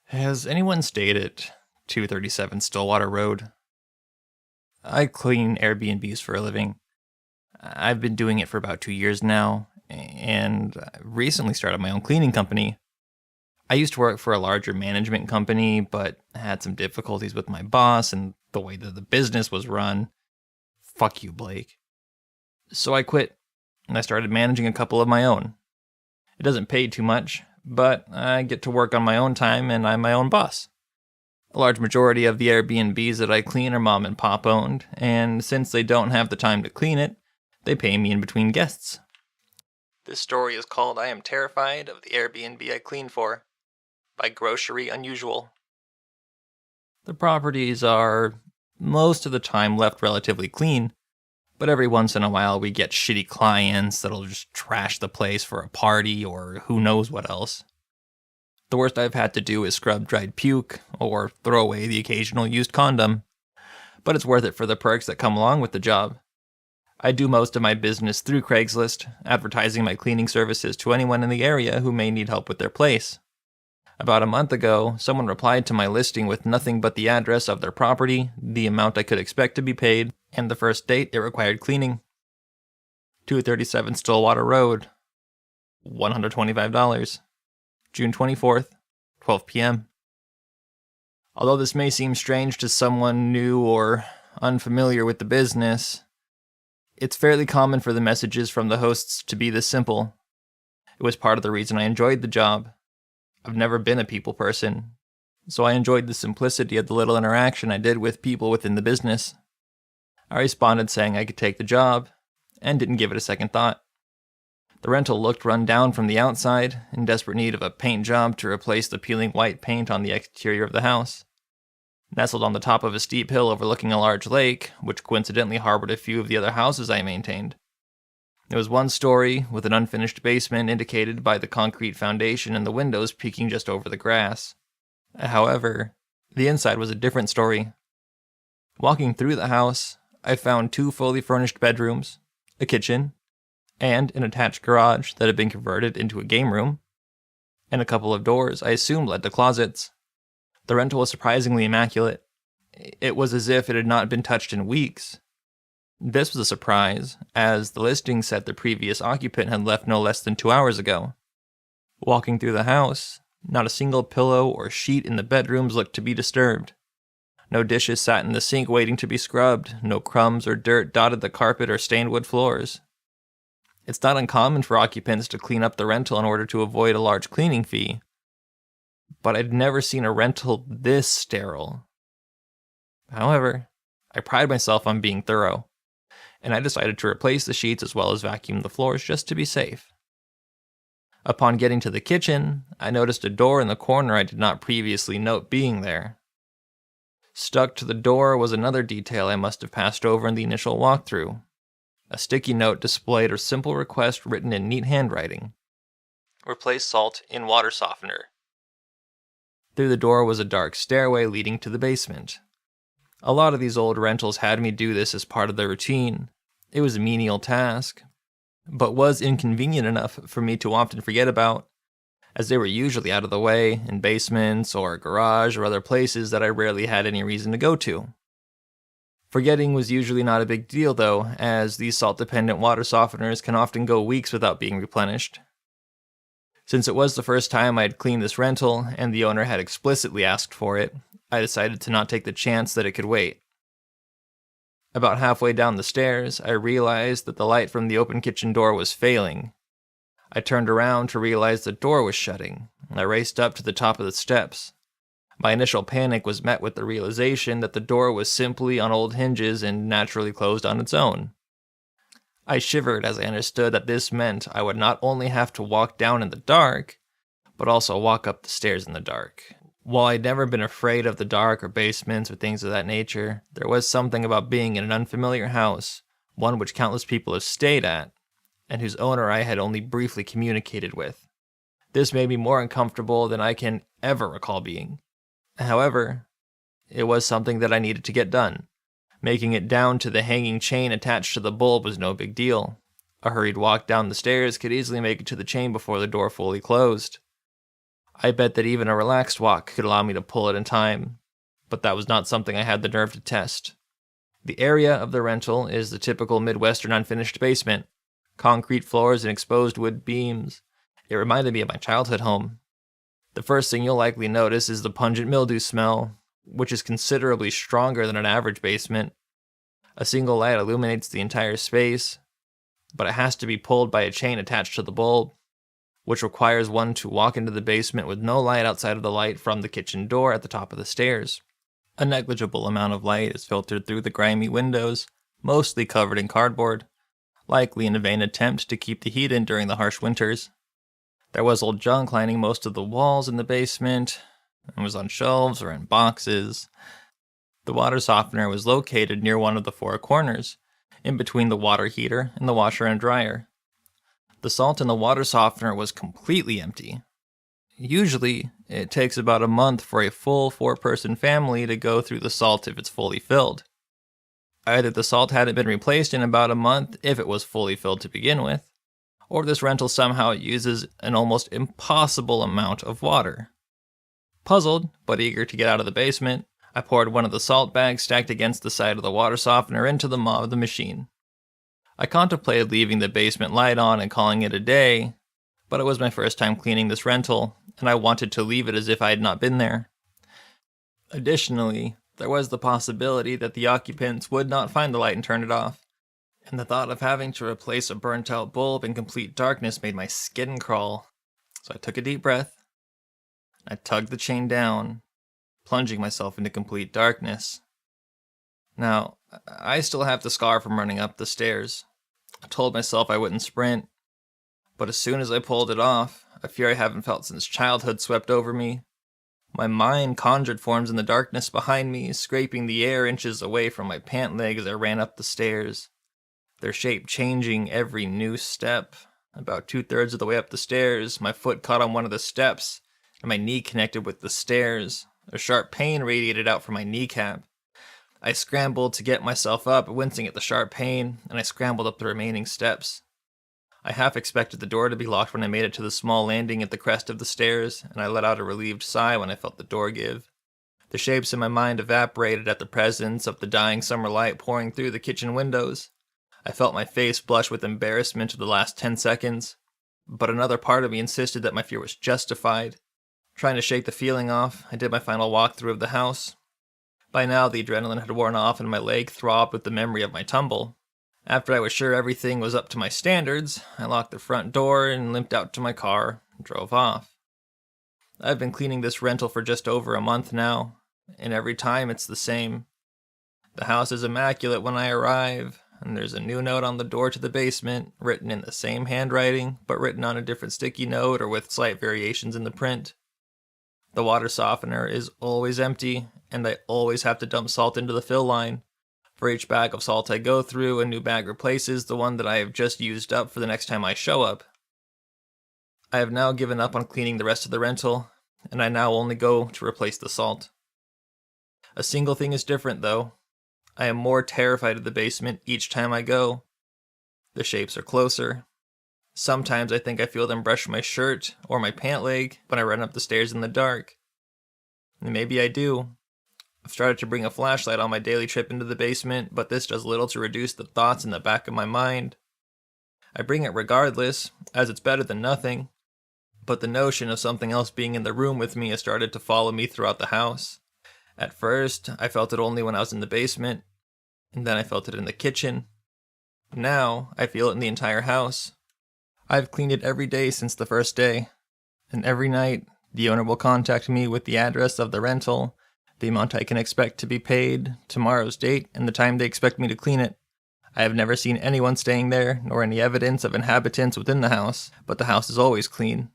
Has anyone stayed at 237 Stillwater Road? I clean Airbnbs for a living. I've been doing it for about 2 years now, and recently started my own cleaning company. I used to work for a larger management company, but had some difficulties with my boss and the way that the business was run. Fuck you, Blake. So I quit, and I started managing a couple of my own. It doesn't pay too much, but I get to work on my own time, and I'm my own boss. A large majority of the Airbnbs that I clean are mom and pop owned, and since they don't have the time to clean it, they pay me in between guests. This story is called I Am Terrified of the Airbnb I Clean For, by Grocery Unusual. The properties are, most of the time, left relatively clean, but every once in a while we get shitty clients that'll just trash the place for a party or who knows what else. The worst I've had to do is scrub dried puke or throw away the occasional used condom, but it's worth it for the perks that come along with the job. I do most of my business through Craigslist, advertising my cleaning services to anyone in the area who may need help with their place. About a month ago, someone replied to my listing with nothing but the address of their property, the amount I could expect to be paid, and the first date it required cleaning. 237 Stillwater Road. $125. June 24th, 12 p.m. Although this may seem strange to someone new or unfamiliar with the business, it's fairly common for the messages from the hosts to be this simple. It was part of the reason I enjoyed the job. I've never been a people person, so I enjoyed the simplicity of the little interaction I did with people within the business. I responded saying I could take the job, and didn't give it a second thought. The rental looked run down from the outside, in desperate need of a paint job to replace the peeling white paint on the exterior of the house. Nestled on the top of a steep hill overlooking a large lake, which coincidentally harbored a few of the other houses I maintained. It was one story, with an unfinished basement indicated by the concrete foundation and the windows peeking just over the grass. However, the inside was a different story. Walking through the house, I found 2 fully furnished bedrooms, a kitchen, and an attached garage that had been converted into a game room, and a couple of doors I assumed led to closets. The rental was surprisingly immaculate. It was as if it had not been touched in weeks. This was a surprise, as the listing said the previous occupant had left no less than 2 hours ago. Walking through the house, not a single pillow or sheet in the bedrooms looked to be disturbed. No dishes sat in the sink waiting to be scrubbed, no crumbs or dirt dotted the carpet or stained wood floors. It's not uncommon for occupants to clean up the rental in order to avoid a large cleaning fee, but I'd never seen a rental this sterile. However, I pride myself on being thorough, and I decided to replace the sheets as well as vacuum the floors just to be safe. Upon getting to the kitchen, I noticed a door in the corner I did not previously note being there. Stuck to the door was another detail I must have passed over in the initial walkthrough. A sticky note displayed a simple request written in neat handwriting. Replace salt in water softener. Through the door was a dark stairway leading to the basement. A lot of these old rentals had me do this as part of their routine. It was a menial task, but was inconvenient enough for me to often forget about, as they were usually out of the way, in basements or a garage or other places that I rarely had any reason to go to. Forgetting was usually not a big deal though, as these salt-dependent water softeners can often go weeks without being replenished. Since it was the first time I had cleaned this rental, and the owner had explicitly asked for it, I decided to not take the chance that it could wait. About halfway down the stairs, I realized that the light from the open kitchen door was failing. I turned around to realize the door was shutting. I raced up to the top of the steps. My initial panic was met with the realization that the door was simply on old hinges and naturally closed on its own. I shivered as I understood that this meant I would not only have to walk down in the dark, but also walk up the stairs in the dark. While I'd never been afraid of the dark or basements or things of that nature, there was something about being in an unfamiliar house, one which countless people have stayed at, and whose owner I had only briefly communicated with. This made me more uncomfortable than I can ever recall being. However, it was something that I needed to get done. Making it down to the hanging chain attached to the bulb was no big deal. A hurried walk down the stairs could easily make it to the chain before the door fully closed. I bet that even a relaxed walk could allow me to pull it in time, but that was not something I had the nerve to test. The area of the rental is the typical Midwestern unfinished basement. Concrete floors and exposed wood beams. It reminded me of my childhood home. The first thing you'll likely notice is the pungent mildew smell, which is considerably stronger than an average basement. A single light illuminates the entire space, but it has to be pulled by a chain attached to the bulb, which requires one to walk into the basement with no light outside of the light from the kitchen door at the top of the stairs. A negligible amount of light is filtered through the grimy windows, mostly covered in cardboard, likely in a vain attempt to keep the heat in during the harsh winters. There was old junk lining most of the walls in the basement, and was on shelves or in boxes. The water softener was located near one of the four corners, in between the water heater and the washer and dryer. The salt in the water softener was completely empty. Usually, it takes about a month for a full 4-person family to go through the salt if it's fully filled. Either the salt hadn't been replaced in about a month if it was fully filled to begin with, or this rental somehow uses an almost impossible amount of water. Puzzled, but eager to get out of the basement, I poured one of the salt bags stacked against the side of the water softener into the maw of the machine. I contemplated leaving the basement light on and calling it a day, but it was my first time cleaning this rental, and I wanted to leave it as if I had not been there. Additionally, there was the possibility that the occupants would not find the light and turn it off, and the thought of having to replace a burnt-out bulb in complete darkness made my skin crawl. So I took a deep breath, and I tugged the chain down, plunging myself into complete darkness. Now, I still have the scar from running up the stairs. I told myself I wouldn't sprint, but as soon as I pulled it off, a fear I haven't felt since childhood swept over me. My mind conjured forms in the darkness behind me, scraping the air inches away from my pant leg as I ran up the stairs, their shape changing every new step. About 2/3 of the way up the stairs, my foot caught on one of the steps, and my knee connected with the stairs. A sharp pain radiated out from my kneecap. I scrambled to get myself up, wincing at the sharp pain, and I scrambled up the remaining steps. I half expected the door to be locked when I made it to the small landing at the crest of the stairs, and I let out a relieved sigh when I felt the door give. The shapes in my mind evaporated at the presence of the dying summer light pouring through the kitchen windows. I felt my face blush with embarrassment for the last 10 seconds, but another part of me insisted that my fear was justified. Trying to shake the feeling off, I did my final walkthrough of the house. By now, the adrenaline had worn off and my leg throbbed with the memory of my tumble. After I was sure everything was up to my standards, I locked the front door and limped out to my car and drove off. I've been cleaning this rental for just over a month now, and every time it's the same. The house is immaculate when I arrive, and there's a new note on the door to the basement, written in the same handwriting, but written on a different sticky note or with slight variations in the print. The water softener is always empty, and I always have to dump salt into the fill line. For each bag of salt I go through, a new bag replaces the one that I have just used up for the next time I show up. I have now given up on cleaning the rest of the rental, and I now only go to replace the salt. A single thing is different, though. I am more terrified of the basement each time I go. The shapes are closer. Sometimes I think I feel them brush my shirt or my pant leg when I run up the stairs in the dark. And maybe I do. I've started to bring a flashlight on my daily trip into the basement, but this does little to reduce the thoughts in the back of my mind. I bring it regardless, as it's better than nothing, but the notion of something else being in the room with me has started to follow me throughout the house. At first, I felt it only when I was in the basement, and then I felt it in the kitchen. Now, I feel it in the entire house. I've cleaned it every day since the first day, and every night, the owner will contact me with the address of the rental, the amount I can expect to be paid, tomorrow's date, and the time they expect me to clean it. I have never seen anyone staying there, nor any evidence of inhabitants within the house, but the house is always clean.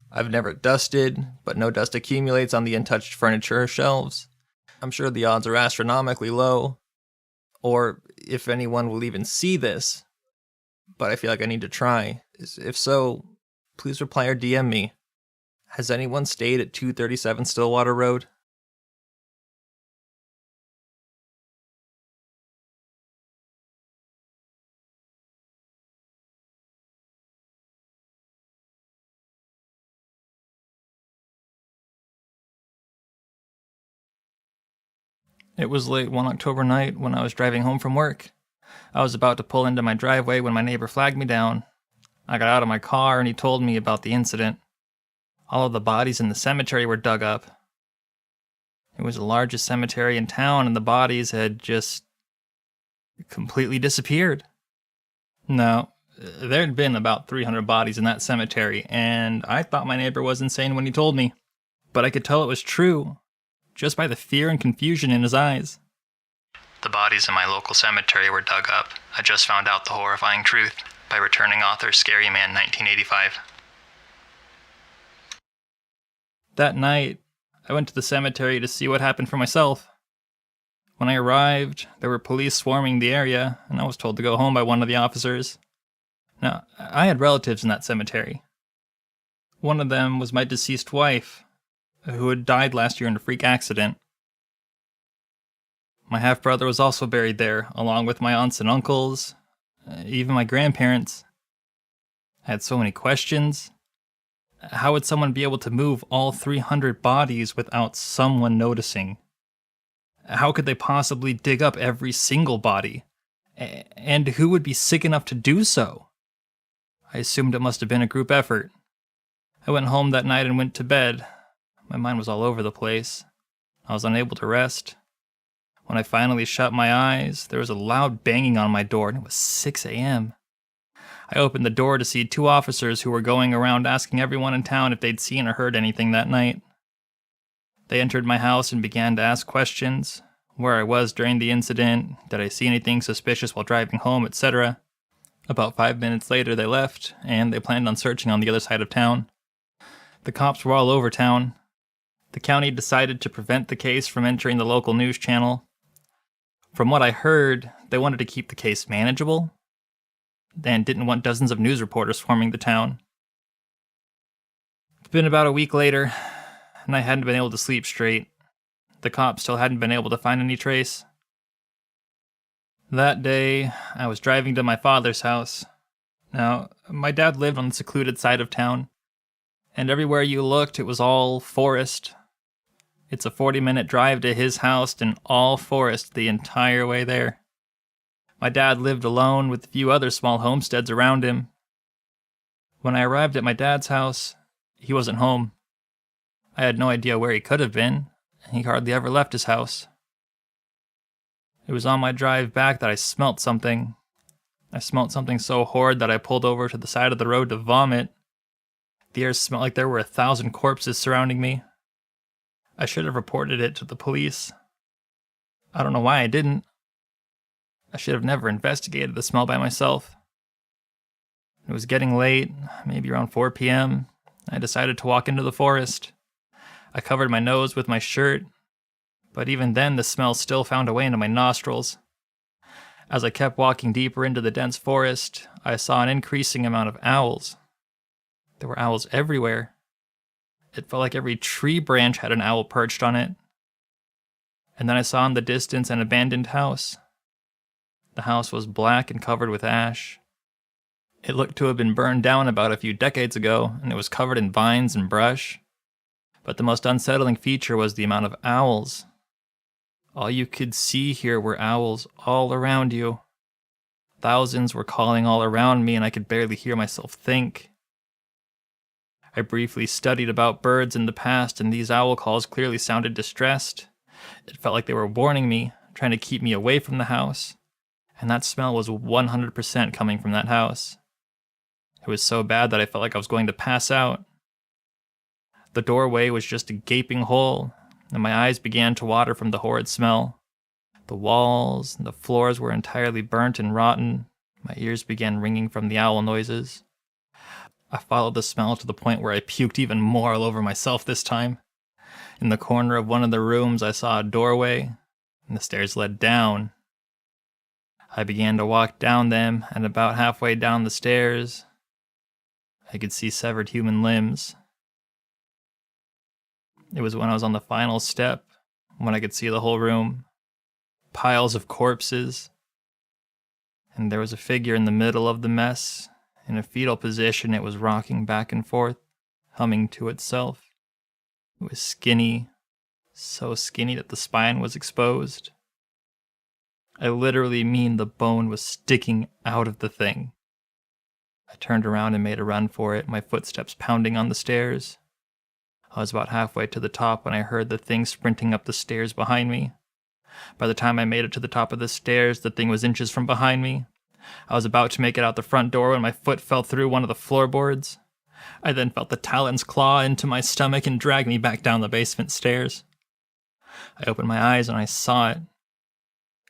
I've never dusted, but no dust accumulates on the untouched furniture or shelves. I'm sure the odds are astronomically low, or if anyone will even see this, but I feel like I need to try. If so, please reply or DM me. Has anyone stayed at 237 Stillwater Road? It was late one October night when I was driving home from work. I was about to pull into my driveway when my neighbor flagged me down. I got out of my car and he told me about the incident. All of the bodies in the cemetery were dug up. It was the largest cemetery in town and the bodies had just completely disappeared. No, there had been about 300 bodies in that cemetery, and I thought my neighbor was insane when he told me. But I could tell it was true, just by the fear and confusion in his eyes. The bodies in my local cemetery were dug up. I just found out the horrifying truth by returning author Scary Man 1985. That night, I went to the cemetery to see what happened for myself. When I arrived, there were police swarming the area, and I was told to go home by one of the officers. Now, I had relatives in that cemetery. One of them was my deceased wife, who had died last year in a freak accident. My half-brother was also buried there, along with my aunts and uncles, even my grandparents. I had so many questions. How would someone be able to move all 300 bodies without someone noticing? How could they possibly dig up every single body? And who would be sick enough to do so? I assumed it must have been a group effort. I went home that night and went to bed. My mind was all over the place. I was unable to rest. When I finally shut my eyes, there was a loud banging on my door, and it was 6 a.m. I opened the door to see 2 officers who were going around asking everyone in town if they'd seen or heard anything that night. They entered my house and began to ask questions, where I was during the incident, did I see anything suspicious while driving home, etc. About 5 minutes later they left, and they planned on searching on the other side of town. The cops were all over town. The county decided to prevent the case from entering the local news channel. From what I heard, they wanted to keep the case manageable, and didn't want dozens of news reporters swarming the town. It's been about a week later, and I hadn't been able to sleep straight. The cops still hadn't been able to find any trace. That day, I was driving to my father's house. Now, my dad lived on the secluded side of town, and everywhere you looked, it was all forest. It's a 40-minute drive to his house and all forest the entire way there. My dad lived alone with a few other small homesteads around him. When I arrived at my dad's house, he wasn't home. I had no idea where he could have been, and he hardly ever left his house. It was on my drive back that I smelt something. I smelt something so horrid that I pulled over to the side of the road to vomit. The air smelled like there were 1,000 corpses surrounding me. I should have reported it to the police. I don't know why I didn't. I should have never investigated the smell by myself. It was getting late, maybe around 4 p.m. I decided to walk into the forest. I covered my nose with my shirt, but even then the smell still found a way into my nostrils. As I kept walking deeper into the dense forest, I saw an increasing amount of owls. There were owls everywhere. It felt like every tree branch had an owl perched on it. And then I saw in the distance an abandoned house. The house was black and covered with ash. It looked to have been burned down about a few decades ago, and it was covered in vines and brush. But the most unsettling feature was the amount of owls. All you could see here were owls all around you. Thousands were calling all around me, and I could barely hear myself think. I briefly studied about birds in the past, and these owl calls clearly sounded distressed. It felt like they were warning me, trying to keep me away from the house. And that smell was 100% coming from that house. It was so bad that I felt like I was going to pass out. The doorway was just a gaping hole, and my eyes began to water from the horrid smell. The walls and the floors were entirely burnt and rotten. My ears began ringing from the owl noises. I followed the smell to the point where I puked even more all over myself this time. In the corner of one of the rooms, I saw a doorway, and the stairs led down. I began to walk down them, and about halfway down the stairs, I could see severed human limbs. It was when I was on the final step, when I could see the whole room. Piles of corpses. And there was a figure in the middle of the mess. In a fetal position, it was rocking back and forth, humming to itself. It was skinny, so skinny that the spine was exposed. I literally mean the bone was sticking out of the thing. I turned around and made a run for it, my footsteps pounding on the stairs. I was about halfway to the top when I heard the thing sprinting up the stairs behind me. By the time I made it to the top of the stairs, the thing was inches from behind me. I was about to make it out the front door when my foot fell through one of the floorboards. I then felt the talons claw into my stomach and drag me back down the basement stairs. I opened my eyes and I saw it.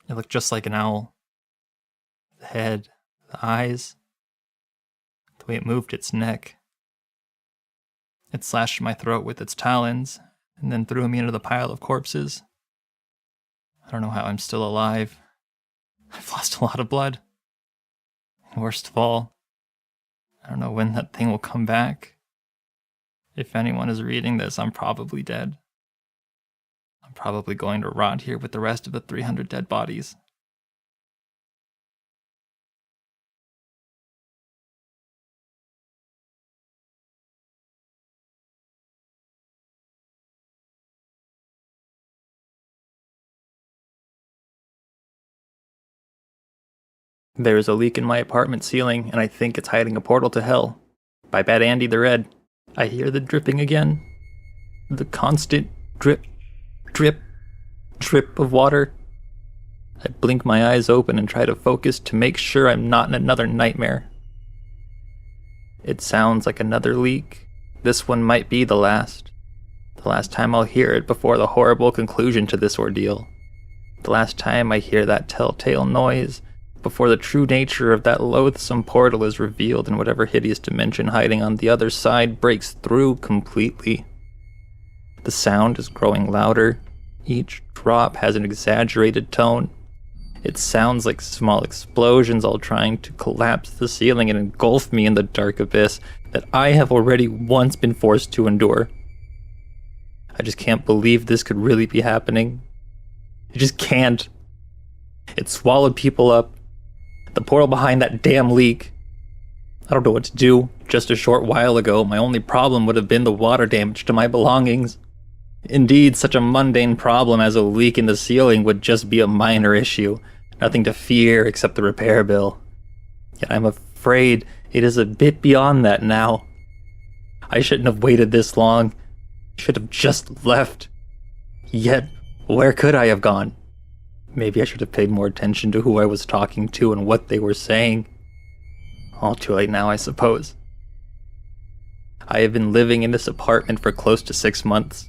It looked just like an owl. The head, the eyes, the way it moved its neck. It slashed my throat with its talons and then threw me into the pile of corpses. I don't know how I'm still alive. I've lost a lot of blood. And worst of all, I don't know when that thing will come back. If anyone is reading this, I'm probably dead. I'm probably going to rot here with the rest of the 300 dead bodies. There is a leak in my apartment ceiling, and I think it's hiding a portal to hell. By Bad Andy the Red. I hear the dripping again. The constant drip, drip, drip of water. I blink my eyes open and try to focus to make sure I'm not in another nightmare. It sounds like another leak. This one might be the last. The last time I'll hear it before the horrible conclusion to this ordeal. The last time I hear that telltale noise, before the true nature of that loathsome portal is revealed and whatever hideous dimension hiding on the other side breaks through completely. The sound is growing louder. Each drop has an exaggerated tone. It sounds like small explosions all trying to collapse the ceiling and engulf me in the dark abyss that I have already once been forced to endure. I just can't believe this could really be happening. I just can't. It swallowed people up. The portal behind that damn leak. I don't know what to do. Just a short while ago, my only problem would have been the water damage to my belongings. Indeed, such a mundane problem as a leak in the ceiling would just be a minor issue. Nothing to fear except the repair bill. Yet I'm afraid it is a bit beyond that now. I shouldn't have waited this long. I should have just left. Yet, where could I have gone? Maybe I should have paid more attention to who I was talking to and what they were saying. All too late now, I suppose. I have been living in this apartment for close to 6 months.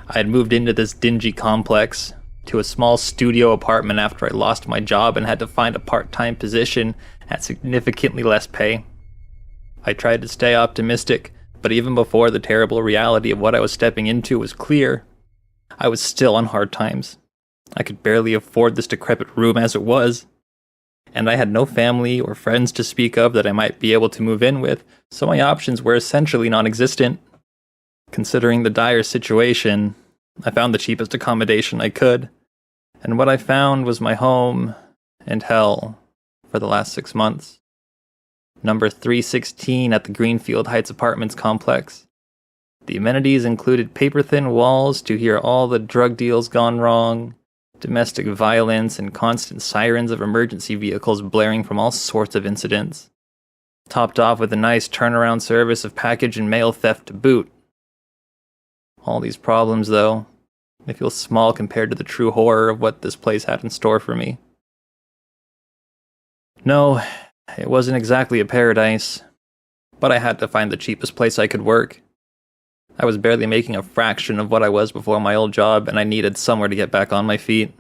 I had moved into this dingy complex, to a small studio apartment after I lost my job and had to find a part-time position at significantly less pay. I tried to stay optimistic, but even before the terrible reality of what I was stepping into was clear, I was still on hard times. I could barely afford this decrepit room as it was, and I had no family or friends to speak of that I might be able to move in with, so my options were essentially non-existent. Considering the dire situation, I found the cheapest accommodation I could, and what I found was my home and hell for the last 6 months. Number 316 at the Greenfield Heights Apartments complex. The amenities included paper-thin walls to hear all the drug deals gone wrong, domestic violence, and constant sirens of emergency vehicles blaring from all sorts of incidents. Topped off with a nice turnaround service of package and mail theft to boot. All these problems, though, they feel small compared to the true horror of what this place had in store for me. No, it wasn't exactly a paradise, but I had to find the cheapest place I could work. I was barely making a fraction of what I was before my old job, and I needed somewhere to get back on my feet.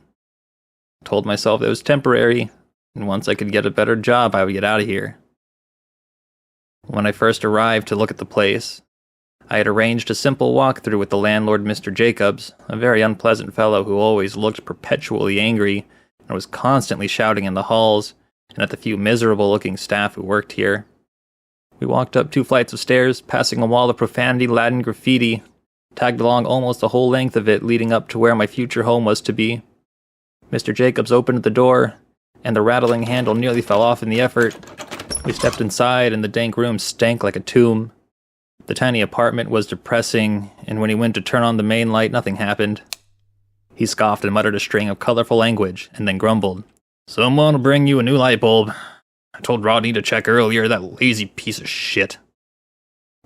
I told myself it was temporary, and once I could get a better job, I would get out of here. When I first arrived to look at the place, I had arranged a simple walkthrough with the landlord, Mr. Jacobs, a very unpleasant fellow who always looked perpetually angry and was constantly shouting in the halls and at the few miserable-looking staff who worked here. We walked up 2 flights of stairs, passing a wall of profanity-laden graffiti, tagged along almost the whole length of it, leading up to where my future home was to be. Mr. Jacobs opened the door, and the rattling handle nearly fell off in the effort. We stepped inside, and the dank room stank like a tomb. The tiny apartment was depressing, and when he went to turn on the main light, nothing happened. He scoffed and muttered a string of colorful language, and then grumbled. Someone will bring you a new light bulb. I told Rodney to check earlier, that lazy piece of shit.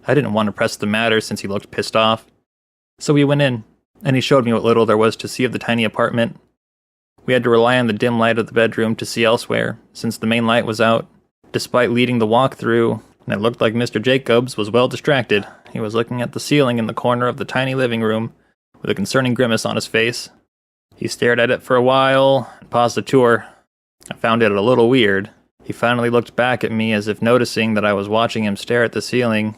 I didn't want to press the matter since he looked pissed off. So we went in, and he showed me what little there was to see of the tiny apartment. We had to rely on the dim light of the bedroom to see elsewhere, since the main light was out. Despite leading the walk-through, and it looked like Mr. Jacobs was well distracted. He was looking at the ceiling in the corner of the tiny living room, with a concerning grimace on his face. He stared at it for a while, and paused the tour. I found it a little weird. He finally looked back at me as if noticing that I was watching him stare at the ceiling,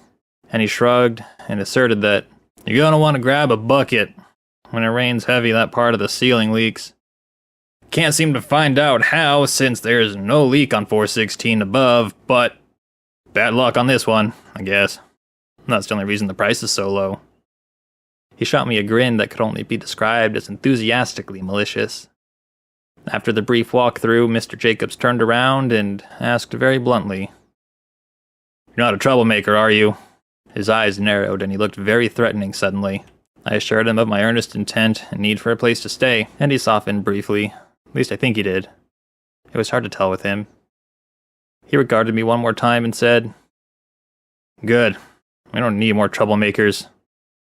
and he shrugged and asserted that, You're gonna want to grab a bucket. When it rains heavy, that part of the ceiling leaks. Can't seem to find out how, since there's no leak on 416 above, but bad luck on this one, I guess. That's the only reason the price is so low. He shot me a grin that could only be described as enthusiastically malicious. After the brief walkthrough, Mr. Jacobs turned around and asked very bluntly, You're not a troublemaker, are you? His eyes narrowed and he looked very threatening suddenly. I assured him of my earnest intent and need for a place to stay, and he softened briefly. At least I think he did. It was hard to tell with him. He regarded me one more time and said, Good. We don't need more troublemakers.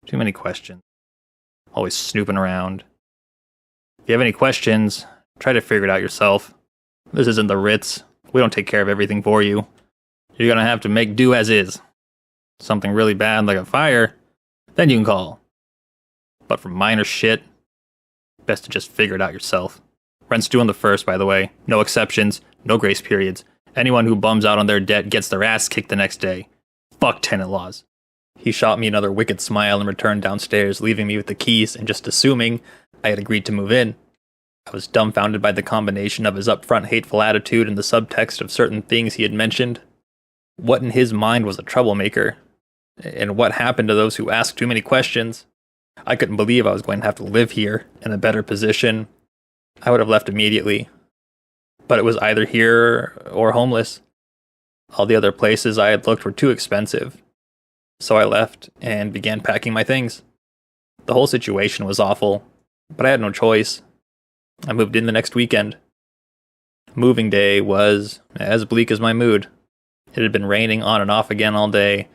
Too many questions. Always snooping around. If you have any questions, try to figure it out yourself. This isn't the Ritz. We don't take care of everything for you. You're gonna have to make do as is. Something really bad like a fire, then you can call. But for minor shit, best to just figure it out yourself. Rent's due on the 1st, by the way. No exceptions, no grace periods. Anyone who bums out on their debt gets their ass kicked the next day. Fuck tenant laws. He shot me another wicked smile and returned downstairs, leaving me with the keys and just assuming I had agreed to move in. I was dumbfounded by the combination of his upfront hateful attitude and the subtext of certain things he had mentioned. What in his mind was a troublemaker? And what happened to those who asked too many questions? I couldn't believe I was going to have to live here, in a better position. I would have left immediately. But it was either here or homeless. All the other places I had looked were too expensive. So I left and began packing my things. The whole situation was awful, but I had no choice. I moved in the next weekend. Moving day was as bleak as my mood. It had been raining on and off again all day,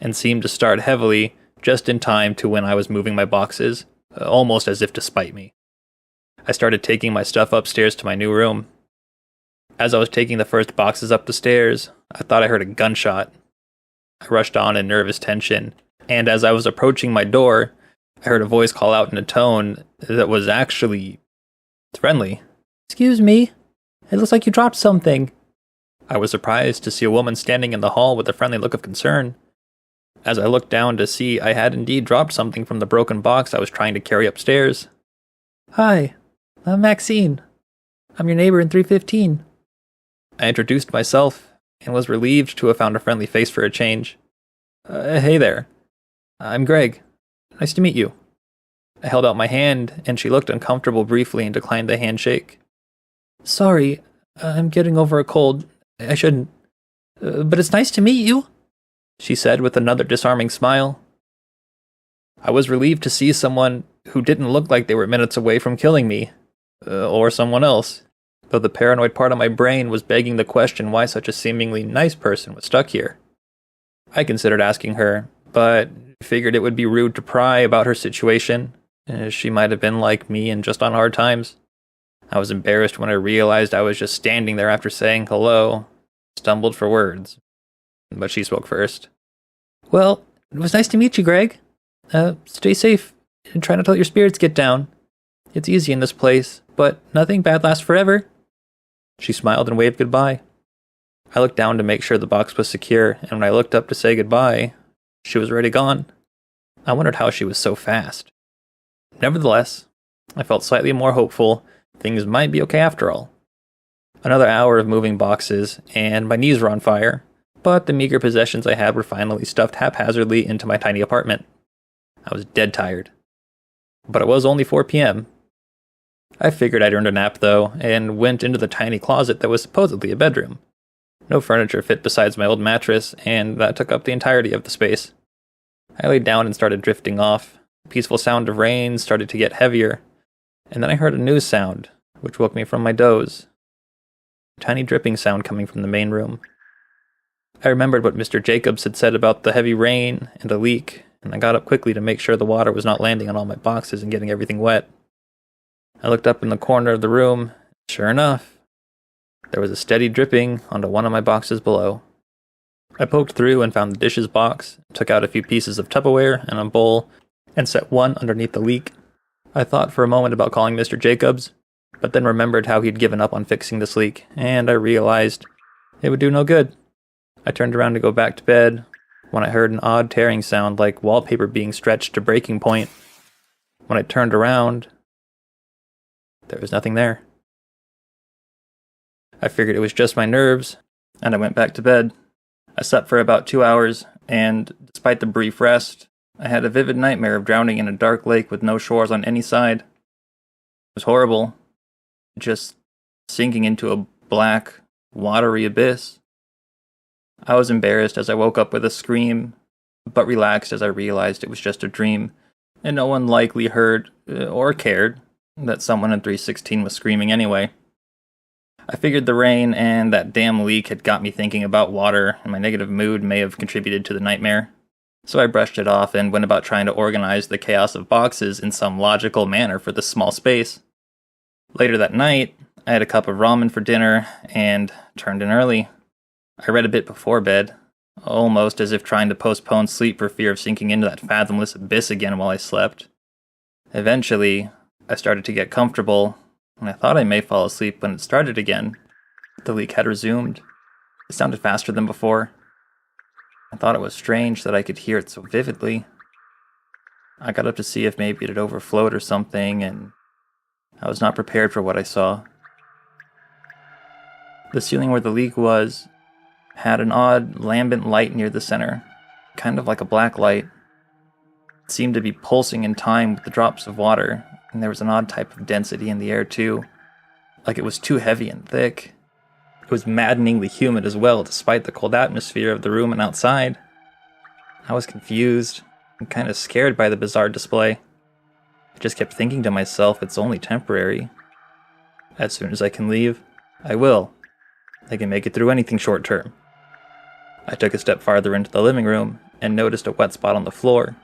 and seemed to start heavily just in time to when I was moving my boxes, almost as if to spite me. I started taking my stuff upstairs to my new room. As I was taking the first boxes up the stairs, I thought I heard a gunshot. I rushed on in nervous tension, and as I was approaching my door, I heard a voice call out in a tone that was actually friendly. "Excuse me, it looks like you dropped something." I was surprised to see a woman standing in the hall with a friendly look of concern. As I looked down to see, I had indeed dropped something from the broken box I was trying to carry upstairs. "Hi, I'm Maxine. I'm your neighbor in 315. I introduced myself and was relieved to have found a friendly face for a change. Hey there. I'm Greg. Nice to meet you." I held out my hand, and she looked uncomfortable briefly and declined the handshake. "Sorry, I'm getting over a cold. I shouldn't. But it's nice to meet you," she said with another disarming smile. I was relieved to see someone who didn't look like they were minutes away from killing me, or someone else, though the paranoid part of my brain was begging the question why such a seemingly nice person was stuck here. I considered asking her, but figured it would be rude to pry about her situation, as she might have been like me and just on hard times. I was embarrassed when I realized I was just standing there after saying hello, stumbled for words. But she spoke first. "Well, it was nice to meet you, Greg. Stay safe and try not to let your spirits get down. It's easy in this place, but nothing bad lasts forever." She smiled and waved goodbye. I looked down to make sure the box was secure, and when I looked up to say goodbye, she was already gone. I wondered how she was so fast. Nevertheless, I felt slightly more hopeful. Things might be okay after all. Another hour of moving boxes, and my knees were on fire, but the meager possessions I had were finally stuffed haphazardly into my tiny apartment. I was dead tired. But it was only 4 p.m. I figured I'd earned a nap, though, and went into the tiny closet that was supposedly a bedroom. No furniture fit besides my old mattress, and that took up the entirety of the space. I laid down and started drifting off. The peaceful sound of rain started to get heavier, and then I heard a new sound, which woke me from my doze. A tiny dripping sound coming from the main room. I remembered what Mr. Jacobs had said about the heavy rain and a leak, and I got up quickly to make sure the water was not landing on all my boxes and getting everything wet. I looked up in the corner of the room. Sure enough, there was a steady dripping onto one of my boxes below. I poked through and found the dishes box, took out a few pieces of Tupperware and a bowl, and set one underneath the leak. I thought for a moment about calling Mr. Jacobs, but then remembered how he'd given up on fixing this leak, and I realized it would do no good. I turned around to go back to bed when I heard an odd tearing sound like wallpaper being stretched to breaking point. When I turned around, there was nothing there. I figured it was just my nerves, and I went back to bed. I slept for about 2 hours, and despite the brief rest, I had a vivid nightmare of drowning in a dark lake with no shores on any side. It was horrible. Just sinking into a black, watery abyss. I was embarrassed as I woke up with a scream, but relaxed as I realized it was just a dream, and no one likely heard or cared that someone in 316 was screaming anyway. I figured the rain and that damn leak had got me thinking about water, and my negative mood may have contributed to the nightmare. So I brushed it off and went about trying to organize the chaos of boxes in some logical manner for this small space. Later that night, I had a cup of ramen for dinner and turned in early. I read a bit before bed, almost as if trying to postpone sleep for fear of sinking into that fathomless abyss again while I slept. Eventually, I started to get comfortable, and I thought I may fall asleep when it started again. The leak had resumed. It sounded faster than before. I thought it was strange that I could hear it so vividly. I got up to see if maybe it had overflowed or something, and I was not prepared for what I saw. The ceiling where the leak was had an odd, lambent light near the center, kind of like a black light. It seemed to be pulsing in time with the drops of water, and there was an odd type of density in the air too, like it was too heavy and thick. It was maddeningly humid as well, despite the cold atmosphere of the room and outside. I was confused and kind of scared by the bizarre display. I just kept thinking to myself, it's only temporary. As soon as I can leave, I will. I can make it through anything short term. I took a step farther into the living room and noticed a wet spot on the floor.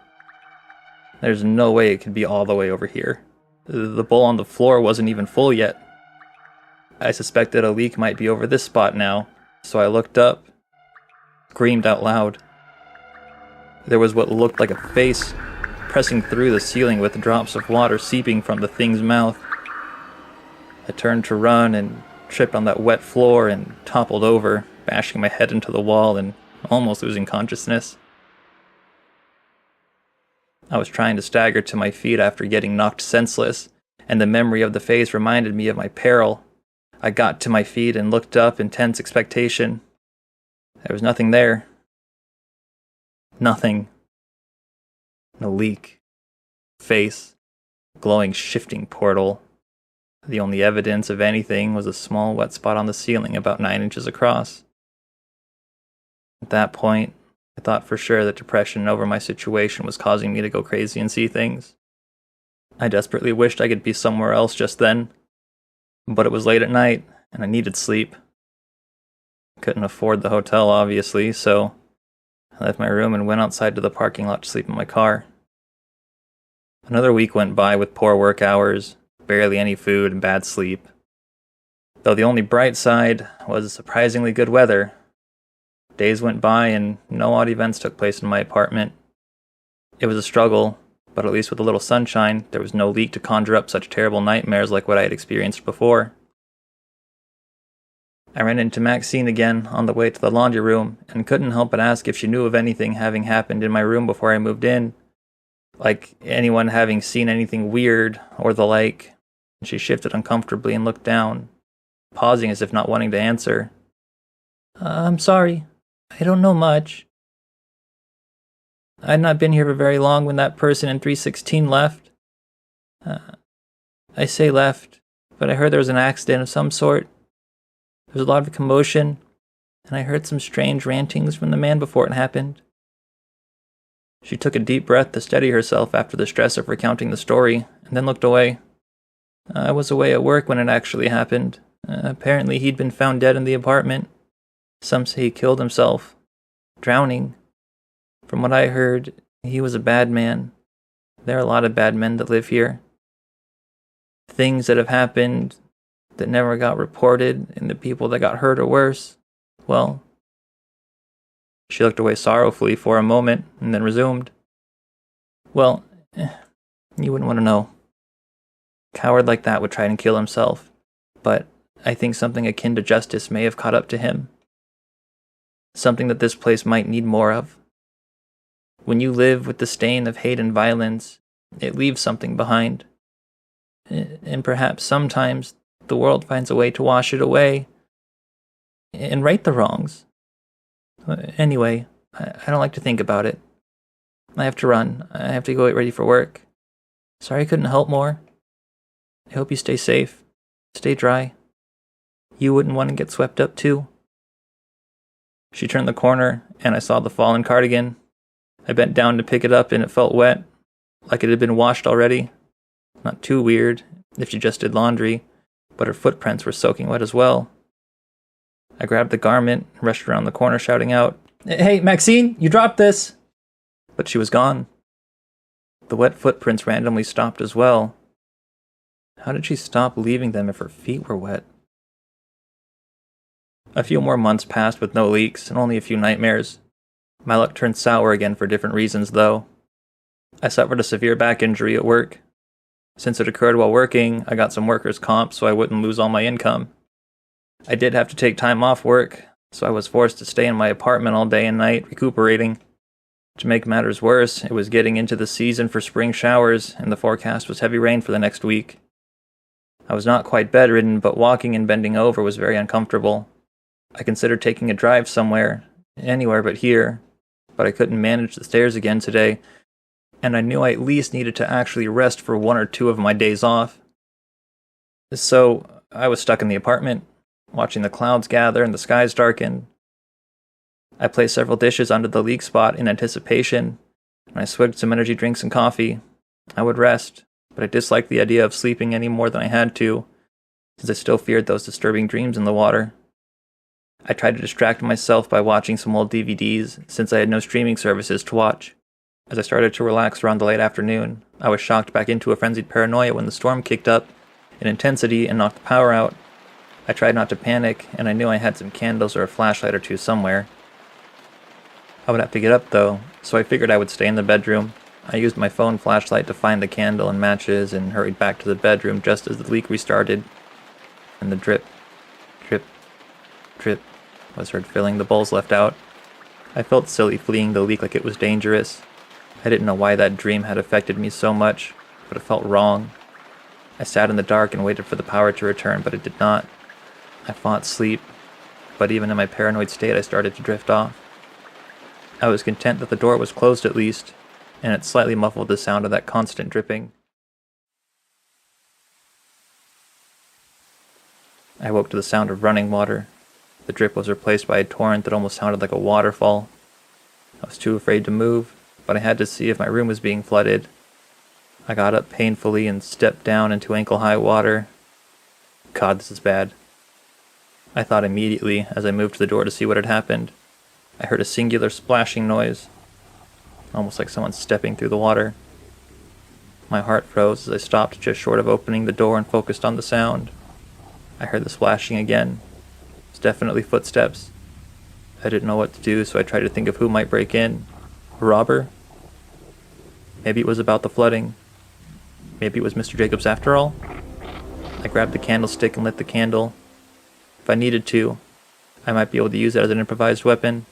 There's no way it could be all the way over here. The bowl on the floor wasn't even full yet. I suspected a leak might be over this spot now, so I looked up, screamed out loud. There was what looked like a face pressing through the ceiling with drops of water seeping from the thing's mouth. I turned to run and tripped on that wet floor and toppled over, bashing my head into the wall and almost losing consciousness. I was trying to stagger to my feet after getting knocked senseless, and the memory of the face reminded me of my peril. I got to my feet and looked up in tense expectation. There was nothing there. Nothing. No leak. Face. Glowing shifting portal. The only evidence of anything was a small wet spot on the ceiling about 9 inches across. At that point, I thought for sure that depression over my situation was causing me to go crazy and see things. I desperately wished I could be somewhere else just then, but it was late at night, and I needed sleep. Couldn't afford the hotel, obviously, so I left my room and went outside to the parking lot to sleep in my car. Another week went by with poor work hours, barely any food, and bad sleep. Though the only bright side was surprisingly good weather. Days went by and no odd events took place in my apartment. It was a struggle, but at least with a little sunshine, there was no leak to conjure up such terrible nightmares like what I had experienced before. I ran into Maxine again on the way to the laundry room and couldn't help but ask if she knew of anything having happened in my room before I moved in. Like anyone having seen anything weird or the like. She shifted uncomfortably and looked down, pausing as if not wanting to answer. I'm sorry. I don't know much. I had not been here for very long when that person in 316 left. I say left, but I heard there was an accident of some sort. There was a lot of commotion. and I heard some strange rantings from the man before it happened." She took a deep breath to steady herself after the stress of recounting the story, and then looked away. "I was away at work when it actually happened. Apparently he'd been found dead in the apartment. Some say he killed himself. Drowning. From what I heard, he was a bad man. There are a lot of bad men that live here. Things that have happened that never got reported, and the people that got hurt or worse, well..." She looked away sorrowfully for a moment, and then resumed. "Well, you wouldn't want to know. A coward like that would try and kill himself, but I think something akin to justice may have caught up to him. Something that this place might need more of. When you live with the stain of hate and violence, it leaves something behind. And perhaps sometimes the world finds a way to wash it away and right the wrongs. Anyway, I don't like to think about it. I have to run. I have to go get ready for work. Sorry I couldn't help more. I hope you stay safe. Stay dry. You wouldn't want to get swept up too." She turned the corner, and I saw the fallen cardigan. I bent down to pick it up, and it felt wet, like it had been washed already. Not too weird, if she just did laundry, but her footprints were soaking wet as well. I grabbed the garment and rushed around the corner shouting out, "Hey, Maxine, you dropped this!" But she was gone. The wet footprints randomly stopped as well. How did she stop leaving them if her feet were wet? A few more months passed with no leaks and only a few nightmares. My luck turned sour again for different reasons, though. I suffered a severe back injury at work. Since it occurred while working, I got some workers' comp so I wouldn't lose all my income. I did have to take time off work, so I was forced to stay in my apartment all day and night, recuperating. To make matters worse, it was getting into the season for spring showers, and the forecast was heavy rain for the next week. I was not quite bedridden, but walking and bending over was very uncomfortable. I considered taking a drive somewhere, anywhere but here, but I couldn't manage the stairs again today, and I knew I at least needed to actually rest for 1 or 2 of my days off. So I was stuck in the apartment, watching the clouds gather and the skies darken. I placed several dishes onto the leak spot in anticipation, and I swigged some energy drinks and coffee. I would rest, but I disliked the idea of sleeping any more than I had to, since I still feared those disturbing dreams in the water. I tried to distract myself by watching some old DVDs, since I had no streaming services to watch. As I started to relax around the late afternoon, I was shocked back into a frenzied paranoia when the storm kicked up in intensity and knocked the power out. I tried not to panic, and I knew I had some candles or a flashlight or two somewhere. I would have to get up, though, so I figured I would stay in the bedroom. I used my phone flashlight to find the candle and matches and hurried back to the bedroom just as the leak restarted. And the drip, drip, drip was heard filling the bowls left out. I felt silly fleeing the leak like it was dangerous. I didn't know why that dream had affected me so much, but it felt wrong. I sat in the dark and waited for the power to return, but it did not. I fought sleep, but even in my paranoid state I started to drift off. I was content that the door was closed at least, and it slightly muffled the sound of that constant dripping. I woke to the sound of running water. The drip was replaced by a torrent that almost sounded like a waterfall. I was too afraid to move, but I had to see if my room was being flooded. I got up painfully and stepped down into ankle-high water. God, this is bad. I thought immediately as I moved to the door to see what had happened. I heard a singular splashing noise, almost like someone stepping through the water. My heart froze as I stopped just short of opening the door and focused on the sound. I heard the splashing again. It was definitely footsteps. I didn't know what to do, so I tried to think of who might break in. A robber? Maybe it was about the flooding. Maybe it was Mr. Jacobs after all? I grabbed the candlestick and lit the candle. If I needed to, I might be able to use it as an improvised weapon.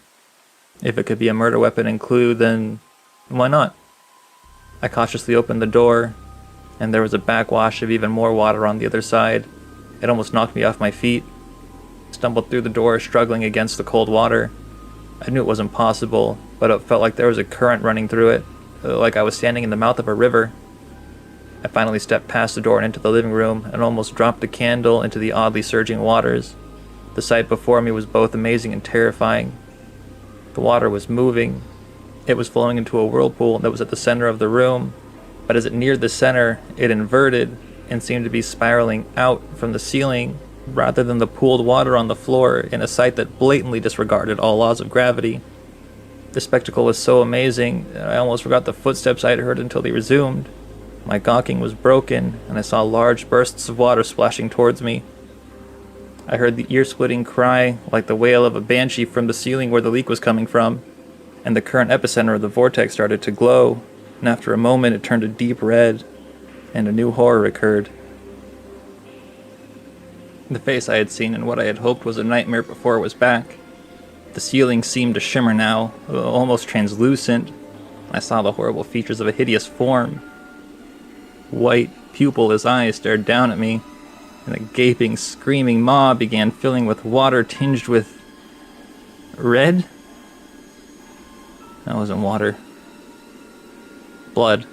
If it could be a murder weapon and clue, then why not? I cautiously opened the door, and there was a backwash of even more water on the other side. It almost knocked me off my feet. I stumbled through the door, struggling against the cold water. I knew it wasn't possible, but it felt like there was a current running through it, like I was standing in the mouth of a river. I finally stepped past the door and into the living room, and almost dropped the candle into the oddly surging waters. The sight before me was both amazing and terrifying. The water was moving. It was flowing into a whirlpool that was at the center of the room, but as it neared the center, it inverted and seemed to be spiraling out from the ceiling rather than the pooled water on the floor in a sight that blatantly disregarded all laws of gravity. The spectacle was so amazing that I almost forgot the footsteps I had heard until they resumed. My gawking was broken, and I saw large bursts of water splashing towards me. I heard the ear-splitting cry like the wail of a banshee from the ceiling where the leak was coming from, and the current epicenter of the vortex started to glow, and after a moment it turned a deep red, and a new horror occurred. The face I had seen in what I had hoped was a nightmare before was back. The ceiling seemed to shimmer now, almost translucent. I saw the horrible features of a hideous form. White, pupilless eyes stared down at me, and a gaping, screaming maw began filling with water tinged with... red? That wasn't water. Blood.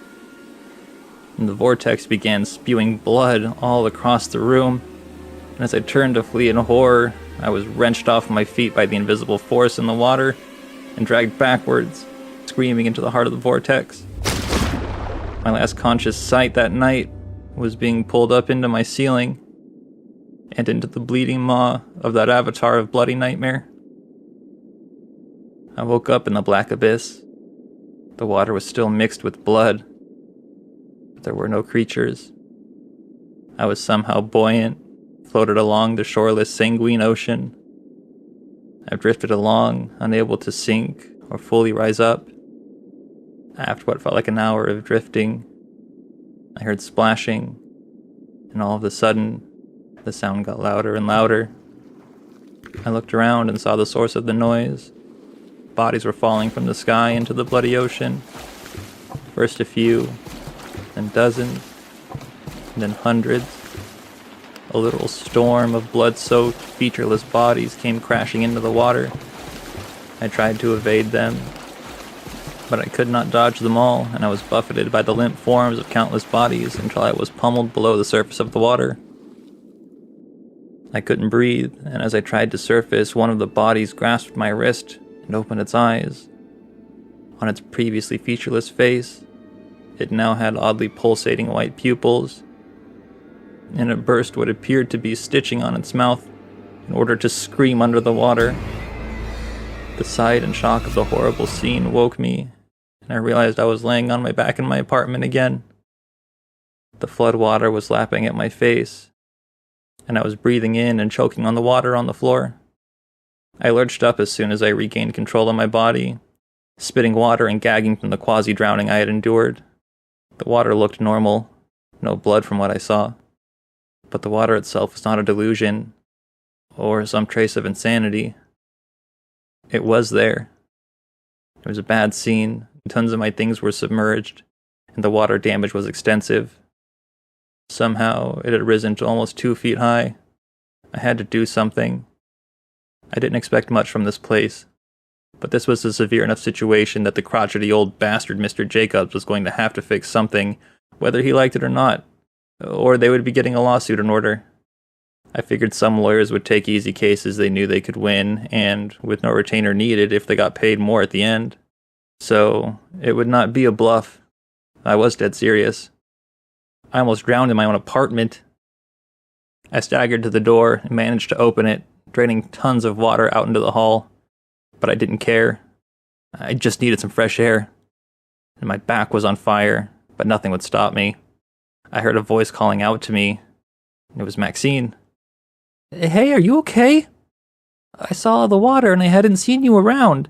And the vortex began spewing blood all across the room, and as I turned to flee in horror, I was wrenched off my feet by the invisible force in the water and dragged backwards, screaming into the heart of the vortex. My last conscious sight that night was being pulled up into my ceiling and into the bleeding maw of that avatar of bloody nightmare. I woke up in the black abyss. The water was still mixed with blood, but there were no creatures. I was somehow buoyant, floated along the shoreless sanguine ocean. I drifted along, unable to sink or fully rise up. After what felt like an hour of drifting, I heard splashing, and all of a sudden, the sound got louder and louder. I looked around and saw the source of the noise. Bodies were falling from the sky into the bloody ocean. First a few, then dozens, and then hundreds. A literal storm of blood-soaked, featureless bodies came crashing into the water. I tried to evade them, but I could not dodge them all, and I was buffeted by the limp forms of countless bodies until I was pummeled below the surface of the water. I couldn't breathe, and as I tried to surface, one of the bodies grasped my wrist and opened its eyes. On its previously featureless face, it now had oddly pulsating white pupils, and it burst what appeared to be stitching on its mouth in order to scream under the water. The sight and shock of the horrible scene woke me, and I realized I was laying on my back in my apartment again. The flood water was lapping at my face, and I was breathing in and choking on the water on the floor. I lurched up as soon as I regained control of my body, spitting water and gagging from the quasi-drowning I had endured. The water looked normal, no blood from what I saw. But the water itself was not a delusion, or some trace of insanity. It was there. It was a bad scene, tons of my things were submerged, and the water damage was extensive. Somehow, it had risen to almost 2 feet high. I had to do something. I didn't expect much from this place, but this was a severe enough situation that the crotchety old bastard Mr. Jacobs was going to have to fix something, whether he liked it or not, or they would be getting a lawsuit in order. I figured some lawyers would take easy cases they knew they could win, and with no retainer needed if they got paid more at the end. So, it would not be a bluff. I was dead serious. I almost drowned in my own apartment. I staggered to the door and managed to open it, draining tons of water out into the hall. But I didn't care. I just needed some fresh air. And my back was on fire, but nothing would stop me. I heard a voice calling out to me. It was Maxine. "Hey, are you okay? I saw the water and I hadn't seen you around.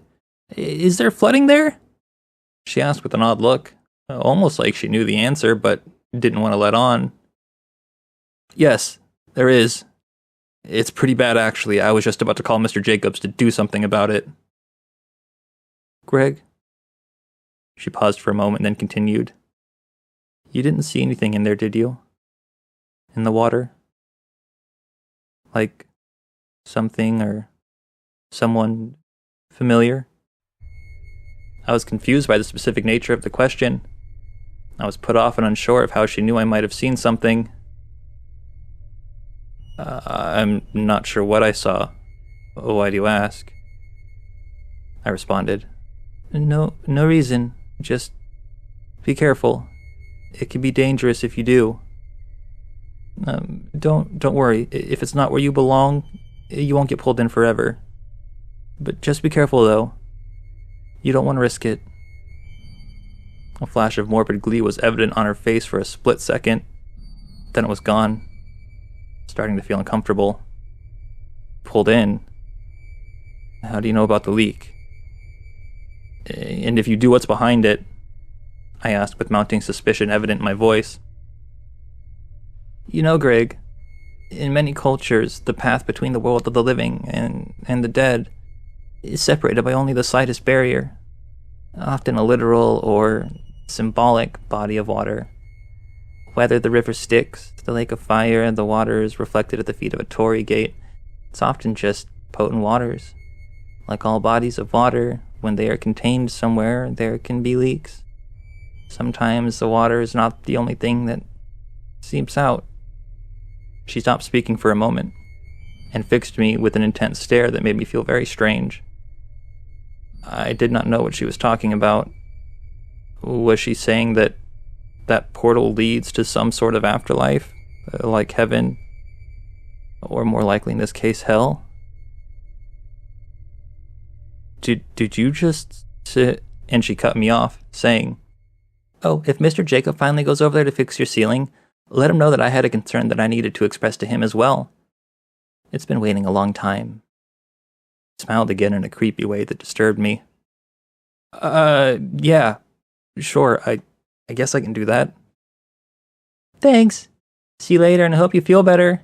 Is there flooding there?" She asked with an odd look, almost like she knew the answer, but didn't want to let on. "Yes, there is. It's pretty bad, actually. I was just about to call Mr. Jacobs to do something about it." "Greg?" She paused for a moment, then continued. "You didn't see anything in there, did you? In the water? Like something or someone familiar?" I was confused by the specific nature of the question. I was put off and unsure of how she knew I might have seen something. "I'm not sure what I saw," Why do you ask? I responded. No reason. Just be careful. It can be dangerous if you do. Don't worry. If it's not where you belong, you won't get pulled in forever. But just be careful, though. You don't want to risk it. A flash of morbid glee was evident on her face for a split second. Then it was gone. Starting to feel uncomfortable. Pulled in? How do you know about the leak? And if you do, what's behind it? I asked with mounting suspicion evident in my voice. You know, Greg, in many cultures, the path between the world of the living and the dead is separated by only the slightest barrier, often a literal or symbolic body of water. Whether the river Styx, the lake of fire, and the water is reflected at the feet of a torii gate, it's often just potent waters. Like all bodies of water, when they are contained somewhere, there can be leaks. Sometimes the water is not the only thing that seeps out. She stopped speaking for a moment, and fixed me with an intense stare that made me feel very strange. I did not know what she was talking about. Was she saying that portal leads to some sort of afterlife, like heaven, or more likely in this case, hell? Did you just sit? And she cut me off, saying, Oh, if Mr. Jacob finally goes over there to fix your ceiling, let him know that I had a concern that I needed to express to him as well. It's been waiting a long time. He smiled again in a creepy way that disturbed me. Yeah, sure, I guess I can do that. Thanks. See you later, and I hope you feel better.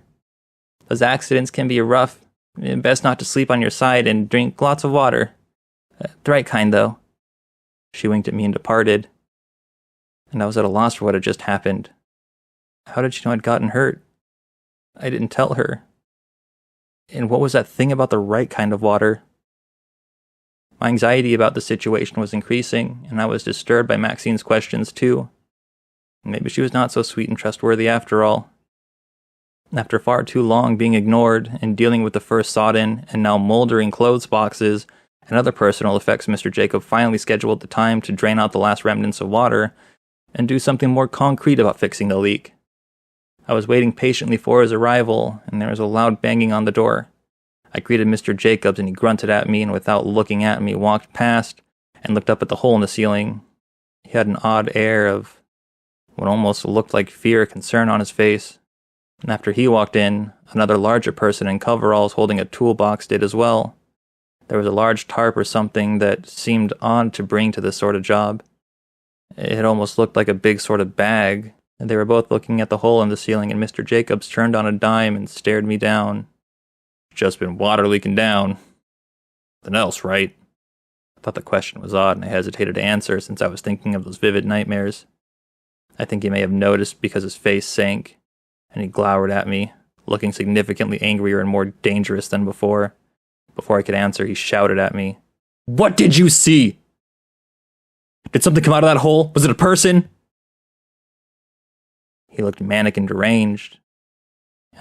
Those accidents can be rough. Best not to sleep on your side and drink lots of water. The right kind, though. She winked at me and departed. And I was at a loss for what had just happened. How did she know I'd gotten hurt? I didn't tell her. And what was that thing about the right kind of water? My anxiety about the situation was increasing, and I was disturbed by Maxine's questions too. Maybe she was not so sweet and trustworthy after all. After far too long being ignored and dealing with the first sodden and now moldering clothes boxes and other personal effects, Mr. Jacob finally scheduled the time to drain out the last remnants of water and do something more concrete about fixing the leak. I was waiting patiently for his arrival, and there was a loud banging on the door. I greeted Mr. Jacobs, and he grunted at me, and without looking at me, walked past and looked up at the hole in the ceiling. He had an odd air of what almost looked like fear or concern on his face. And after he walked in, another larger person in coveralls holding a toolbox did as well. There was a large tarp or something that seemed odd to bring to this sort of job. It almost looked like a big sort of bag. And they were both looking at the hole in the ceiling, and Mr. Jacobs turned on a dime and stared me down. Just been water leaking down. Nothing else, right? I thought the question was odd, and I hesitated to answer since I was thinking of those vivid nightmares. I think he may have noticed because his face sank, and he glowered at me, looking significantly angrier and more dangerous than before. Before I could answer, he shouted at me, "What did you see? Did something come out of that hole? Was it a person?" He looked manic and deranged.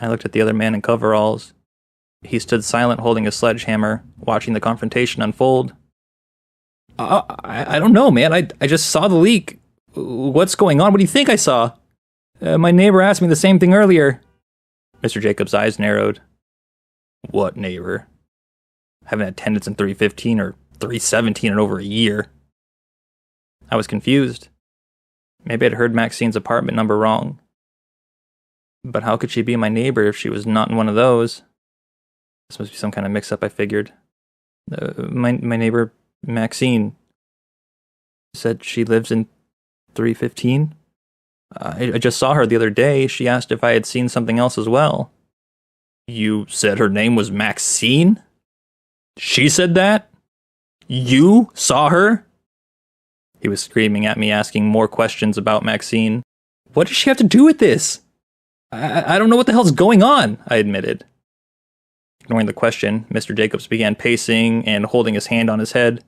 I looked at the other man in coveralls. He stood silent, holding a sledgehammer, watching the confrontation unfold. I don't know, man. I just saw the leak. What's going on? What do you think I saw? My neighbor asked me the same thing earlier. Mr. Jacobs' eyes narrowed. What neighbor? I haven't had attendance in 315 or 317 in over a year. I was confused. Maybe I'd heard Maxine's apartment number wrong. But how could she be my neighbor if she was not in one of those? This must be some kind of mix-up, I figured. My neighbor, Maxine, said she lives in 315? I just saw her the other day. She asked if I had seen something else as well. You said her name was Maxine? She said that? You saw her? He was screaming at me, asking more questions about Maxine. What does she have to do with this? I don't know what the hell's going on, I admitted. Ignoring the question, Mr. Jacobs began pacing and holding his hand on his head.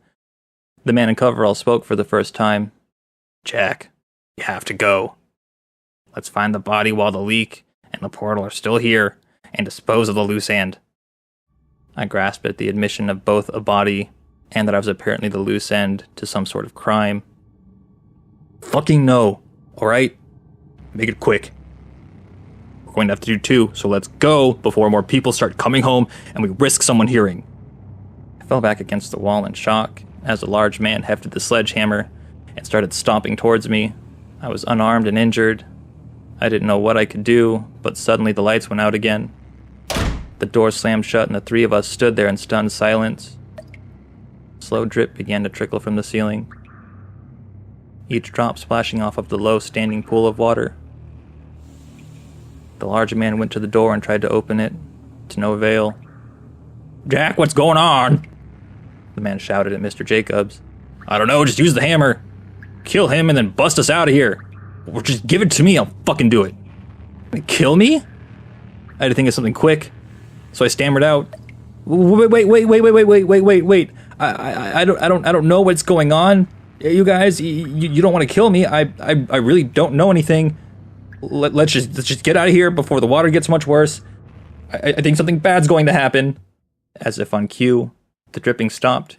The man in coveralls spoke for the first time. Jack, you have to go. Let's find the body while the leak and the portal are still here, and dispose of the loose end. I grasped at the admission of both a body and that I was apparently the loose end to some sort of crime. Fucking no, alright? Make it quick. We're going to have to do 2, so let's go before more people start coming home and we risk someone hearing. I fell back against the wall in shock as a large man hefted the sledgehammer and started stomping towards me. I was unarmed and injured. I didn't know what I could do, but suddenly the lights went out again. The door slammed shut and the 3 of us stood there in stunned silence. Slow drip began to trickle from the ceiling, each drop splashing off of the low standing pool of water. The large man went to the door and tried to open it, to no avail. "Jack, what's going on?" the man shouted at Mr. Jacobs. "I don't know, just use the hammer. Kill him and then bust us out of here. Or just give it to me, I'll fucking do it." "Kill me?" I had to think of something quick, so I stammered out, Wait. I don't know what's going on. You guys, you don't want to kill me. I really don't know anything. Let's just get out of here before the water gets much worse. I think something bad's going to happen." As if on cue, the dripping stopped,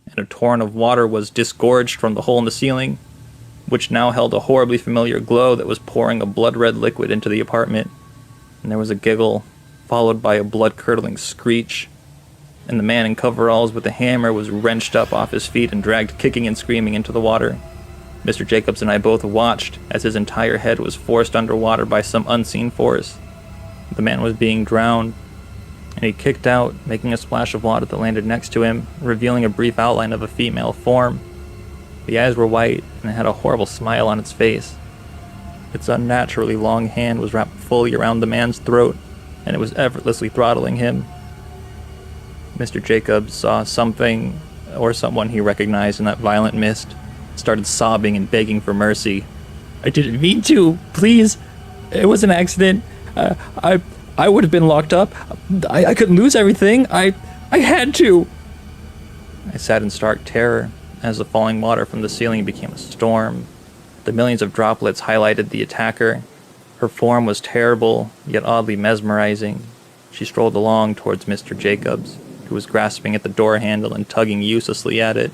and a torrent of water was disgorged from the hole in the ceiling, which now held a horribly familiar glow that was pouring a blood-red liquid into the apartment. And there was a giggle, followed by a blood-curdling screech, and the man in coveralls with the hammer was wrenched up off his feet and dragged kicking and screaming into the water. Mr. Jacobs and I both watched as his entire head was forced underwater by some unseen force. The man was being drowned, and he kicked out, making a splash of water that landed next to him, revealing a brief outline of a female form. The eyes were white, and it had a horrible smile on its face. Its unnaturally long hand was wrapped fully around the man's throat, and it was effortlessly throttling him. Mr. Jacobs saw something, or someone he recognized in that violent mist, started sobbing and begging for mercy. "I didn't mean to, please. It was an accident. I would have been locked up. I couldn't lose everything. I had to." I sat in stark terror as the falling water from the ceiling became a storm. The millions of droplets highlighted the attacker. Her form was terrible, yet oddly mesmerizing. She strolled along towards Mr. Jacobs, who was grasping at the door handle and tugging uselessly at it.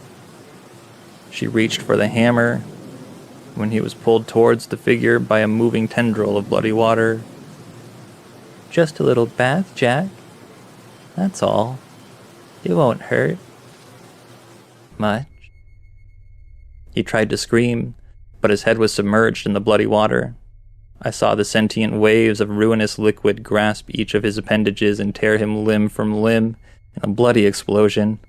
She reached for the hammer when he was pulled towards the figure by a moving tendril of bloody water. "Just a little bath, Jack. That's all. It won't hurt much." He tried to scream, but his head was submerged in the bloody water. I saw the sentient waves of ruinous liquid grasp each of his appendages and tear him limb from limb in a bloody explosion.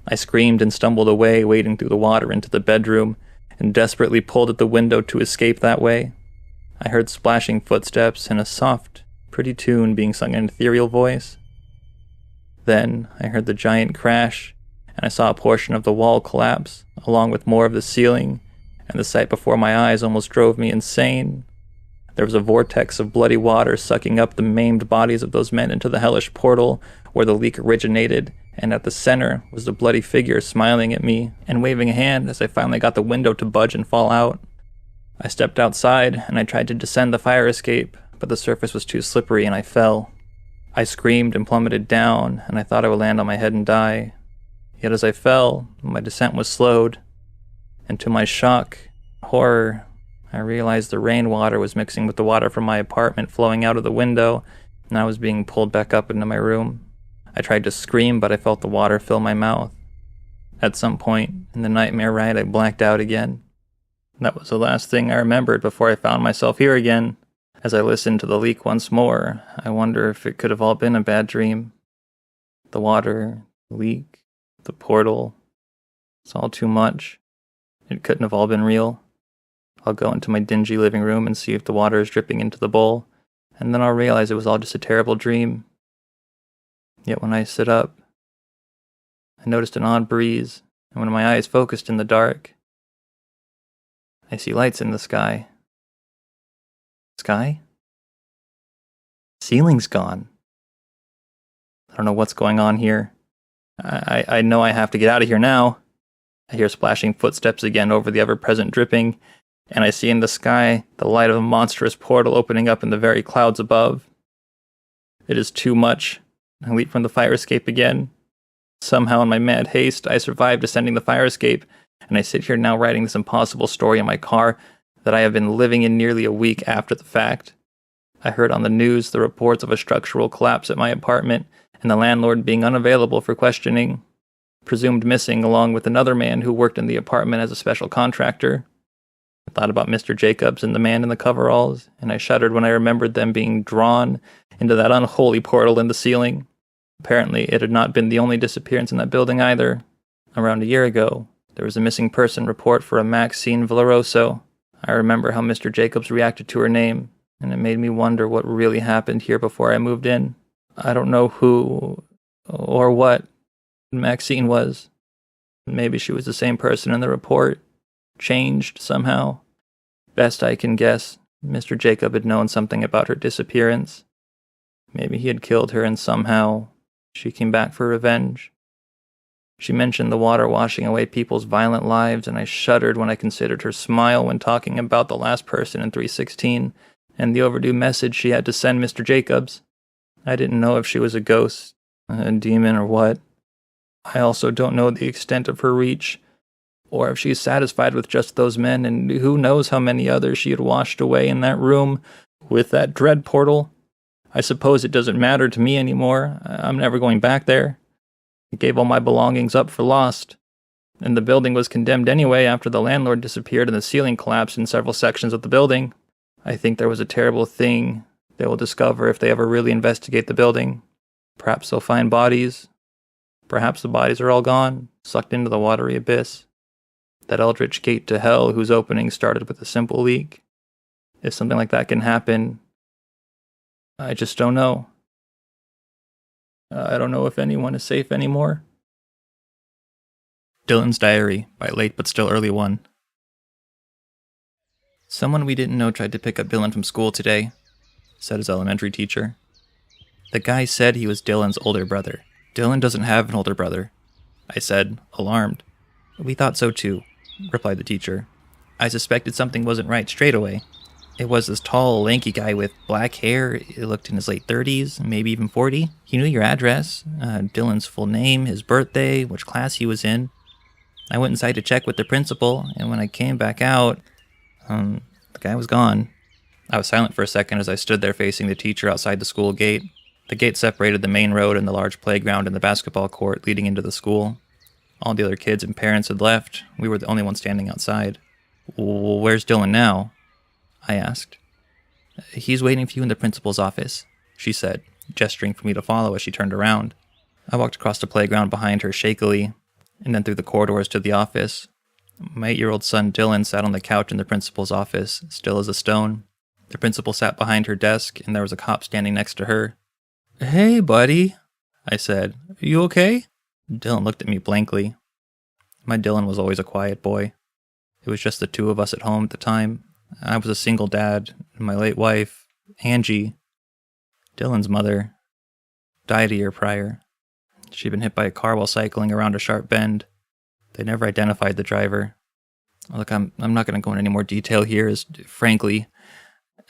I screamed and stumbled away, wading through the water into the bedroom, and desperately pulled at the window to escape that way. I heard splashing footsteps and a soft, pretty tune being sung in an ethereal voice. Then I heard the giant crash, and I saw a portion of the wall collapse, along with more of the ceiling, and the sight before my eyes almost drove me insane. There was a vortex of bloody water sucking up the maimed bodies of those men into the hellish portal where the leak originated, and at the center was the bloody figure smiling at me and waving a hand as I finally got the window to budge and fall out. I stepped outside, and I tried to descend the fire escape, but the surface was too slippery and I fell. I screamed and plummeted down, and I thought I would land on my head and die. Yet as I fell, my descent was slowed, and to my shock, horror, I realized the rainwater was mixing with the water from my apartment flowing out of the window, and I was being pulled back up into my room. I tried to scream, but I felt the water fill my mouth. At some point in the nightmare ride, I blacked out again. That was the last thing I remembered before I found myself here again. As I listened to the leak once more, I wonder if it could have all been a bad dream. The water, the leak, the portal. It's all too much. It couldn't have all been real. I'll go into my dingy living room and see if the water is dripping into the bowl, and then I'll realize it was all just a terrible dream. Yet when I sit up, I noticed an odd breeze, and when my eyes focused in the dark, I see lights in the sky. Sky? Ceiling's gone. I don't know what's going on here. I know I have to get out of here now. I hear splashing footsteps again over the ever-present dripping, and I see in the sky the light of a monstrous portal opening up in the very clouds above. It is too much. I leap from the fire escape again. Somehow, in my mad haste, I survived descending the fire escape, and I sit here now writing this impossible story in my car that I have been living in nearly a week after the fact. I heard on the news the reports of a structural collapse at my apartment, and the landlord being unavailable for questioning, presumed missing along with another man who worked in the apartment as a special contractor. I thought about Mr. Jacobs and the man in the coveralls, and I shuddered when I remembered them being drawn into that unholy portal in the ceiling. Apparently, it had not been the only disappearance in that building either. Around a year ago, there was a missing person report for a Maxine Villaroso. I remember how Mr. Jacobs reacted to her name, and it made me wonder what really happened here before I moved in. I don't know who or what Maxine was. Maybe she was the same person in the report, changed somehow. Best I can guess, Mr. Jacob had known something about her disappearance. Maybe he had killed her and somehow she came back for revenge. She mentioned the water washing away people's violent lives, and I shuddered when I considered her smile when talking about the last person in 316 and the overdue message she had to send Mr. Jacobs. I didn't know if she was a ghost, a demon, or what. I also don't know the extent of her reach, or if she's satisfied with just those men, and who knows how many others she had washed away in that room with that dread portal. I suppose it doesn't matter to me anymore. I'm never going back there. I gave all my belongings up for lost, and the building was condemned anyway after the landlord disappeared and the ceiling collapsed in several sections of the building. I think there was a terrible thing they will discover if they ever really investigate the building. Perhaps they'll find bodies. Perhaps the bodies are all gone, sucked into the watery abyss. That eldritch gate to hell whose opening started with a simple leak. If something like that can happen, I just don't know. I don't know if anyone is safe anymore. Dylan's Diary, by late but still early one. Someone we didn't know tried to pick up Dylan from school today, said his elementary teacher. The guy said he was Dylan's older brother. Dylan doesn't have an older brother, I said, alarmed. We thought so too, replied the teacher. I suspected something wasn't right straight away. It was this tall, lanky guy with black hair. He looked in his late 30s, maybe even 40. He knew your address, Dylan's full name, his birthday, which class he was in. I went inside to check with the principal, and when I came back out, the guy was gone. I was silent for a second as I stood there facing the teacher outside the school gate. The gate separated the main road and the large playground and the basketball court leading into the school. All the other kids and parents had left. We were the only ones standing outside. Well, where's Dylan now? I asked. He's waiting for you in the principal's office, she said, gesturing for me to follow as she turned around. I walked across the playground behind her shakily, and then through the corridors to the office. My 8-year-old son Dylan sat on the couch in the principal's office, still as a stone. The principal sat behind her desk, and there was a cop standing next to her. Hey, buddy, I said. You okay? Dylan looked at me blankly. My Dylan was always a quiet boy. It was just the two of us at home at the time. I was a single dad, and my late wife, Angie, Dylan's mother, died a year prior. She'd been hit by a car while cycling around a sharp bend. They never identified the driver. Look, I'm not going to go into any more detail here, as frankly,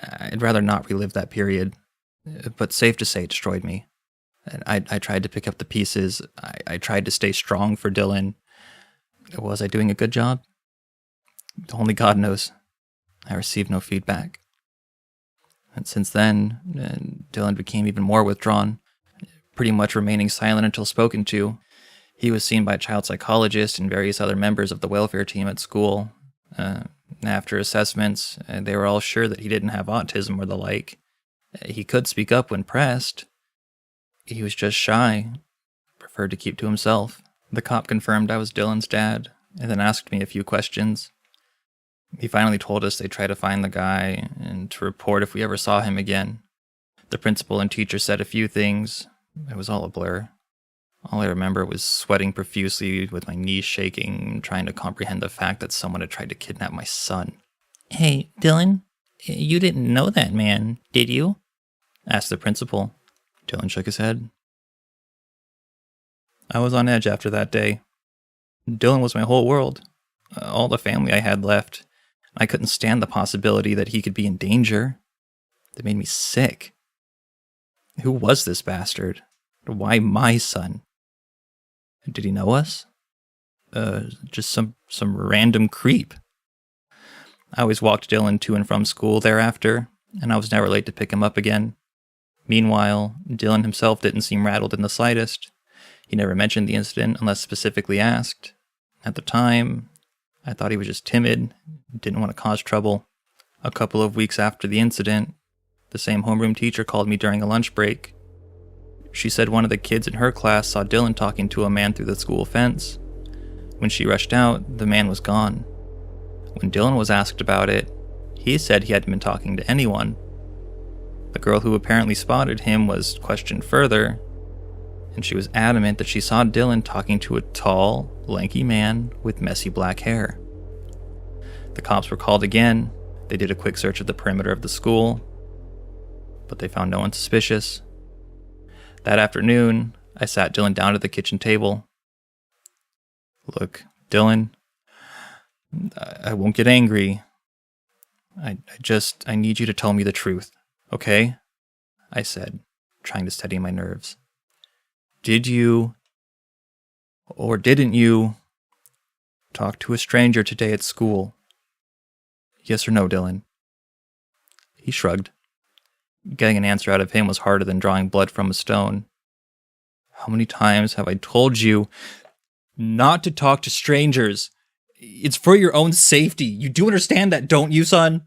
I'd rather not relive that period. But safe to say it destroyed me. I tried to pick up the pieces. I tried to stay strong for Dylan. Was I doing a good job? Only God knows. I received no feedback. And since then, Dylan became even more withdrawn, pretty much remaining silent until spoken to. He was seen by a child psychologist and various other members of the welfare team at school. After assessments, they were all sure that he didn't have autism or the like. He could speak up when pressed. He was just shy, preferred to keep to himself. The cop confirmed I was Dylan's dad, and then asked me a few questions. He finally told us they'd try to find the guy and to report if we ever saw him again. The principal and teacher said a few things. It was all a blur. All I remember was sweating profusely with my knees shaking, trying to comprehend the fact that someone had tried to kidnap my son. Hey, Dylan, you didn't know that man, did you? Asked the principal. Dylan shook his head. I was on edge after that day. Dylan was my whole world. All the family I had left. I couldn't stand the possibility that he could be in danger. It made me sick. Who was this bastard? Why my son? Did he know us? Just some random creep. I always walked Dylan to and from school thereafter, and I was never late to pick him up again. Meanwhile, Dylan himself didn't seem rattled in the slightest. He never mentioned the incident unless specifically asked. At the time, I thought he was just timid, didn't want to cause trouble. A couple of weeks after the incident, the same homeroom teacher called me during a lunch break. She said one of the kids in her class saw Dylan talking to a man through the school fence. When she rushed out, the man was gone. When Dylan was asked about it, he said he hadn't been talking to anyone. The girl who apparently spotted him was questioned further, and she was adamant that she saw Dylan talking to a tall, lanky man with messy black hair. The cops were called again. They did a quick search of the perimeter of the school, but they found no one suspicious. That afternoon, I sat Dylan down at the kitchen table. Look, Dylan, I won't get angry. I need you to tell me the truth, okay? I said, trying to steady my nerves. Did you, or didn't you, talk to a stranger today at school? Yes or no, Dylan? He shrugged. Getting an answer out of him was harder than drawing blood from a stone. How many times have I told you not to talk to strangers? It's for your own safety. You do understand that, don't you, son?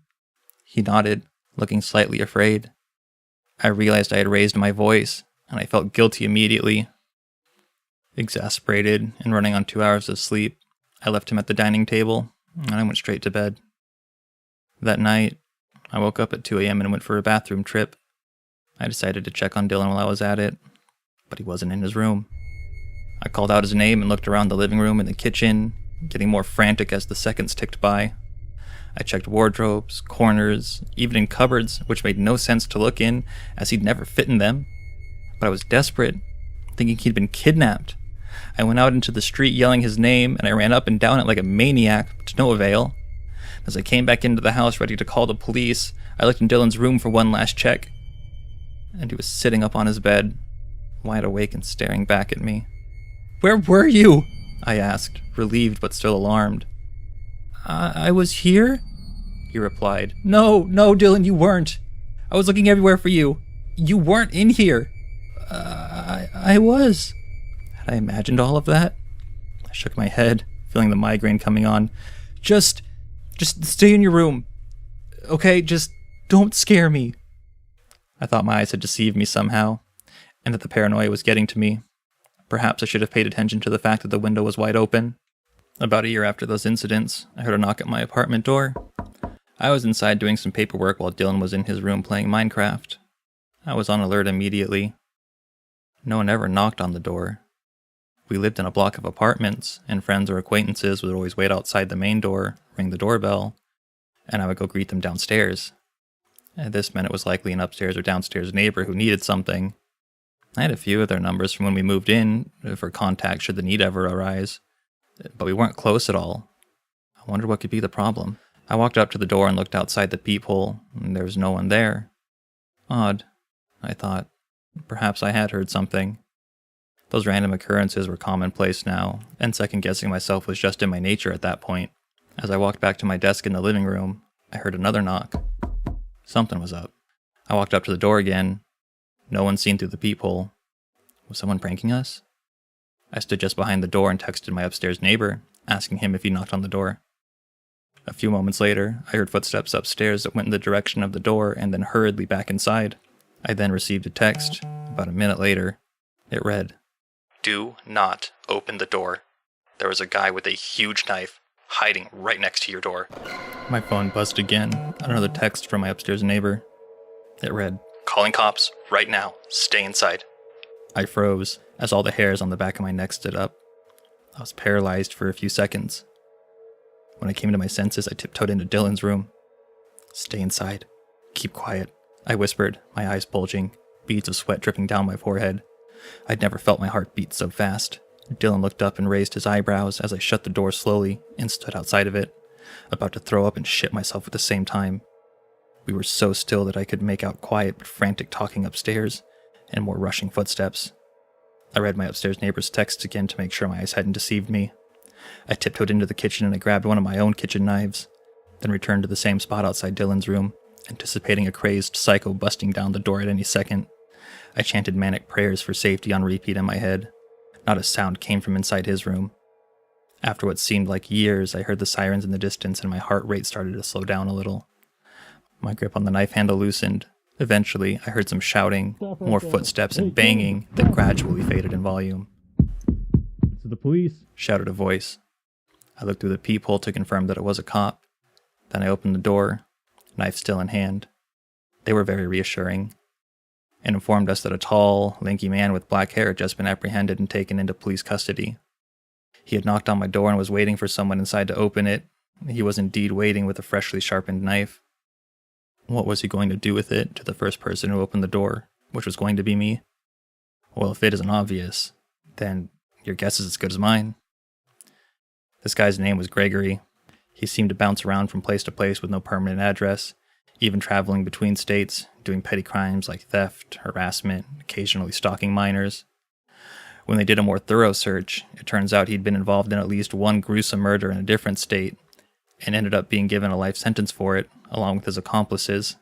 He nodded, looking slightly afraid. I realized I had raised my voice, and I felt guilty immediately. Exasperated and running on 2 hours of sleep, I left him at the dining table, and I went straight to bed. That night, I woke up at 2 a.m. and went for a bathroom trip. I decided to check on Dylan while I was at it, but he wasn't in his room. I called out his name and looked around the living room and the kitchen, getting more frantic as the seconds ticked by. I checked wardrobes, corners, even in cupboards, which made no sense to look in, as he'd never fit in them. But I was desperate, thinking he'd been kidnapped. I went out into the street yelling his name, and I ran up and down it like a maniac, but to no avail. As I came back into the house ready to call the police, I looked in Dylan's room for one last check. And he was sitting up on his bed, wide awake and staring back at me. "Where were you?" I asked, relieved but still alarmed. I was here," he replied. No, Dylan, you weren't. I was looking everywhere for you. You weren't in here." I was." Had I imagined all of that? I shook my head, feeling the migraine coming on. Just stay in your room. Okay, just don't scare me." I thought my eyes had deceived me somehow, and that the paranoia was getting to me. Perhaps I should have paid attention to the fact that the window was wide open. About a year after those incidents, I heard a knock at my apartment door. I was inside doing some paperwork while Dylan was in his room playing Minecraft. I was on alert immediately. No one ever knocked on the door. We lived in a block of apartments, and friends or acquaintances would always wait outside the main door, ring the doorbell, and I would go greet them downstairs. And this meant it was likely an upstairs or downstairs neighbor who needed something. I had a few of their numbers from when we moved in for contact should the need ever arise, but we weren't close at all. I wondered what could be the problem. I walked up to the door and looked outside the peephole, and there was no one there. Odd, I thought. Perhaps I had heard something. Those random occurrences were commonplace now, and second-guessing myself was just in my nature at that point. As I walked back to my desk in the living room, I heard another knock. Something was up. I walked up to the door again. No one seen through the peephole. Was someone pranking us? I stood just behind the door and texted my upstairs neighbor, asking him if he knocked on the door. A few moments later, I heard footsteps upstairs that went in the direction of the door and then hurriedly back inside. I then received a text. About a minute later, it read, "Do not open the door. There is a guy with a huge knife hiding right next to your door." My phone buzzed again. Another text from my upstairs neighbor. It read, "Calling cops right now. Stay inside." I froze as all the hairs on the back of my neck stood up. I was paralyzed for a few seconds. When I came to my senses, I tiptoed into Dylan's room. "Stay inside. Keep quiet," I whispered, my eyes bulging, beads of sweat dripping down my forehead. I'd never felt my heart beat so fast. Dylan looked up and raised his eyebrows as I shut the door slowly and stood outside of it, about to throw up and shit myself at the same time. We were so still that I could make out quiet but frantic talking upstairs, and more rushing footsteps. I read my upstairs neighbor's text again to make sure my eyes hadn't deceived me. I tiptoed into the kitchen and I grabbed one of my own kitchen knives, then returned to the same spot outside Dylan's room, anticipating a crazed psycho busting down the door at any second. I chanted manic prayers for safety on repeat in my head. Not a sound came from inside his room. After what seemed like years, I heard the sirens in the distance and my heart rate started to slow down a little. My grip on the knife handle loosened. Eventually, I heard some shouting, more footsteps and banging that gradually faded in volume. "It's the police," shouted a voice. I looked through the peephole to confirm that it was a cop. Then I opened the door, knife still in hand. They were very reassuring, and informed us that a tall, lanky man with black hair had just been apprehended and taken into police custody. He had knocked on my door and was waiting for someone inside to open it. He was indeed waiting with a freshly sharpened knife. What was he going to do with it to the first person who opened the door, which was going to be me? Well, if it isn't obvious, then your guess is as good as mine. This guy's name was Gregory. He seemed to bounce around from place to place with no permanent address, even traveling between states, doing petty crimes like theft, harassment, occasionally stalking minors. When they did a more thorough search, it turns out he'd been involved in at least one gruesome murder in a different state, and ended up being given a life sentence for it, along with his accomplices.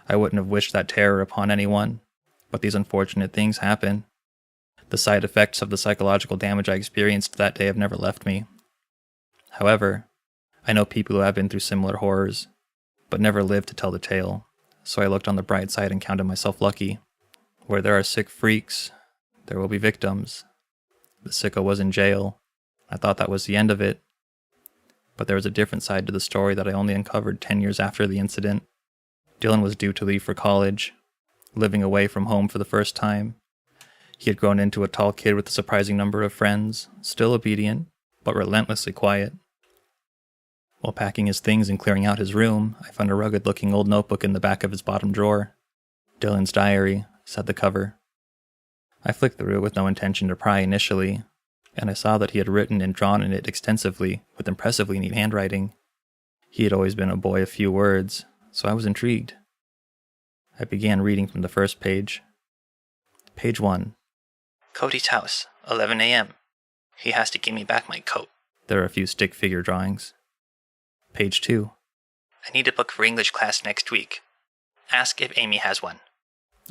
I wouldn't have wished that terror upon anyone, but these unfortunate things happen. The side effects of the psychological damage I experienced that day have never left me. However, I know people who have been through similar horrors, but never lived to tell the tale, so I looked on the bright side and counted myself lucky. Where there are sick freaks, there will be victims. The sicko was in jail. I thought that was the end of it. But there was a different side to the story that I only uncovered 10 years after the incident. Dylan was due to leave for college, living away from home for the first time. He had grown into a tall kid with a surprising number of friends, still obedient, but relentlessly quiet. While packing his things and clearing out his room, I found a rugged-looking old notebook in the back of his bottom drawer. "Dylan's diary," said the cover. I flicked through it with no intention to pry initially, and I saw that he had written and drawn in it extensively, with impressively neat handwriting. He had always been a boy of few words, so I was intrigued. I began reading from the first page. Page 1. Cody's house, 11 a.m. He has to give me back my coat. There are a few stick figure drawings. Page 2. I need a book for English class next week. Ask if Amy has one.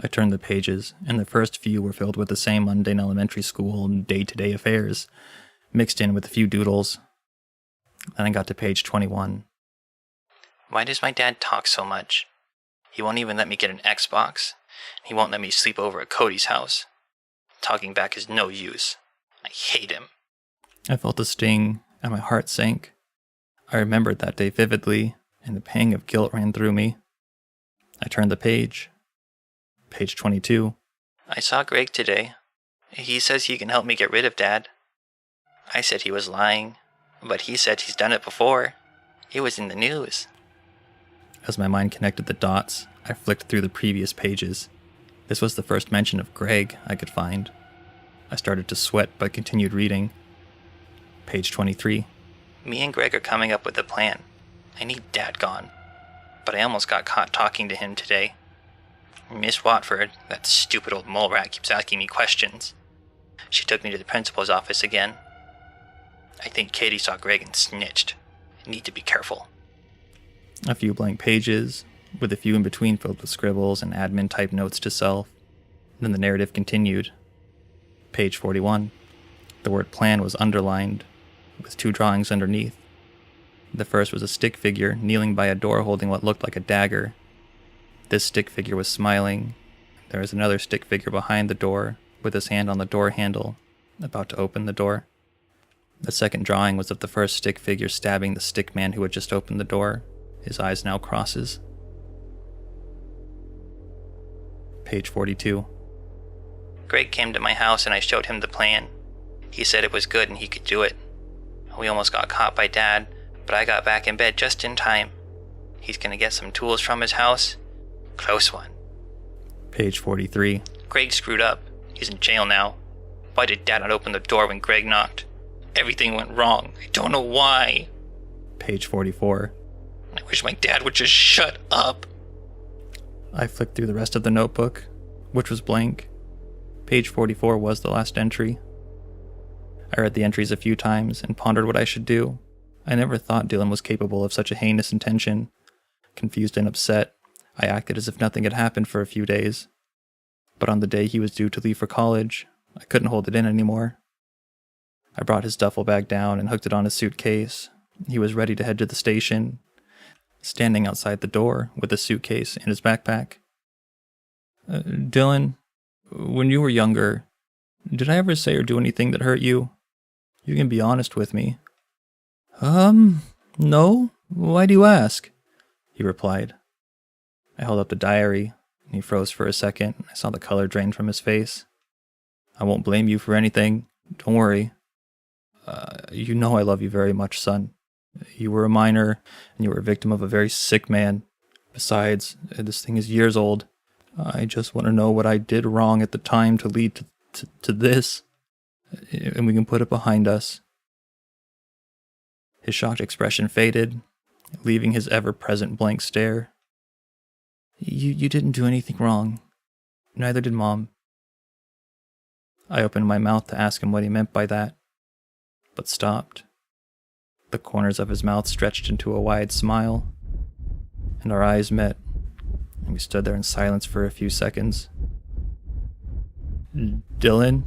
I turned the pages, and the first few were filled with the same mundane elementary school day-to-day affairs, mixed in with a few doodles. Then I got to page 21. Why does my dad talk so much? He won't even let me get an Xbox. He won't let me sleep over at Cody's house. Talking back is no use. I hate him. I felt a sting, and my heart sank. I remembered that day vividly, and the pang of guilt ran through me. I turned the page. Page 22. I saw Greg today. He says he can help me get rid of Dad. I said he was lying, but he said he's done it before. It was in the news. As my mind connected the dots, I flicked through the previous pages. This was the first mention of Greg I could find. I started to sweat but continued reading. Page 23. Me and Greg are coming up with a plan. I need Dad gone. But I almost got caught talking to him today. Miss Watford, that stupid old mole rat, keeps asking me questions. She took me to the principal's office again. I think Katie saw Greg and snitched. I need to be careful. A few blank pages, with a few in between filled with scribbles and admin-type notes to self. Then the narrative continued. Page 41. The word plan was underlined, with 2 drawings underneath. The first was a stick figure kneeling by a door holding what looked like a dagger. This stick figure was smiling. There was another stick figure behind the door, with his hand on the door handle, about to open the door. The second drawing was of the first stick figure stabbing the stick man who had just opened the door, his eyes now crosses. Page 42. Greg came to my house and I showed him the plan. He said it was good and he could do it. We almost got caught by Dad, but I got back in bed just in time. He's gonna get some tools from his house. Close one. Page 43. Greg screwed up. He's in jail now. Why did Dad not open the door when Greg knocked? Everything went wrong. I don't know why. Page 44. I wish my dad would just shut up. I flicked through the rest of the notebook, which was blank. Page 44 was the last entry. I read the entries a few times and pondered what I should do. I never thought Dylan was capable of such a heinous intention. Confused and upset, I acted as if nothing had happened for a few days. But on the day he was due to leave for college, I couldn't hold it in anymore. I brought his duffel bag down and hooked it on his suitcase. He was ready to head to the station, standing outside the door with the suitcase and his backpack. Dylan, when you were younger, did I ever say or do anything that hurt you? You can be honest with me. No. Why do you ask? He replied. I held up the diary, and he froze for a second. I saw the color drain from his face. I won't blame you for anything. Don't worry. You know I love you very much, son. You were a minor, and you were a victim of a very sick man. Besides, this thing is years old. I just want to know what I did wrong at the time to lead to this, and we can put it behind us. His shocked expression faded, leaving his ever-present blank stare. You didn't do anything wrong. Neither did Mom. I opened my mouth to ask him what he meant by that, but stopped. The corners of his mouth stretched into a wide smile, and our eyes met, and we stood there in silence for a few seconds. Dylan,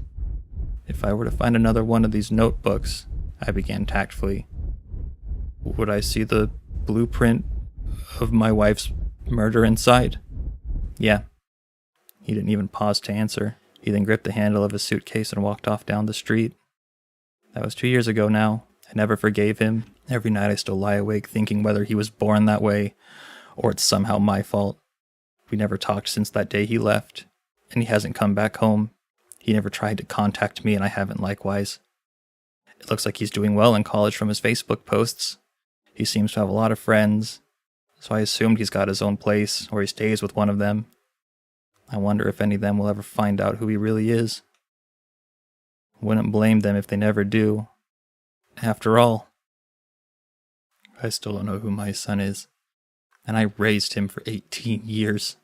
if I were to find another one of these notebooks, I began tactfully, would I see the blueprint of my wife's murder inside? Yeah. He didn't even pause to answer. He then gripped the handle of his suitcase and walked off down the street. That was 2 years ago now. I never forgave him. Every night I still lie awake thinking whether he was born that way or it's somehow my fault. We never talked since that day he left, and he hasn't come back home. He never tried to contact me, and I haven't likewise. It looks like he's doing well in college from his Facebook posts. He seems to have a lot of friends, so I assumed he's got his own place, or he stays with one of them. I wonder if any of them will ever find out who he really is. Wouldn't blame them if they never do. After all, I still don't know who my son is, and I raised him for 18 years.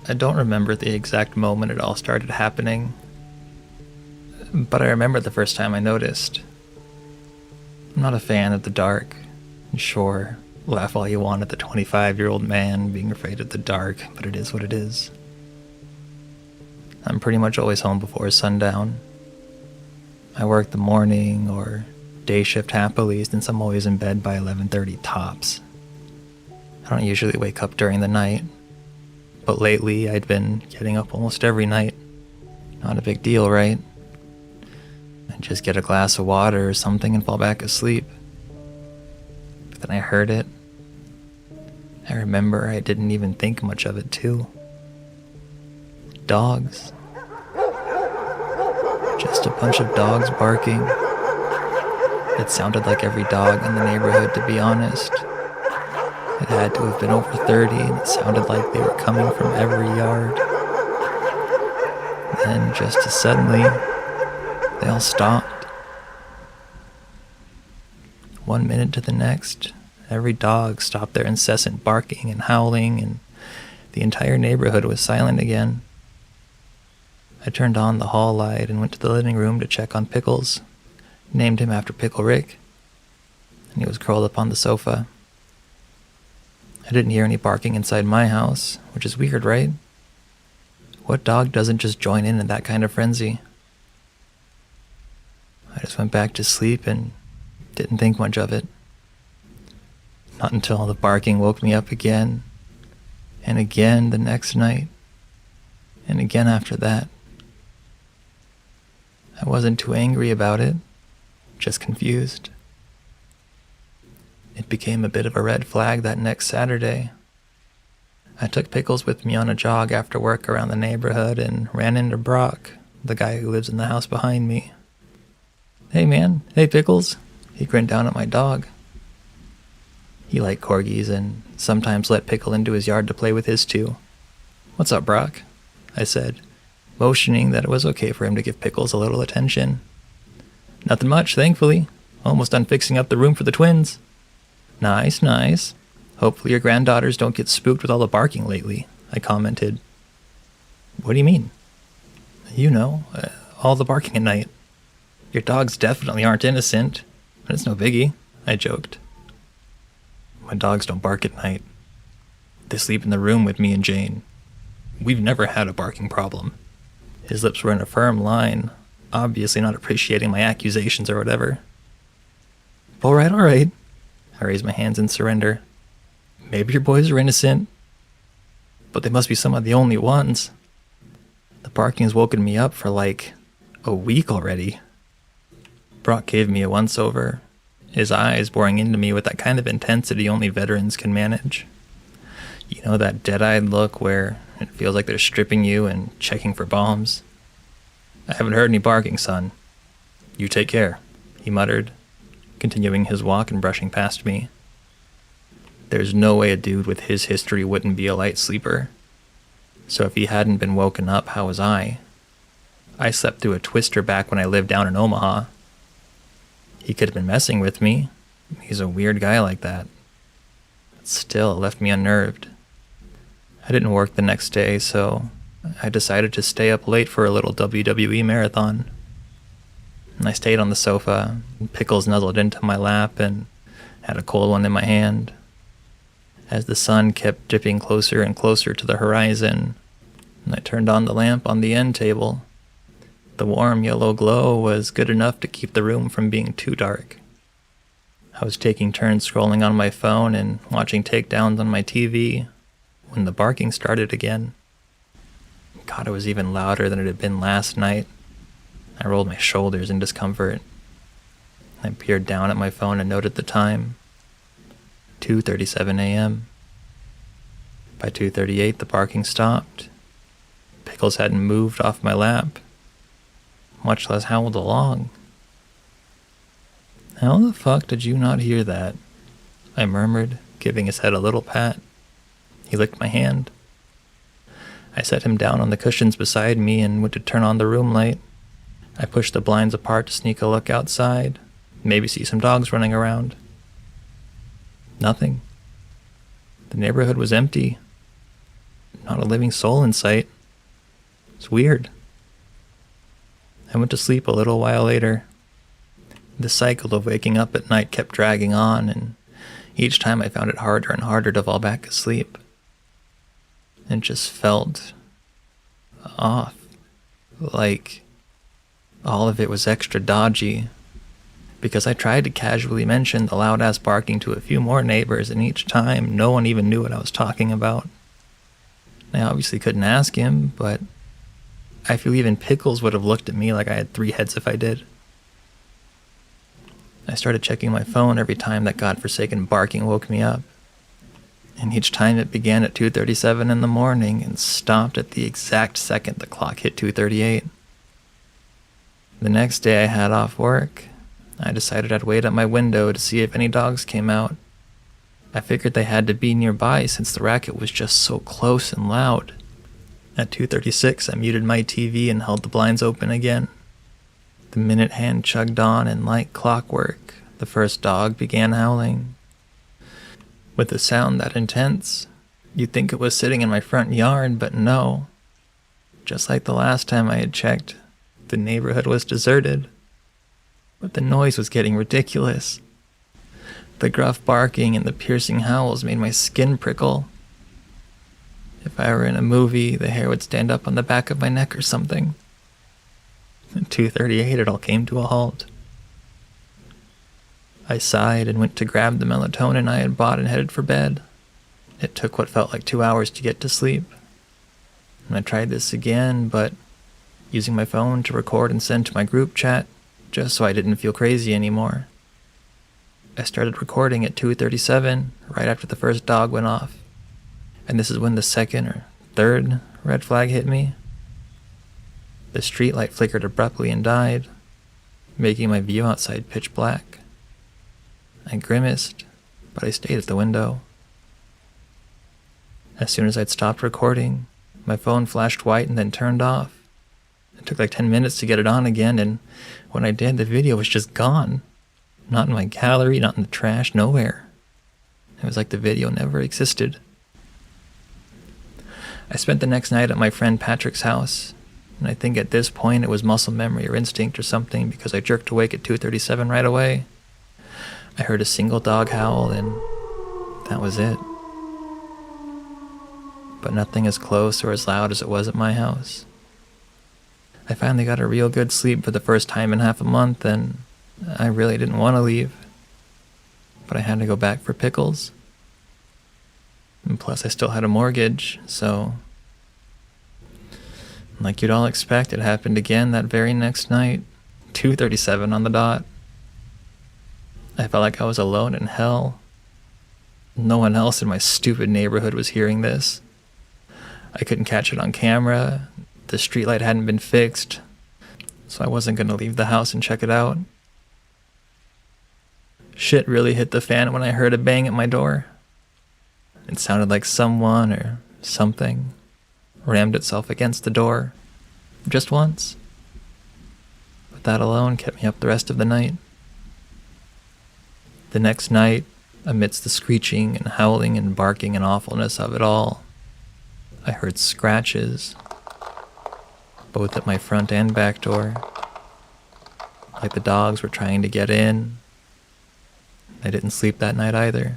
I don't remember the exact moment it all started happening, but I remember the first time I noticed. I'm not a fan of the dark, and sure, laugh all you want at the 25-year-old man being afraid of the dark, but it is what it is. I'm pretty much always home before sundown. I work the morning or day shift happily since I'm always in bed by 11:30 tops. I don't usually wake up during the night, but lately I'd been getting up almost every night. Not a big deal, right? I'd just get a glass of water or something and fall back asleep. But then I heard it. I remember I didn't even think much of it too. Dogs. Just a bunch of dogs barking. It sounded like every dog in the neighborhood, to be honest. It had to have been over 30, and it sounded like they were coming from every yard. Then, just as suddenly, they all stopped. 1 minute to the next, every dog stopped their incessant barking and howling, and the entire neighborhood was silent again. I turned on the hall light and went to the living room to check on Pickles. Named him after Pickle Rick, and he was curled up on the sofa. I didn't hear any barking inside my house, which is weird, right? What dog doesn't just join in that kind of frenzy? I just went back to sleep and didn't think much of it. Not until the barking woke me up again, and again the next night, and again after that. I wasn't too angry about it, just confused. It became a bit of a red flag that next Saturday. I took Pickles with me on a jog after work around the neighborhood and ran into Brock, the guy who lives in the house behind me. Hey man, hey Pickles. He grinned down at my dog. He liked corgis and sometimes let Pickle into his yard to play with his too. What's up, Brock? I said, motioning that it was okay for him to give Pickles a little attention. Nothing much, thankfully. Almost done fixing up the room for the twins. Nice, nice. Hopefully your granddaughters don't get spooked with all the barking lately, I commented. What do you mean? You know, all the barking at night. Your dogs definitely aren't innocent, but it's no biggie, I joked. My dogs don't bark at night. They sleep in the room with me and Jane. We've never had a barking problem. His lips were in a firm line, obviously not appreciating my accusations or whatever. All right. I raised my hands in surrender. Maybe your boys are innocent, but they must be some of the only ones. The barking has woken me up for like a week already. Brock gave me a once-over, his eyes boring into me with that kind of intensity only veterans can manage. You know, that dead-eyed look where it feels like they're stripping you and checking for bombs. I haven't heard any barking, son. You take care, he muttered, continuing his walk and brushing past me. There's no way a dude with his history wouldn't be a light sleeper. So if he hadn't been woken up, how was I? I slept through a twister back when I lived down in Omaha. He could have been messing with me. He's a weird guy like that. But still, it left me unnerved. I didn't work the next day, so I decided to stay up late for a little WWE marathon. And I stayed on the sofa, Pickles nuzzled into my lap, and had a cold one in my hand. As the sun kept dipping closer and closer to the horizon, and I turned on the lamp on the end table. The warm yellow glow was good enough to keep the room from being too dark. I was taking turns scrolling on my phone and watching takedowns on my TV when the barking started again. God, it was even louder than it had been last night. I rolled my shoulders in discomfort. I peered down at my phone and noted the time. 2:37 a.m. By 2:38, the barking stopped. Pickles hadn't moved off my lap, much less howled along. How the fuck did you not hear that? I murmured, giving his head a little pat. He licked my hand. I set him down on the cushions beside me and went to turn on the room light. I pushed the blinds apart to sneak a look outside, maybe see some dogs running around. Nothing. The neighborhood was empty. Not a living soul in sight. It's weird. I went to sleep a little while later. The cycle of waking up at night kept dragging on, and each time I found it harder and harder to fall back asleep. It just felt off. Like all of it was extra dodgy. Because I tried to casually mention the loud-ass barking to a few more neighbors, and each time, no one even knew what I was talking about. I obviously couldn't ask him, but I feel even Pickles would have looked at me like I had 3 heads if I did. I started checking my phone every time that godforsaken barking woke me up. And each time it began at 2:37 in the morning and stopped at the exact second the clock hit 2:38. The next day I had off work. I decided I'd wait at my window to see if any dogs came out. I figured they had to be nearby since the racket was just so close and loud. At 2:36, I muted my TV and held the blinds open again. The minute hand chugged on, and like clockwork, the first dog began howling. With a sound that intense, you'd think it was sitting in my front yard, but no. Just like the last time I had checked, the neighborhood was deserted. But the noise was getting ridiculous. The gruff barking and the piercing howls made my skin prickle. If I were in a movie, the hair would stand up on the back of my neck or something. At 2:38, it all came to a halt. I sighed and went to grab the melatonin I had bought and headed for bed. It took what felt like 2 hours to get to sleep. And I tried this again, but using my phone to record and send to my group chat, just so I didn't feel crazy anymore. I started recording at 2:37, right after the first dog went off. And this is when the second or third red flag hit me. The streetlight flickered abruptly and died, making my view outside pitch black. I grimaced, but I stayed at the window. As soon as I'd stopped recording, my phone flashed white and then turned off. It took like 10 minutes to get it on again, and when I did, the video was just gone. Not in my gallery, not in the trash, nowhere. It was like the video never existed. I spent the next night at my friend Patrick's house, and I think at this point it was muscle memory or instinct or something because I jerked awake at 2:37 right away. I heard a single dog howl, and that was it. But nothing as close or as loud as it was at my house. I finally got a real good sleep for the first time in half a month, and I really didn't want to leave. But I had to go back for pickles. And plus I still had a mortgage, so... Like you'd all expect, it happened again that very next night. 2:37 on the dot. I felt like I was alone in hell. No one else in my stupid neighborhood was hearing this. I couldn't catch it on camera. The streetlight hadn't been fixed, so I wasn't going to leave the house and check it out. Shit really hit the fan when I heard a bang at my door. It sounded like someone or something rammed itself against the door. Just once. But that alone kept me up the rest of the night. The next night, amidst the screeching and howling and barking and awfulness of it all, I heard scratches, both at my front and back door, like the dogs were trying to get in. I didn't sleep that night either.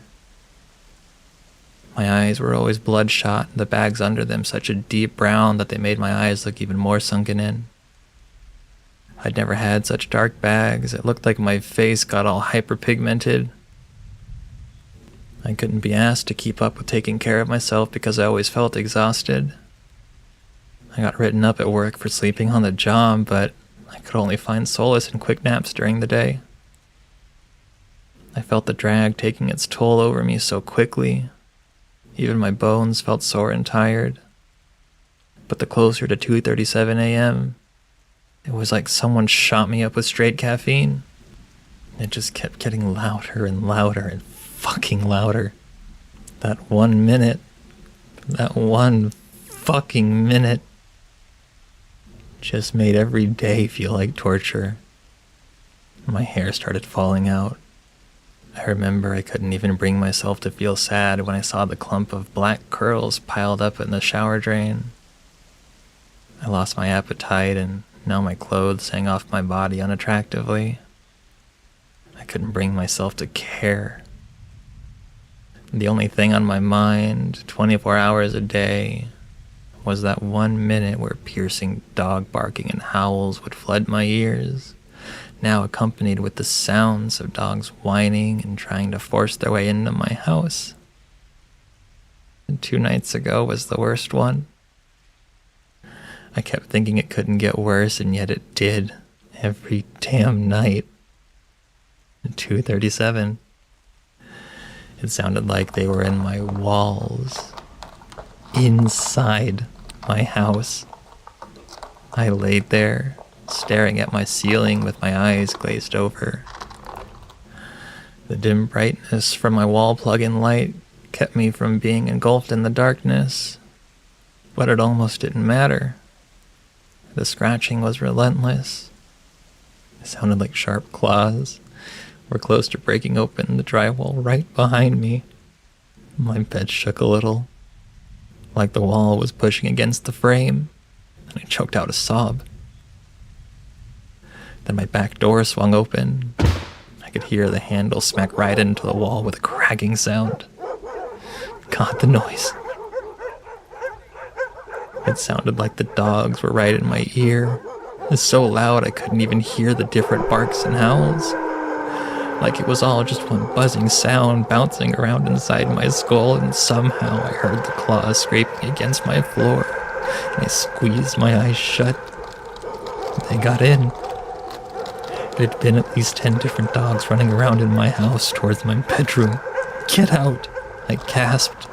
My eyes were always bloodshot, and the bags under them such a deep brown that they made my eyes look even more sunken in. I'd never had such dark bags. It looked like my face got all hyperpigmented. I couldn't be asked to keep up with taking care of myself because I always felt exhausted. I got written up at work for sleeping on the job, but I could only find solace in quick naps during the day. I felt the drag taking its toll over me so quickly. Even my bones felt sore and tired. But the closer to 2:37 a.m., it was like someone shot me up with straight caffeine. It just kept getting louder and louder and fucking louder. That 1 minute, that one fucking minute, just made every day feel like torture. My hair started falling out. I remember I couldn't even bring myself to feel sad when I saw the clump of black curls piled up in the shower drain. I lost my appetite, and now my clothes hang off my body unattractively. I couldn't bring myself to care. The only thing on my mind, 24 hours a day, was that 1 minute where piercing dog barking and howls would flood my ears, now accompanied with the sounds of dogs whining and trying to force their way into my house. And 2 nights ago was the worst one. I kept thinking it couldn't get worse, and yet it did, every damn night. At 2:37, it sounded like they were in my walls, inside my house. I laid there, staring at my ceiling with my eyes glazed over. The dim brightness from my wall plug-in light kept me from being engulfed in the darkness, but it almost didn't matter. The scratching was relentless. It sounded like sharp claws were close to breaking open the drywall right behind me. My bed shook a little, like the wall was pushing against the frame, and I choked out a sob. Then my back door swung open. I could hear the handle smack right into the wall with a cracking sound. God, the noise. It sounded like the dogs were right in my ear. It was so loud I couldn't even hear the different barks and howls. Like it was all just one buzzing sound bouncing around inside my skull, and somehow I heard the claws scraping against my floor, and I squeezed my eyes shut. They got in. There had been at least 10 different dogs running around in my house towards my bedroom. Get out! I gasped,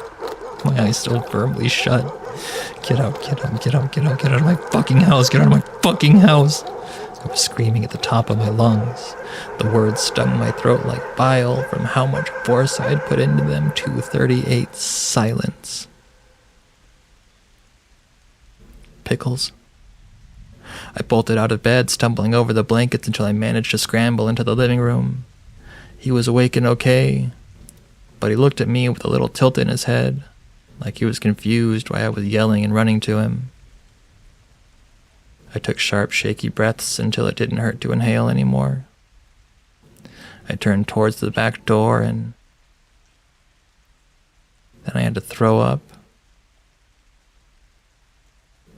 my eyes still firmly shut. Get out, get out, get out, get out, get out of my fucking house, get out of my fucking house! I was screaming at the top of my lungs. The words stung my throat like bile from how much force I had put into them. 2:38 silence. Pickles. I bolted out of bed, stumbling over the blankets until I managed to scramble into the living room. He was awake and okay, but he looked at me with a little tilt in his head, like he was confused why I was yelling and running to him. I took sharp, shaky breaths until it didn't hurt to inhale anymore. I turned towards the back door and then I had to throw up.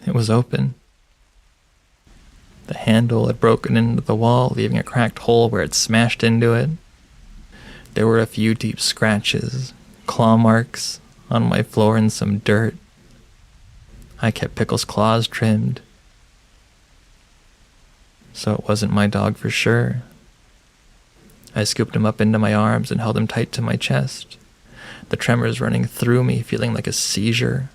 It was open. The handle had broken into the wall, leaving a cracked hole where it smashed into it. There were a few deep scratches, claw marks on my floor and some dirt. I kept Pickle's claws trimmed, so it wasn't my dog for sure. I scooped him up into my arms and held him tight to my chest, the tremors running through me, feeling like a seizure.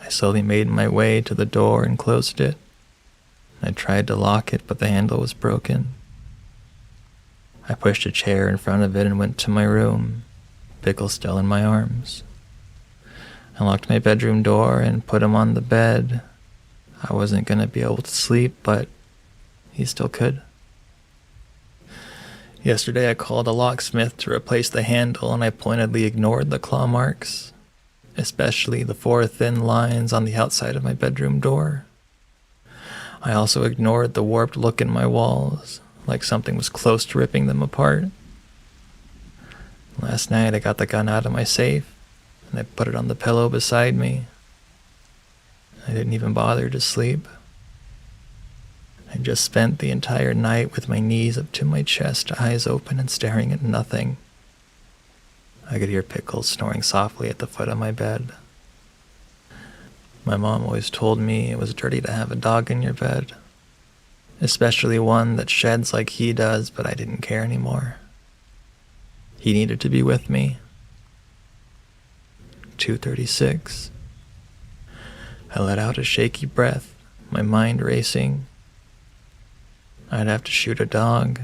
I slowly made my way to the door and closed it. I tried to lock it, but the handle was broken. I pushed a chair in front of it and went to my room, Pickle still in my arms. I locked my bedroom door and put him on the bed. I wasn't going to be able to sleep, but he still could. Yesterday I called a locksmith to replace the handle, and I pointedly ignored the claw marks, especially the 4 thin lines on the outside of my bedroom door. I also ignored the warped look in my walls, like something was close to ripping them apart. Last night I got the gun out of my safe, and I put it on the pillow beside me. I didn't even bother to sleep. I just spent the entire night with my knees up to my chest, eyes open and staring at nothing. I could hear Pickle snoring softly at the foot of my bed. My mom always told me it was dirty to have a dog in your bed, especially one that sheds like he does, but I didn't care anymore. He needed to be with me. 2:36. I let out a shaky breath, my mind racing. I'd have to shoot a dog.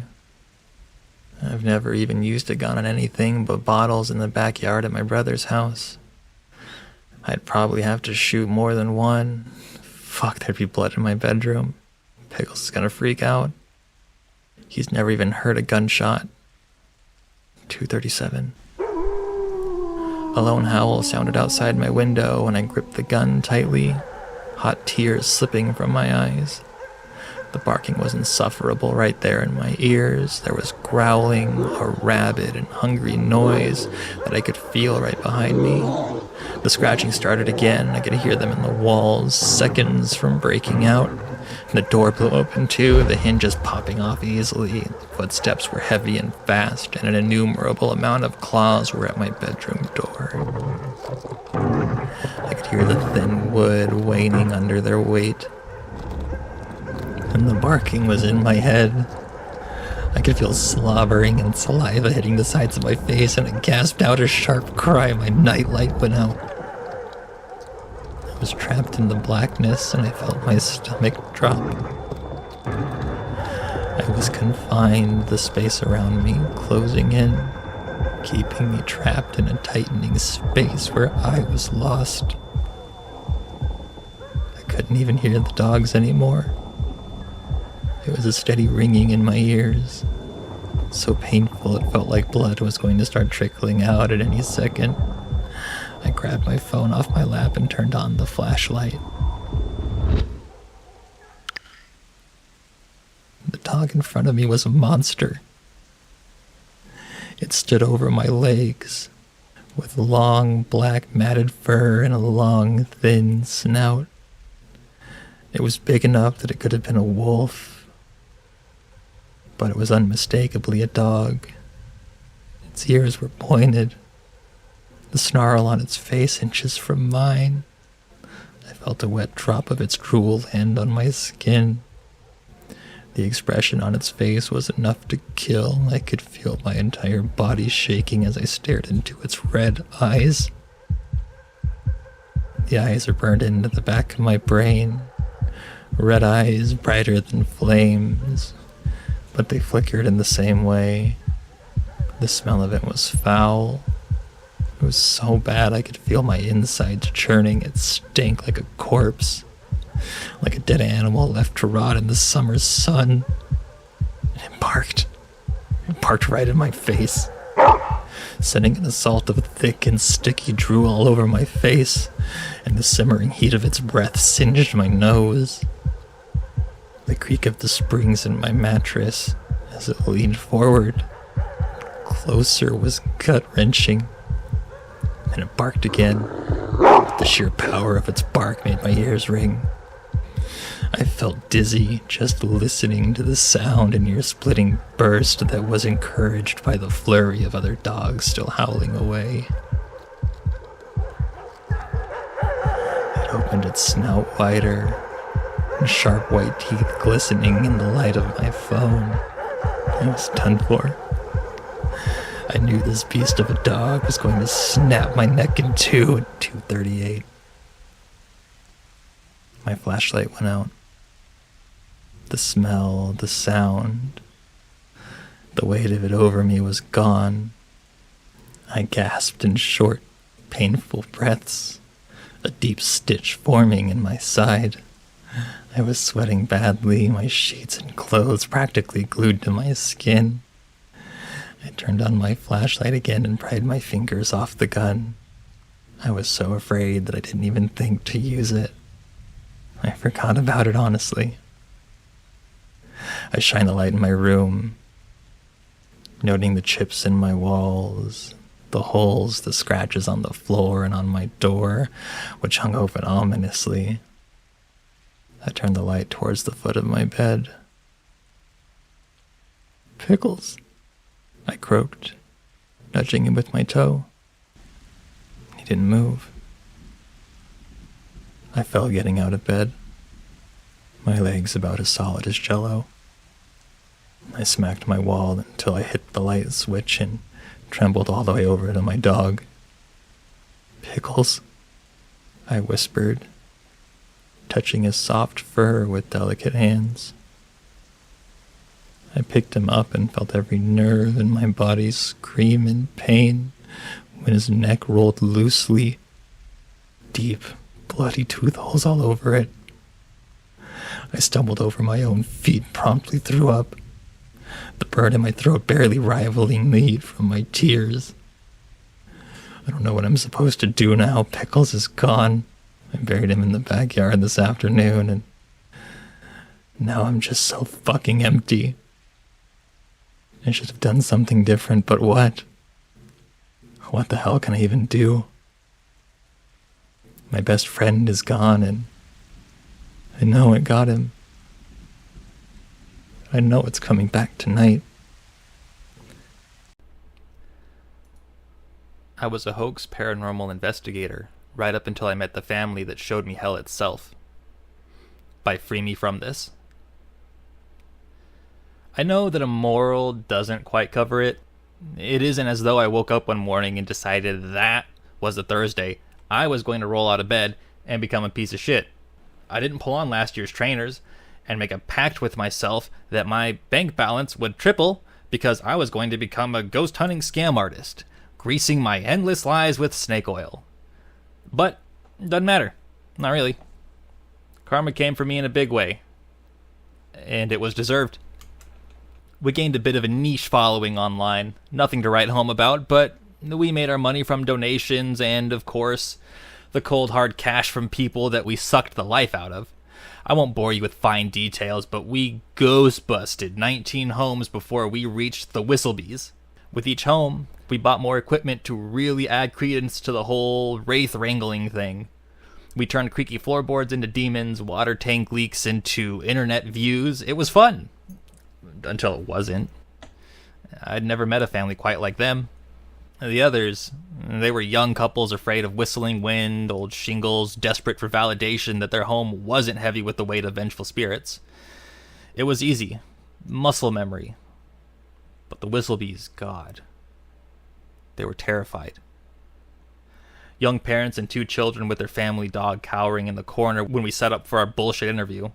I've never even used a gun on anything but bottles in the backyard at my brother's house. I'd probably have to shoot more than one. Fuck, there'd be blood in my bedroom. Pickles is gonna freak out. He's never even heard a gunshot. 2:37. A lone howl sounded outside my window, and I gripped the gun tightly, hot tears slipping from my eyes. The barking was insufferable right there in my ears. There was growling, a rabid and hungry noise that I could feel right behind me. The scratching started again. I could hear them in the walls, seconds from breaking out. And the door blew open too, the hinges popping off easily. Footsteps were heavy and fast, and an innumerable amount of claws were at my bedroom door. I could hear the thin wood waning under their weight. And the barking was in my head. I could feel slobbering and saliva hitting the sides of my face, and I gasped out a sharp cry. My nightlight went out. I was trapped in the blackness, and I felt my stomach drop. I was confined, the space around me closing in, keeping me trapped in a tightening space where I was lost. I couldn't even hear the dogs anymore. There was a steady ringing in my ears, so painful it felt like blood was going to start trickling out at any second. I grabbed my phone off my lap and turned on the flashlight. The dog in front of me was a monster. It stood over my legs, with long, black, matted fur and a long, thin snout. It was big enough that it could have been a wolf, but it was unmistakably a dog. Its ears were pointed, the snarl on its face inches from mine. I felt a wet drop of its drool land on my skin. The expression on its face was enough to kill. I could feel my entire body shaking as I stared into its red eyes. The eyes are burned into the back of my brain. Red eyes brighter than flames, but they flickered in the same way. The smell of it was foul. It was so bad I could feel my insides churning. It stank like a corpse, like a dead animal left to rot in the summer sun. And it barked. It barked right in my face. sending an assault of thick and sticky drool all over my face, and the simmering heat of its breath singed my nose. The creak of the springs in my mattress as it leaned forward closer was gut-wrenching, and it barked again. The sheer power of its bark made my ears ring. I felt dizzy just listening to the sound and ear-splitting burst that was encouraged by the flurry of other dogs still howling away. It opened its snout wider, and sharp white teeth glistening in the light of my phone. I was done for. I knew this beast of a dog was going to snap my neck in two at 2:38. My flashlight went out. The smell, the sound, the weight of it over me was gone. I gasped in short, painful breaths, a deep stitch forming in my side. I was sweating badly, my sheets and clothes practically glued to my skin. I turned on my flashlight again and pried my fingers off the gun. I was so afraid that I didn't even think to use it. I forgot about it, honestly. I shined the light in my room, noting the chips in my walls, the holes, the scratches on the floor and on my door, which hung open ominously. I turned the light towards the foot of my bed. "Pickles," I croaked, nudging him with my toe. He didn't move. I fell getting out of bed, my legs about as solid as jello. I smacked my wall until I hit the light switch and trembled all the way over to my dog. "Pickles," I whispered, touching his soft fur with delicate hands. I picked him up and felt every nerve in my body scream in pain when his neck rolled loosely, deep, bloody tooth holes all over it. I stumbled over my own feet, promptly threw up, the burn in my throat barely rivaling the heat from my tears. I don't know what I'm supposed to do now. Pickles is gone. I buried him in the backyard this afternoon, and now I'm just so fucking empty. I should have done something different, but what? What the hell can I even do? My best friend is gone, and I know it got him. I know it's coming back tonight. I was a hoax paranormal investigator right up until I met the family that showed me hell itself. By free me from this. I know that a moral doesn't quite cover it. It isn't as though I woke up one morning and decided that was a Thursday. I was going to roll out of bed and become a piece of shit. I didn't pull on last year's trainers and make a pact with myself that my bank balance would triple because I was going to become a ghost hunting scam artist, greasing my endless lies with snake oil. But doesn't matter. Not really. Karma came for me in a big way. And it was deserved. We gained a bit of a niche following online. Nothing to write home about, but we made our money from donations and, of course, the cold hard cash from people that we sucked the life out of. I won't bore you with fine details, but we ghost busted 19 homes before we reached the Whistlebees. With each home, we bought more equipment to really add credence to the whole wraith wrangling thing. We turned creaky floorboards into demons, water tank leaks into internet views. It was fun. Until it wasn't. I'd never met a family quite like them. The others, they were young couples afraid of whistling wind, old shingles, desperate for validation that their home wasn't heavy with the weight of vengeful spirits. It was easy. Muscle memory. But the Whistlebees, God. They were terrified. Young parents and 2 children with their family dog cowering in the corner when we set up for our bullshit interview.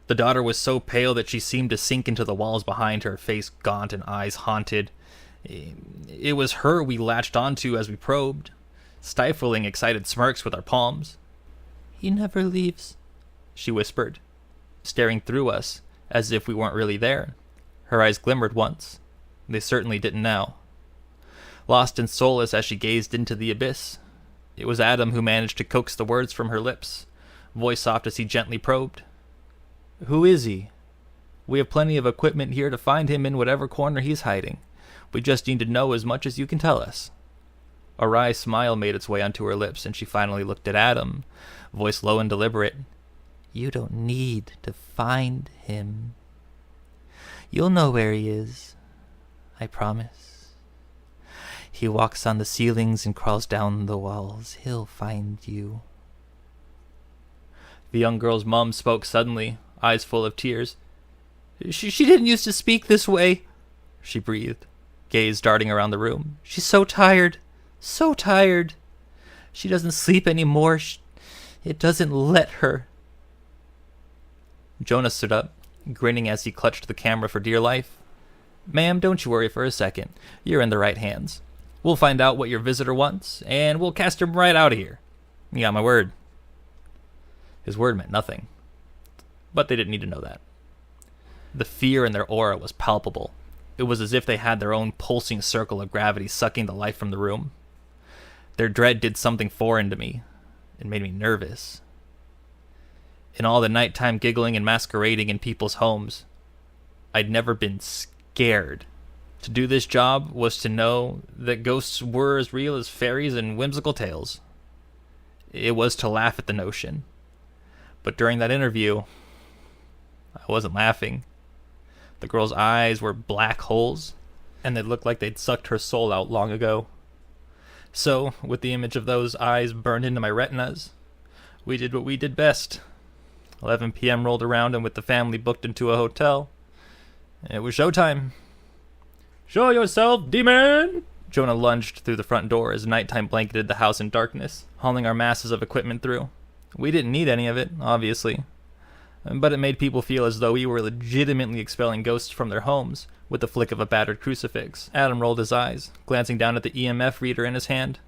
The daughter was so pale that she seemed to sink into the walls behind her, face gaunt and eyes haunted. It was her we latched onto as we probed, stifling excited smirks with our palms. "He never leaves," she whispered, staring through us as if we weren't really there. Her eyes glimmered once. They certainly didn't now. lost in solace as she gazed into the abyss. It was Adam who managed to coax the words from her lips, voice soft as he gently probed. "Who is he? We have plenty of equipment here to find him in whatever corner he's hiding. We just need to know as much as you can tell us." A wry smile made its way onto her lips, and she finally looked at Adam, voice low and deliberate. "You don't need to find him. You'll know where he is. I promise. He walks on the ceilings and crawls down the walls. He'll find you." The young girl's mom spoke suddenly, eyes full of tears. She didn't used to speak this way," she breathed, gaze darting around the room. "She's so tired. So tired. She doesn't sleep anymore. It doesn't let her." Jonah stood up, grinning as he clutched the camera for dear life. "Ma'am, don't you worry for a second. You're in the right hands. We'll find out what your visitor wants, and we'll cast him right out of here. You got my word." His word meant nothing, but they didn't need to know that. The fear in their aura was palpable. It was as if they had their own pulsing circle of gravity sucking the life from the room. Their dread did something foreign to me. It made me nervous. In all the nighttime giggling and masquerading in people's homes, I'd never been scared. To do this job was to know that ghosts were as real as fairies and whimsical tales. It was to laugh at the notion. But during that interview, I wasn't laughing. The girl's eyes were black holes, and they looked like they'd sucked her soul out long ago. So, with the image of those eyes burned into my retinas, we did what we did best. 11 p.m. rolled around, and with the family booked into a hotel, it was showtime. "Show yourself, demon!" Jonah lunged through the front door as nighttime blanketed the house in darkness, hauling our masses of equipment through. We didn't need any of it, obviously, but it made people feel as though we were legitimately expelling ghosts from their homes with the flick of a battered crucifix. Adam rolled his eyes, glancing down at the EMF reader in his hand.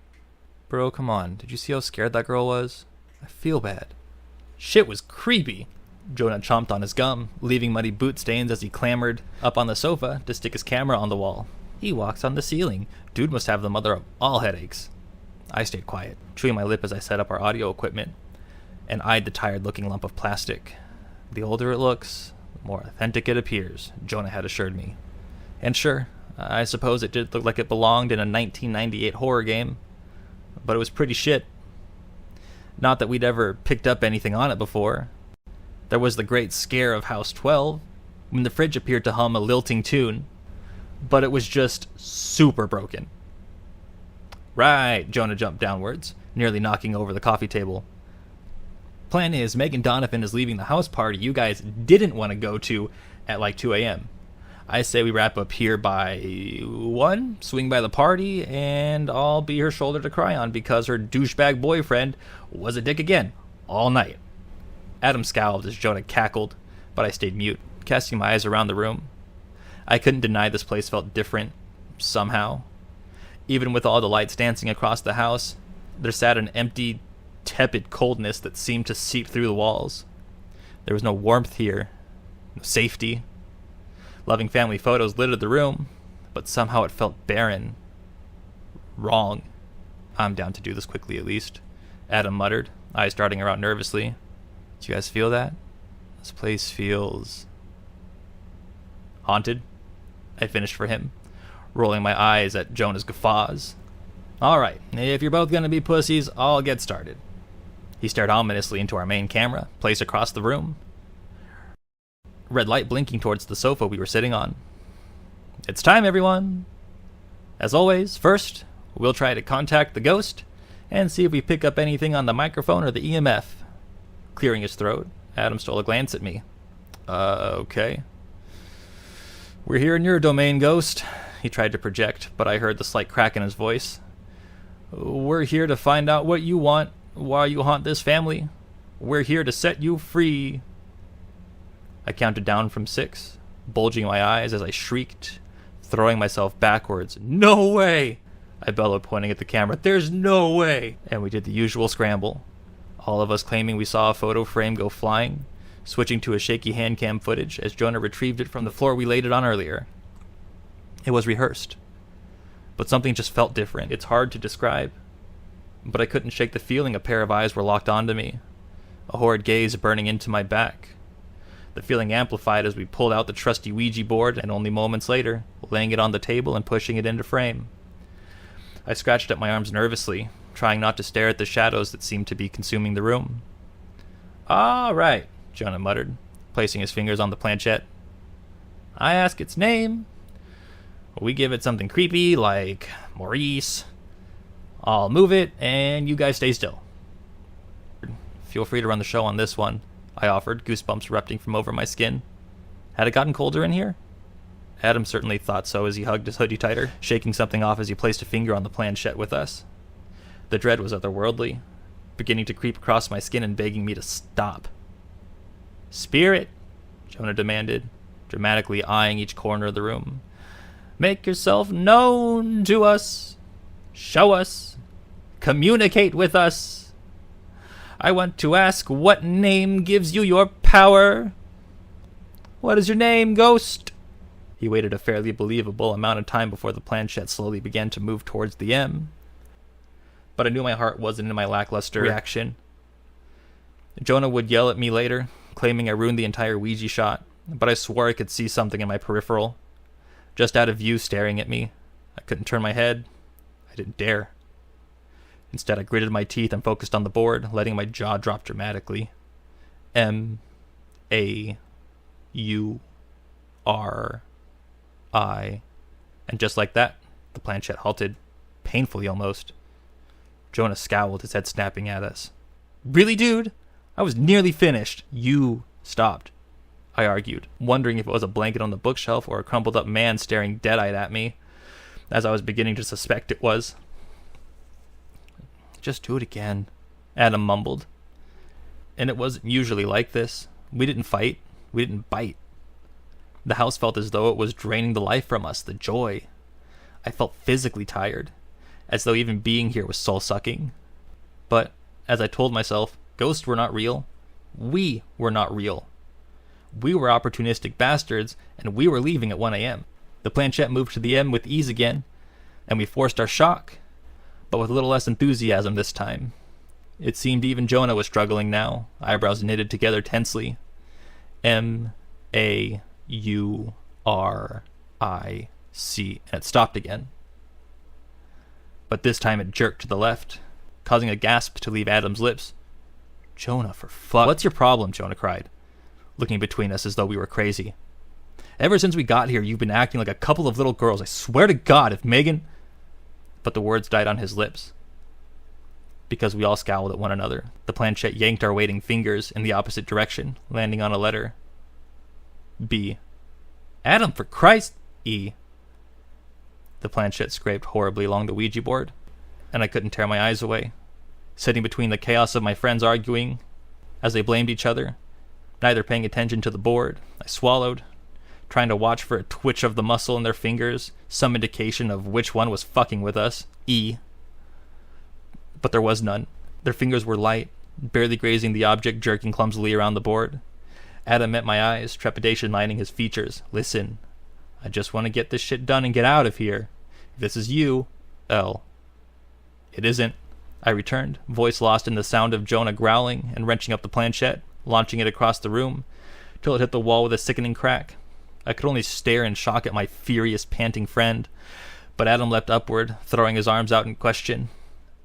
"Bro, come on. Did you see how scared that girl was? I feel bad." Shit was creepy. Jonah chomped on his gum, leaving muddy boot stains as he clambered up on the sofa to stick his camera on the wall. "He walks on the ceiling. Dude must have the mother of all headaches." I stayed quiet, chewing my lip as I set up our audio equipment, and eyed the tired-looking lump of plastic. "The older it looks, the more authentic it appears," Jonah had assured me. And sure, I suppose it did look like it belonged in a 1998 horror game, but it was pretty shit. Not that we'd ever picked up anything on it before. There was the great scare of House 12, when the fridge appeared to hum a lilting tune, but it was just super broken. "Right," Jonah jumped downwards, nearly knocking over the coffee table. "Plan is, Megan Donovan is leaving the house party you guys didn't want to go to at like 2 a.m. I say we wrap up here by 1, swing by the party, and I'll be her shoulder to cry on because her douchebag boyfriend was a dick again, all night." Adam scowled as Jonah cackled, but I stayed mute, casting my eyes around the room. I couldn't deny this place felt different, somehow. Even with all the lights dancing across the house, there sat an empty, tepid coldness that seemed to seep through the walls. There was no warmth here, no safety. Loving family photos littered the room, but somehow it felt barren. Wrong. "I'm down to do this quickly at least," Adam muttered, eyes darting around nervously. "Do you guys feel that? This place feels haunted." I finished for him, rolling my eyes at Jonah's guffaws. "All right, if you're both going to be pussies, I'll get started." He stared ominously into our main camera, placed across the room. Red light blinking towards the sofa we were sitting on. "It's time, everyone. As always, first, we'll try to contact the ghost and see if we pick up anything on the microphone or the EMF." Clearing his throat, Adam stole a glance at me. Okay. "We're here in your domain, ghost," he tried to project, but I heard the slight crack in his voice. "We're here to find out what you want, why you haunt this family. We're here to set you free." I counted down from 6, bulging my eyes as I shrieked, throwing myself backwards. "No way!" I bellowed, pointing at the camera. "There's no way!" And we did the usual scramble, all of us claiming we saw a photo frame go flying, switching to a shaky hand cam footage as Jonah retrieved it from the floor we laid it on earlier. It was rehearsed. but something just felt different. It's hard to describe, but I couldn't shake the feeling a pair of eyes were locked onto me, a horrid gaze burning into my back. The feeling amplified as we pulled out the trusty Ouija board, and only moments later, laying it on the table and pushing it into frame. I scratched at my arms nervously, trying not to stare at the shadows that seemed to be consuming the room. "All right," Jonah muttered, placing his fingers on the planchette. "I ask its name. We give it something creepy, like Maurice. I'll move it, and you guys stay still." "Feel free to run the show on this one," I offered, goosebumps erupting from over my skin. Had it gotten colder in here? Adam certainly thought so as he hugged his hoodie tighter, shaking something off as he placed a finger on the planchette with us. The dread was otherworldly, beginning to creep across my skin and begging me to stop. "Spirit," Jonah demanded, dramatically eyeing each corner of the room. "Make yourself known to us. Show us. Communicate with us. I want to ask what name gives you your power. What is your name, ghost?" He waited a fairly believable amount of time before the planchette slowly began to move towards the M. But I knew my heart wasn't in my lackluster reaction. Jonah would yell at me later, claiming I ruined the entire Ouija shot, but I swore I could see something in my peripheral, just out of view staring at me. I couldn't turn my head. I didn't dare. Instead, I gritted my teeth and focused on the board, letting my jaw drop dramatically. M-A-U-R-I. And just like that, the planchette halted, painfully almost. Jonah scowled, his head snapping at us. "Really, dude? I was nearly finished. You stopped," I argued, wondering if it was a blanket on the bookshelf or a crumpled up man staring dead-eyed at me, as I was beginning to suspect it was. "Just do it again," Adam mumbled. And it wasn't usually like this. We didn't fight. We didn't bite. The house felt as though it was draining the life from us, the joy. I felt physically tired, as though even being here was soul-sucking. But, as I told myself, ghosts were not real. We were not real. We were opportunistic bastards, and we were leaving at 1 a.m. The planchette moved to the M with ease again, and we forced our shock, but with a little less enthusiasm this time. It seemed even Jonah was struggling now, eyebrows knitted together tensely. M-A-U-R-I-C, and it stopped again. But this time it jerked to the left, causing a gasp to leave Adam's lips. "Jonah, for fuck." "What's your problem?" Jonah cried, looking between us as though we were crazy. "Ever since we got here, you've been acting like a couple of little girls. I swear to God, if Megan..." But the words died on his lips, because we all scowled at one another. The planchette yanked our waiting fingers in the opposite direction, landing on a letter. B. "Adam, for Christ!" E. The planchette scraped horribly along the Ouija board, and I couldn't tear my eyes away. Sitting between the chaos of my friends arguing, as they blamed each other, neither paying attention to the board, I swallowed, trying to watch for a twitch of the muscle in their fingers, some indication of which one was fucking with us. E. But there was none. Their fingers were light, barely grazing the object, jerking clumsily around the board. Adam met my eyes, trepidation lining his features. "Listen, I just want to get this shit done and get out of here. If this is you, L." "It isn't," I returned, voice lost in the sound of Jonah growling and wrenching up the planchette, launching it across the room, till it hit the wall with a sickening crack. I could only stare in shock at my furious, panting friend, but Adam leapt upward, throwing his arms out in question.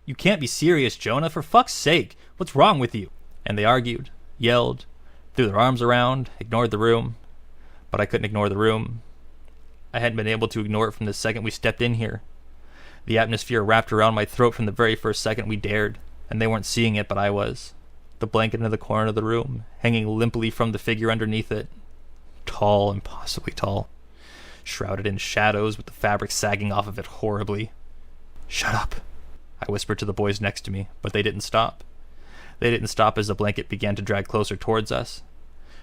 "You can't be serious, Jonah, for fuck's sake. What's wrong with you?" And they argued, yelled, threw their arms around, ignored the room. But I couldn't ignore the room. I hadn't been able to ignore it from the second we stepped in here. The atmosphere wrapped around my throat from the very first second we dared, and they weren't seeing it, but I was. The blanket in the corner of the room, hanging limply from the figure underneath it. Tall, impossibly tall. Shrouded in shadows with the fabric sagging off of it horribly. "Shut up," I whispered to the boys next to me, but they didn't stop. They didn't stop as the blanket began to drag closer towards us.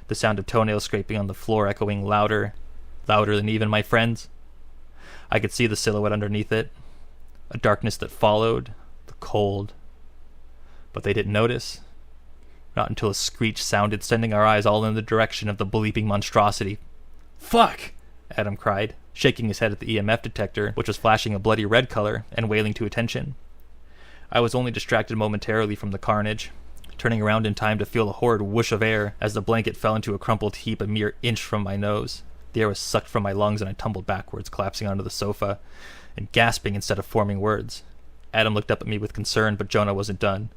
The sound of toenails scraping on the floor echoing louder than even my friends. I could see the silhouette underneath it, a darkness that followed, the cold. But they didn't notice. Not until a screech sounded, sending our eyes all in the direction of the bleeping monstrosity. "Fuck!" Adam cried, shaking his head at the EMF detector, which was flashing a bloody red color and wailing to attention. I was only distracted momentarily from the carnage, turning around in time to feel a horrid whoosh of air as the blanket fell into a crumpled heap a mere inch from my nose. The air was sucked from my lungs and I tumbled backwards, collapsing onto the sofa and gasping instead of forming words. Adam looked up at me with concern, but Jonah wasn't done.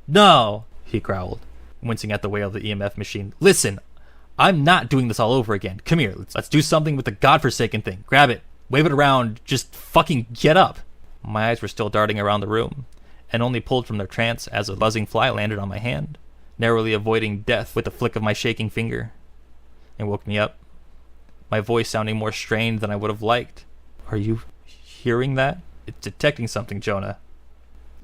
"No!" he growled, wincing at the wail of the EMF machine. "Listen, I'm not doing this all over again. Come here, let's do something with the godforsaken thing. Grab it, wave it around, just fucking get up." My eyes were still darting around the room, and only pulled from their trance as a buzzing fly landed on my hand, narrowly avoiding death with a flick of my shaking finger. It woke me up, my voice sounding more strained than I would have liked. "Are you hearing that?" "It's detecting something, Jonah.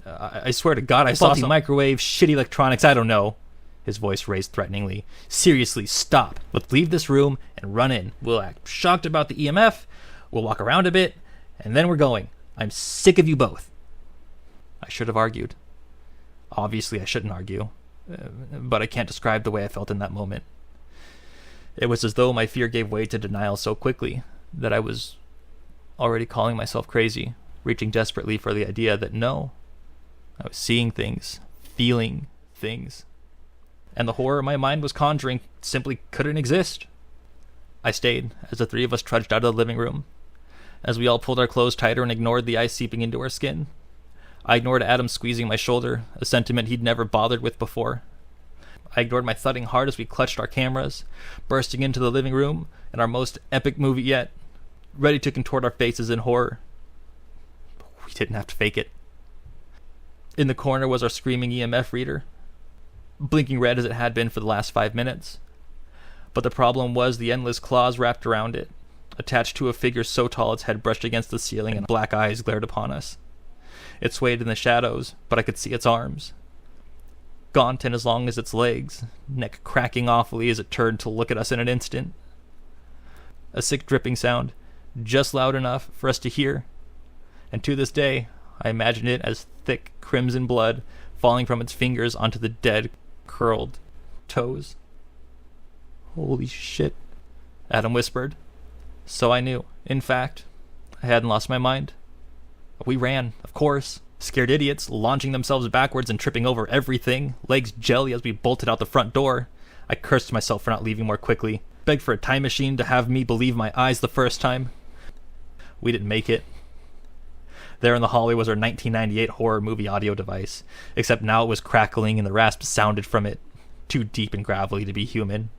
I swear to God I saw something. Microwave, shitty electronics, I don't know." His voice raised threateningly. "Seriously, stop. Let's leave this room and run in. We'll act shocked about the EMF, we'll walk around a bit, and then we're going. I'm sick of you both." I should have argued. Obviously, I shouldn't argue, but I can't describe the way I felt in that moment. It was as though my fear gave way to denial so quickly that I was already calling myself crazy, reaching desperately for the idea that no, I was seeing things, feeling things, and the horror my mind was conjuring simply couldn't exist. I stayed as the three of us trudged out of the living room, as we all pulled our clothes tighter and ignored the ice seeping into our skin. I ignored Adam squeezing my shoulder, a sentiment he'd never bothered with before. I ignored my thudding heart as we clutched our cameras, bursting into the living room in our most epic movie yet, ready to contort our faces in horror. We didn't have to fake it. In the corner was our screaming EMF reader, blinking red as it had been for the last 5 minutes. But the problem was the endless claws wrapped around it, attached to a figure so tall its head brushed against the ceiling and black eyes glared upon us. It swayed in the shadows, but I could see its arms, gaunt and as long as its legs, neck cracking awfully as it turned to look at us in an instant. A sick dripping sound, just loud enough for us to hear, and to this day I imagine it as thick crimson blood falling from its fingers onto the dead, curled toes. "Holy shit," Adam whispered. So I knew. In fact, I hadn't lost my mind. We ran, of course, scared idiots, launching themselves backwards and tripping over everything, legs jelly as we bolted out the front door. I cursed myself for not leaving more quickly, begged for a time machine to have me believe my eyes the first time. We didn't make it. There in the hallway was our 1998 horror movie audio device, except now it was crackling and the rasp sounded from it, too deep and gravelly to be human.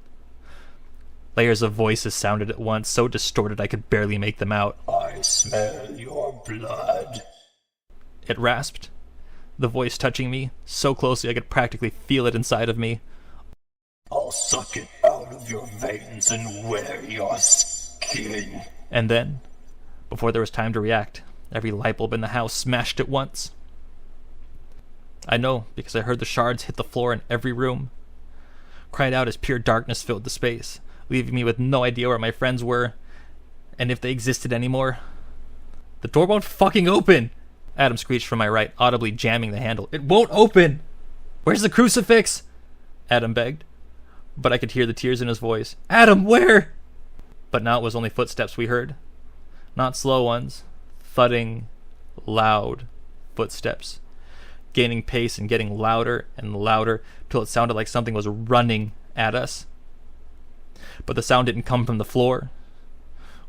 Layers of voices sounded at once, so distorted I could barely make them out. "I smell your blood," it rasped, the voice touching me, so closely I could practically feel it inside of me. "I'll suck it out of your veins and wear your skin." And then, before there was time to react, every light bulb in the house smashed at once. I know, because I heard the shards hit the floor in every room. Cried out as pure darkness filled the space, leaving me with no idea where my friends were, and if they existed anymore. "The door won't fucking open!" Adam screeched from my right, audibly jamming the handle. "It won't open! Where's the crucifix?" Adam begged, but I could hear the tears in his voice. "Adam, where?" But now it was only footsteps we heard. Not slow ones, thudding, loud footsteps, gaining pace and getting louder and louder till it sounded like something was running at us. But the sound didn't come from the floor.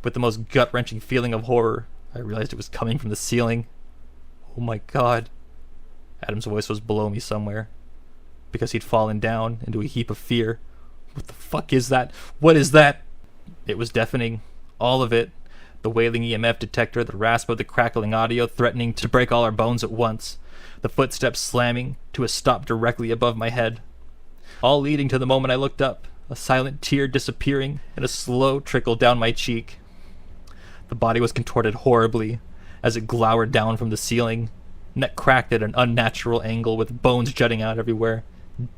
With the most gut-wrenching feeling of horror, I realized it was coming from the ceiling. Oh my God. Adam's voice was below me somewhere, because he'd fallen down into a heap of fear. What the fuck is that? What is that? It was deafening. All of it. The wailing EMF detector, the rasp of the crackling audio threatening to break all our bones at once, the footsteps slamming to a stop directly above my head. All leading to the moment I looked up, a silent tear disappearing and a slow trickle down my cheek. The body was contorted horribly as it glowered down from the ceiling, neck cracked at an unnatural angle with bones jutting out everywhere.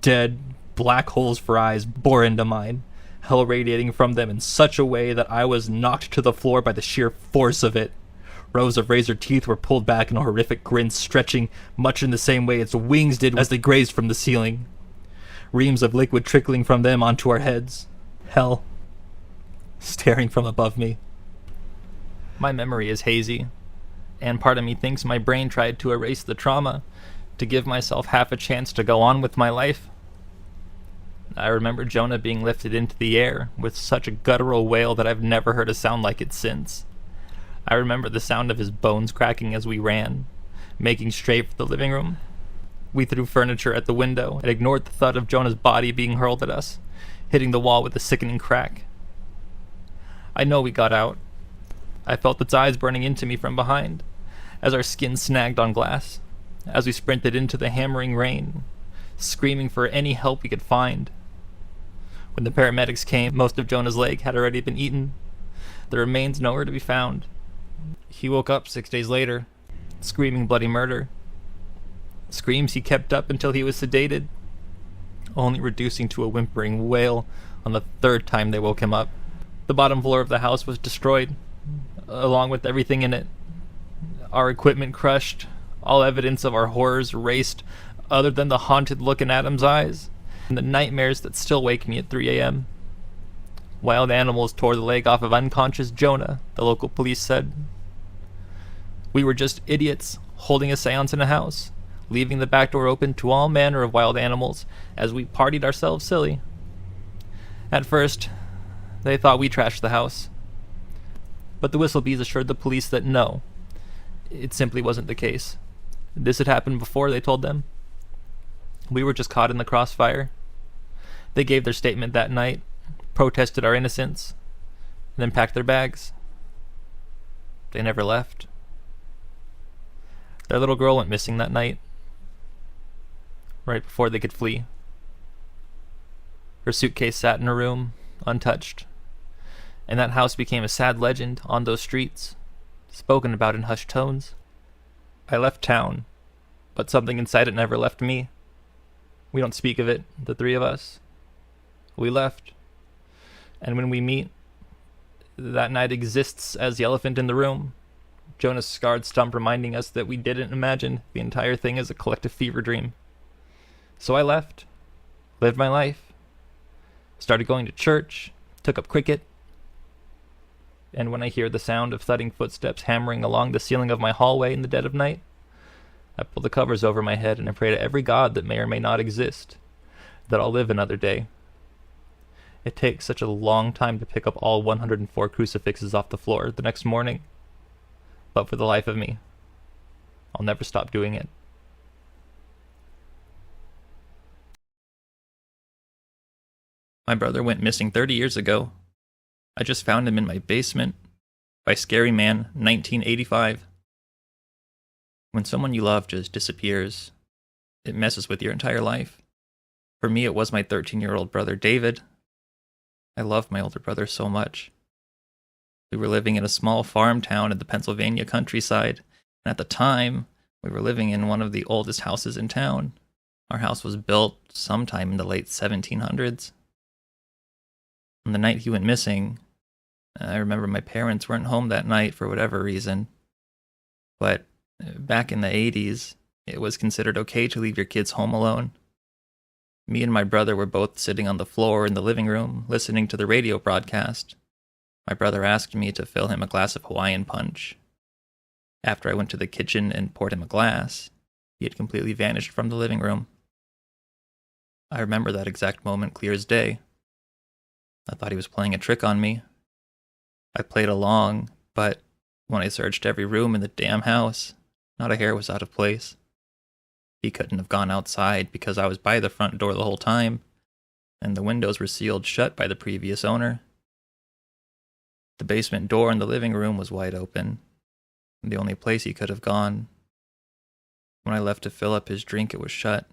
Dead, black holes for eyes bore into mine, hell radiating from them in such a way that I was knocked to the floor by the sheer force of it. Rows of razor teeth were pulled back in a horrific grin, stretching much in the same way its wings did as they grazed from the ceiling. Reams of liquid trickling from them onto our heads. Hell staring from above me. My memory is hazy, and part of me thinks my brain tried to erase the trauma to give myself half a chance to go on with my life. I remember Jonah being lifted into the air with such a guttural wail that I've never heard a sound like it since. I remember the sound of his bones cracking as we ran, making straight for the living room. We threw furniture at the window and ignored the thud of Jonah's body being hurled at us, hitting the wall with a sickening crack. I know we got out. I felt its eyes burning into me from behind, as our skin snagged on glass, as we sprinted into the hammering rain, screaming for any help we could find. When the paramedics came, most of Jonah's leg had already been eaten, the remains nowhere to be found. He woke up 6 days later, screaming bloody murder. Screams he kept up until he was sedated, only reducing to a whimpering wail on the third time they woke him up. The bottom floor of the house was destroyed, along with everything in it. Our equipment crushed, all evidence of our horrors erased, other than the haunted look in Adam's eyes, and the nightmares that still wake me at 3 a.m. Wild animals tore the leg off of unconscious Jonah, the local police said. We were just idiots, holding a seance in a house, leaving the back door open to all manner of wild animals as we partied ourselves silly. At first, they thought we trashed the house, but the Whistlebees assured the police that no, it simply wasn't the case. This had happened before, they told them. We were just caught in the crossfire. They gave their statement that night, protested our innocence, and then packed their bags. They never left. Their little girl went missing that night, right before they could flee. Her suitcase sat in her room, untouched, and that house became a sad legend on those streets, spoken about in hushed tones. I left town, but something inside it never left me. We don't speak of it, the three of us. We left, and when we meet, that night exists as the elephant in the room, Jonah's scarred stump reminding us that we didn't imagine the entire thing as a collective fever dream. So I left, lived my life, started going to church, took up cricket, and when I hear the sound of thudding footsteps hammering along the ceiling of my hallway in the dead of night, I pull the covers over my head and I pray to every god that may or may not exist, that I'll live another day. It takes such a long time to pick up all 104 crucifixes off the floor the next morning, but for the life of me, I'll never stop doing it. My brother went missing 30 years ago. I just found him in my basement. By Scary Man, 1985. When someone you love just disappears, it messes with your entire life. For me, it was my 13-year-old brother, David. I loved my older brother so much. We were living in a small farm town in the Pennsylvania countryside, and at the time, we were living in one of the oldest houses in town. Our house was built sometime in the late 1700s. On the night he went missing, I remember my parents weren't home that night for whatever reason. But back in the 80s, it was considered okay to leave your kids home alone. Me and my brother were both sitting on the floor in the living room, listening to the radio broadcast. My brother asked me to fill him a glass of Hawaiian punch. After I went to the kitchen and poured him a glass, he had completely vanished from the living room. I remember that exact moment clear as day. I thought he was playing a trick on me. I played along, but when I searched every room in the damn house, not a hair was out of place. He couldn't have gone outside because I was by the front door the whole time, and the windows were sealed shut by the previous owner. The basement door in the living room was wide open, the only place he could have gone. When I left to fill up his drink, it was shut.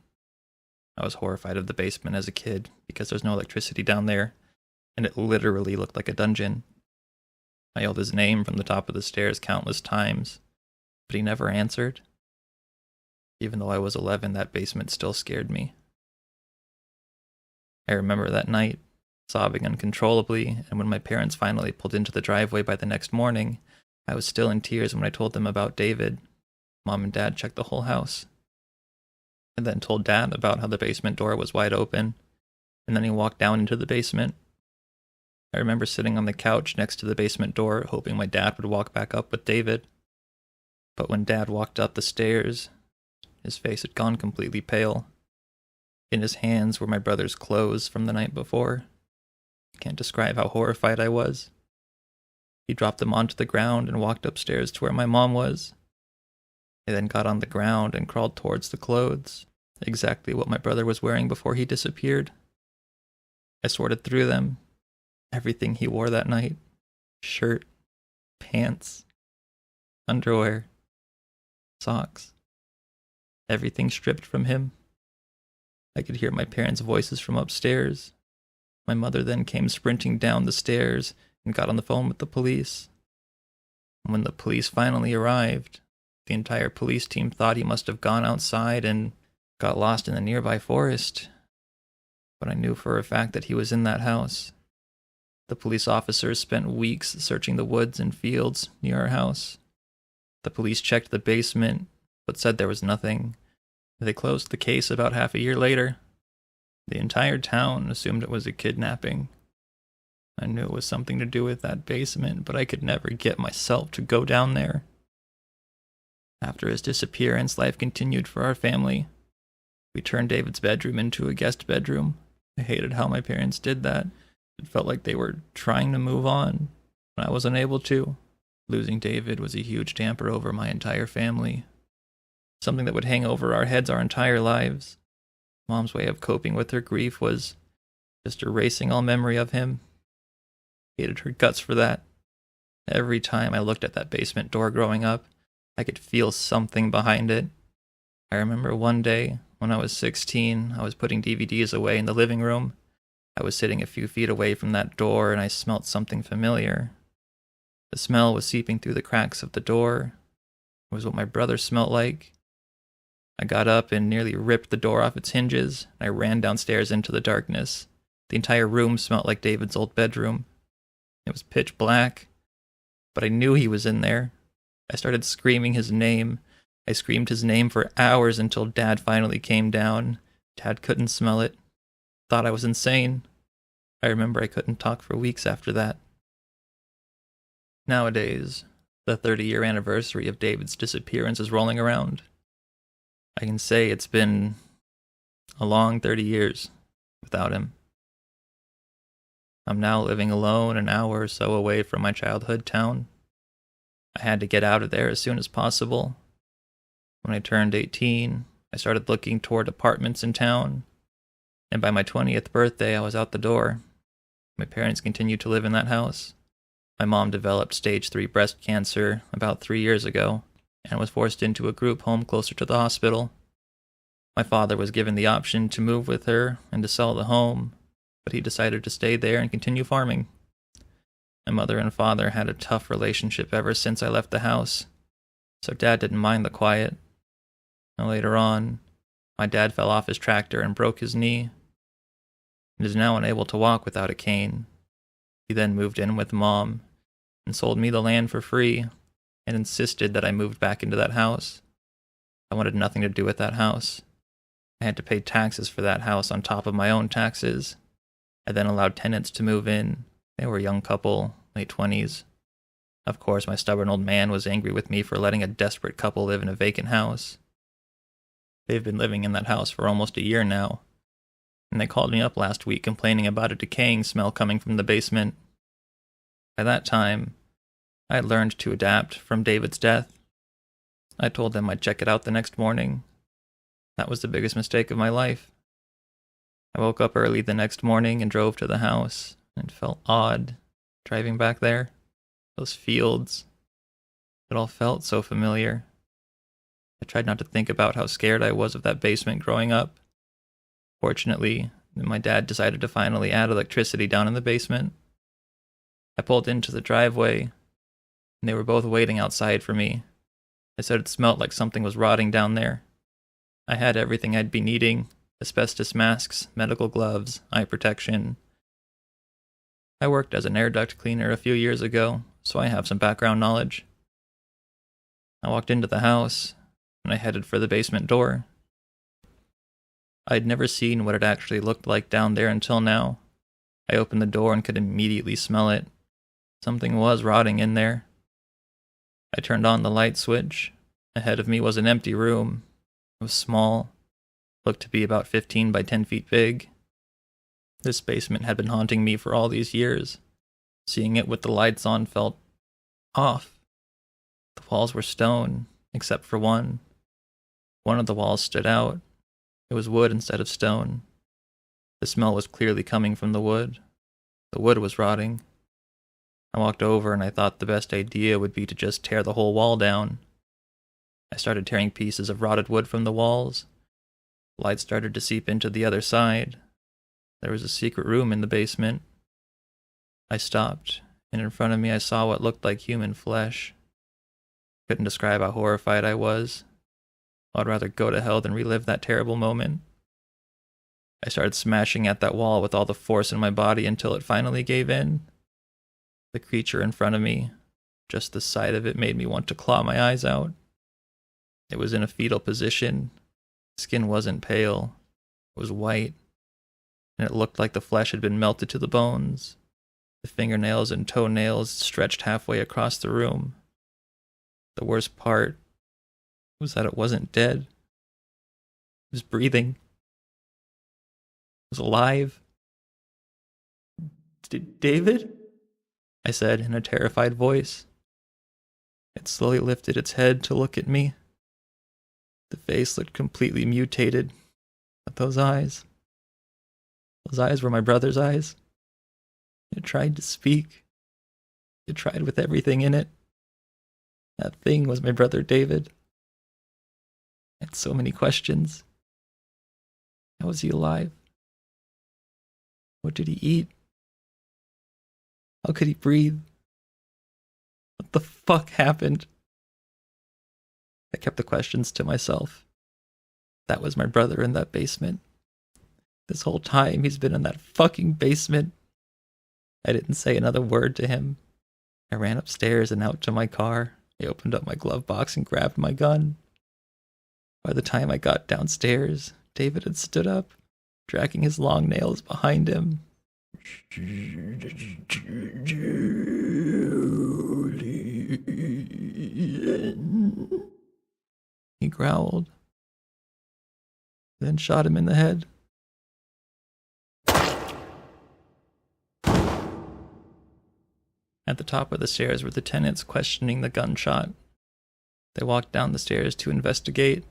I was horrified of the basement as a kid because there's no electricity down there, and it literally looked like a dungeon. I yelled his name from the top of the stairs countless times, but he never answered. Even though I was 11, that basement still scared me. I remember that night, sobbing uncontrollably, and when my parents finally pulled into the driveway by the next morning, I was still in tears when I told them about David. Mom and Dad checked the whole house. I then told Dad about how the basement door was wide open, and then he walked down into the basement. I remember sitting on the couch next to the basement door, hoping my dad would walk back up with David. But when Dad walked up the stairs, his face had gone completely pale. In his hands were my brother's clothes from the night before. I can't describe how horrified I was. He dropped them onto the ground and walked upstairs to where my mom was. I then got on the ground and crawled towards the clothes, exactly what my brother was wearing before he disappeared. I sorted through them. Everything he wore that night. Shirt, pants, underwear, socks. Everything stripped from him. I could hear my parents' voices from upstairs. My mother then came sprinting down the stairs and got on the phone with the police. When the police finally arrived, the entire police team thought he must have gone outside and got lost in the nearby forest. But I knew for a fact that he was in that house. The police officers spent weeks searching the woods and fields near our house. The police checked the basement, but said there was nothing. They closed the case about half a year later. The entire town assumed it was a kidnapping. I knew it was something to do with that basement, but I could never get myself to go down there. After his disappearance, life continued for our family. We turned David's bedroom into a guest bedroom. I hated how my parents did that. It felt like they were trying to move on, but I was unable to. Losing David was a huge damper over my entire family. Something that would hang over our heads our entire lives. Mom's way of coping with her grief was just erasing all memory of him. Hated her guts for that. Every time I looked at that basement door growing up, I could feel something behind it. I remember one day, when I was 16, I was putting DVDs away in the living room. I was sitting a few feet away from that door and I smelt something familiar. The smell was seeping through the cracks of the door. It was what my brother smelt like. I got up and nearly ripped the door off its hinges. I ran downstairs into the darkness. The entire room smelt like David's old bedroom. It was pitch black, but I knew he was in there. I started screaming his name. I screamed his name for hours until Dad finally came down. Dad couldn't smell it. Thought I was insane. I remember I couldn't talk for weeks after that. Nowadays, the 30-year anniversary of David's disappearance is rolling around. I can say it's been a long 30 years without him. I'm now living alone an hour or so away from my childhood town. I had to get out of there as soon as possible. When I turned 18, I started looking toward apartments in town, and by my 20th birthday, I was out the door. My parents continued to live in that house. My mom developed stage 3 breast cancer about 3 years ago, and was forced into a group home closer to the hospital. My father was given the option to move with her and to sell the home, but he decided to stay there and continue farming. My mother and father had a tough relationship ever since I left the house, so Dad didn't mind the quiet. And later on, my dad fell off his tractor and broke his knee, and is now unable to walk without a cane. He then moved in with Mom and sold me the land for free and insisted that I moved back into that house. I wanted nothing to do with that house. I had to pay taxes for that house on top of my own taxes. I then allowed tenants to move in. They were a young couple, late 20s. Of course, my stubborn old man was angry with me for letting a desperate couple live in a vacant house. They've been living in that house for almost a year now, and they called me up last week complaining about a decaying smell coming from the basement. By that time, I had learned to adapt from David's death. I told them I'd check it out the next morning. That was the biggest mistake of my life. I woke up early the next morning and drove to the house, and it felt odd driving back there. Those fields. It all felt so familiar. I tried not to think about how scared I was of that basement growing up. Fortunately, my dad decided to finally add electricity down in the basement. I pulled into the driveway, and they were both waiting outside for me. They said it smelled like something was rotting down there. I had everything I'd be needing: asbestos masks, medical gloves, eye protection. I worked as an air duct cleaner a few years ago, so I have some background knowledge. I walked into the house, and I headed for the basement door. I'd never seen what it actually looked like down there until now. I opened the door and could immediately smell it. Something was rotting in there. I turned on the light switch. Ahead of me was an empty room. It was small, looked to be about 15 by 10 feet big. This basement had been haunting me for all these years. Seeing it with the lights on felt off. The walls were stone, except for one. One of the walls stood out. It was wood instead of stone. The smell was clearly coming from the wood. The wood was rotting. I walked over and I thought the best idea would be to just tear the whole wall down. I started tearing pieces of rotted wood from the walls. Light started to seep into the other side. There was a secret room in the basement. I stopped, and in front of me I saw what looked like human flesh. Couldn't describe how horrified I was. I'd rather go to hell than relive that terrible moment. I started smashing at that wall with all the force in my body until it finally gave in. The creature in front of me, just the sight of it made me want to claw my eyes out. It was in a fetal position. Skin wasn't pale. It was white. And it looked like the flesh had been melted to the bones. The fingernails and toenails stretched halfway across the room. The worst part was that it wasn't dead. It was breathing. It was alive. David? I said in a terrified voice. It slowly lifted its head to look at me. The face looked completely mutated, but those eyes were my brother's eyes. It tried to speak. It tried with everything in it. That thing was my brother David. I had so many questions. How was he alive? What did he eat? How could he breathe? What the fuck happened? I kept the questions to myself. That was my brother in that basement. This whole time he's been in that fucking basement. I didn't say another word to him. I ran upstairs and out to my car. I opened up my glove box and grabbed my gun. By the time I got downstairs, David had stood up, dragging his long nails behind him. He growled, then shot him in the head. At the top of the stairs were the tenants questioning the gunshot. They walked down the stairs to investigate.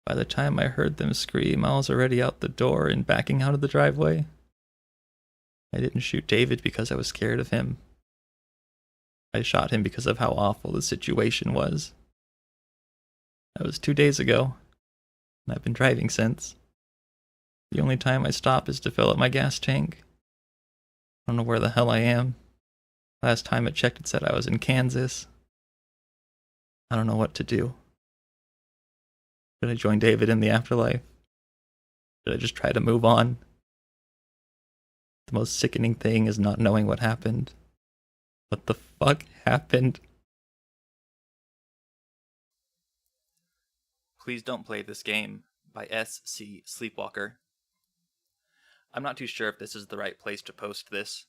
By the time I heard them scream, I was already out the door and backing out of the driveway. I didn't shoot David because I was scared of him. I shot him because of how awful the situation was. That was 2 days ago, and I've been driving since. The only time I stop is to fill up my gas tank. I don't know where the hell I am. Last time I checked, it said I was in Kansas. I don't know what to do. Should I join David in the afterlife? Should I just try to move on? The most sickening thing is not knowing what happened. What the fuck happened? Please Don't Play This Game by S.C. Sleepwalker. I'm not too sure if this is the right place to post this.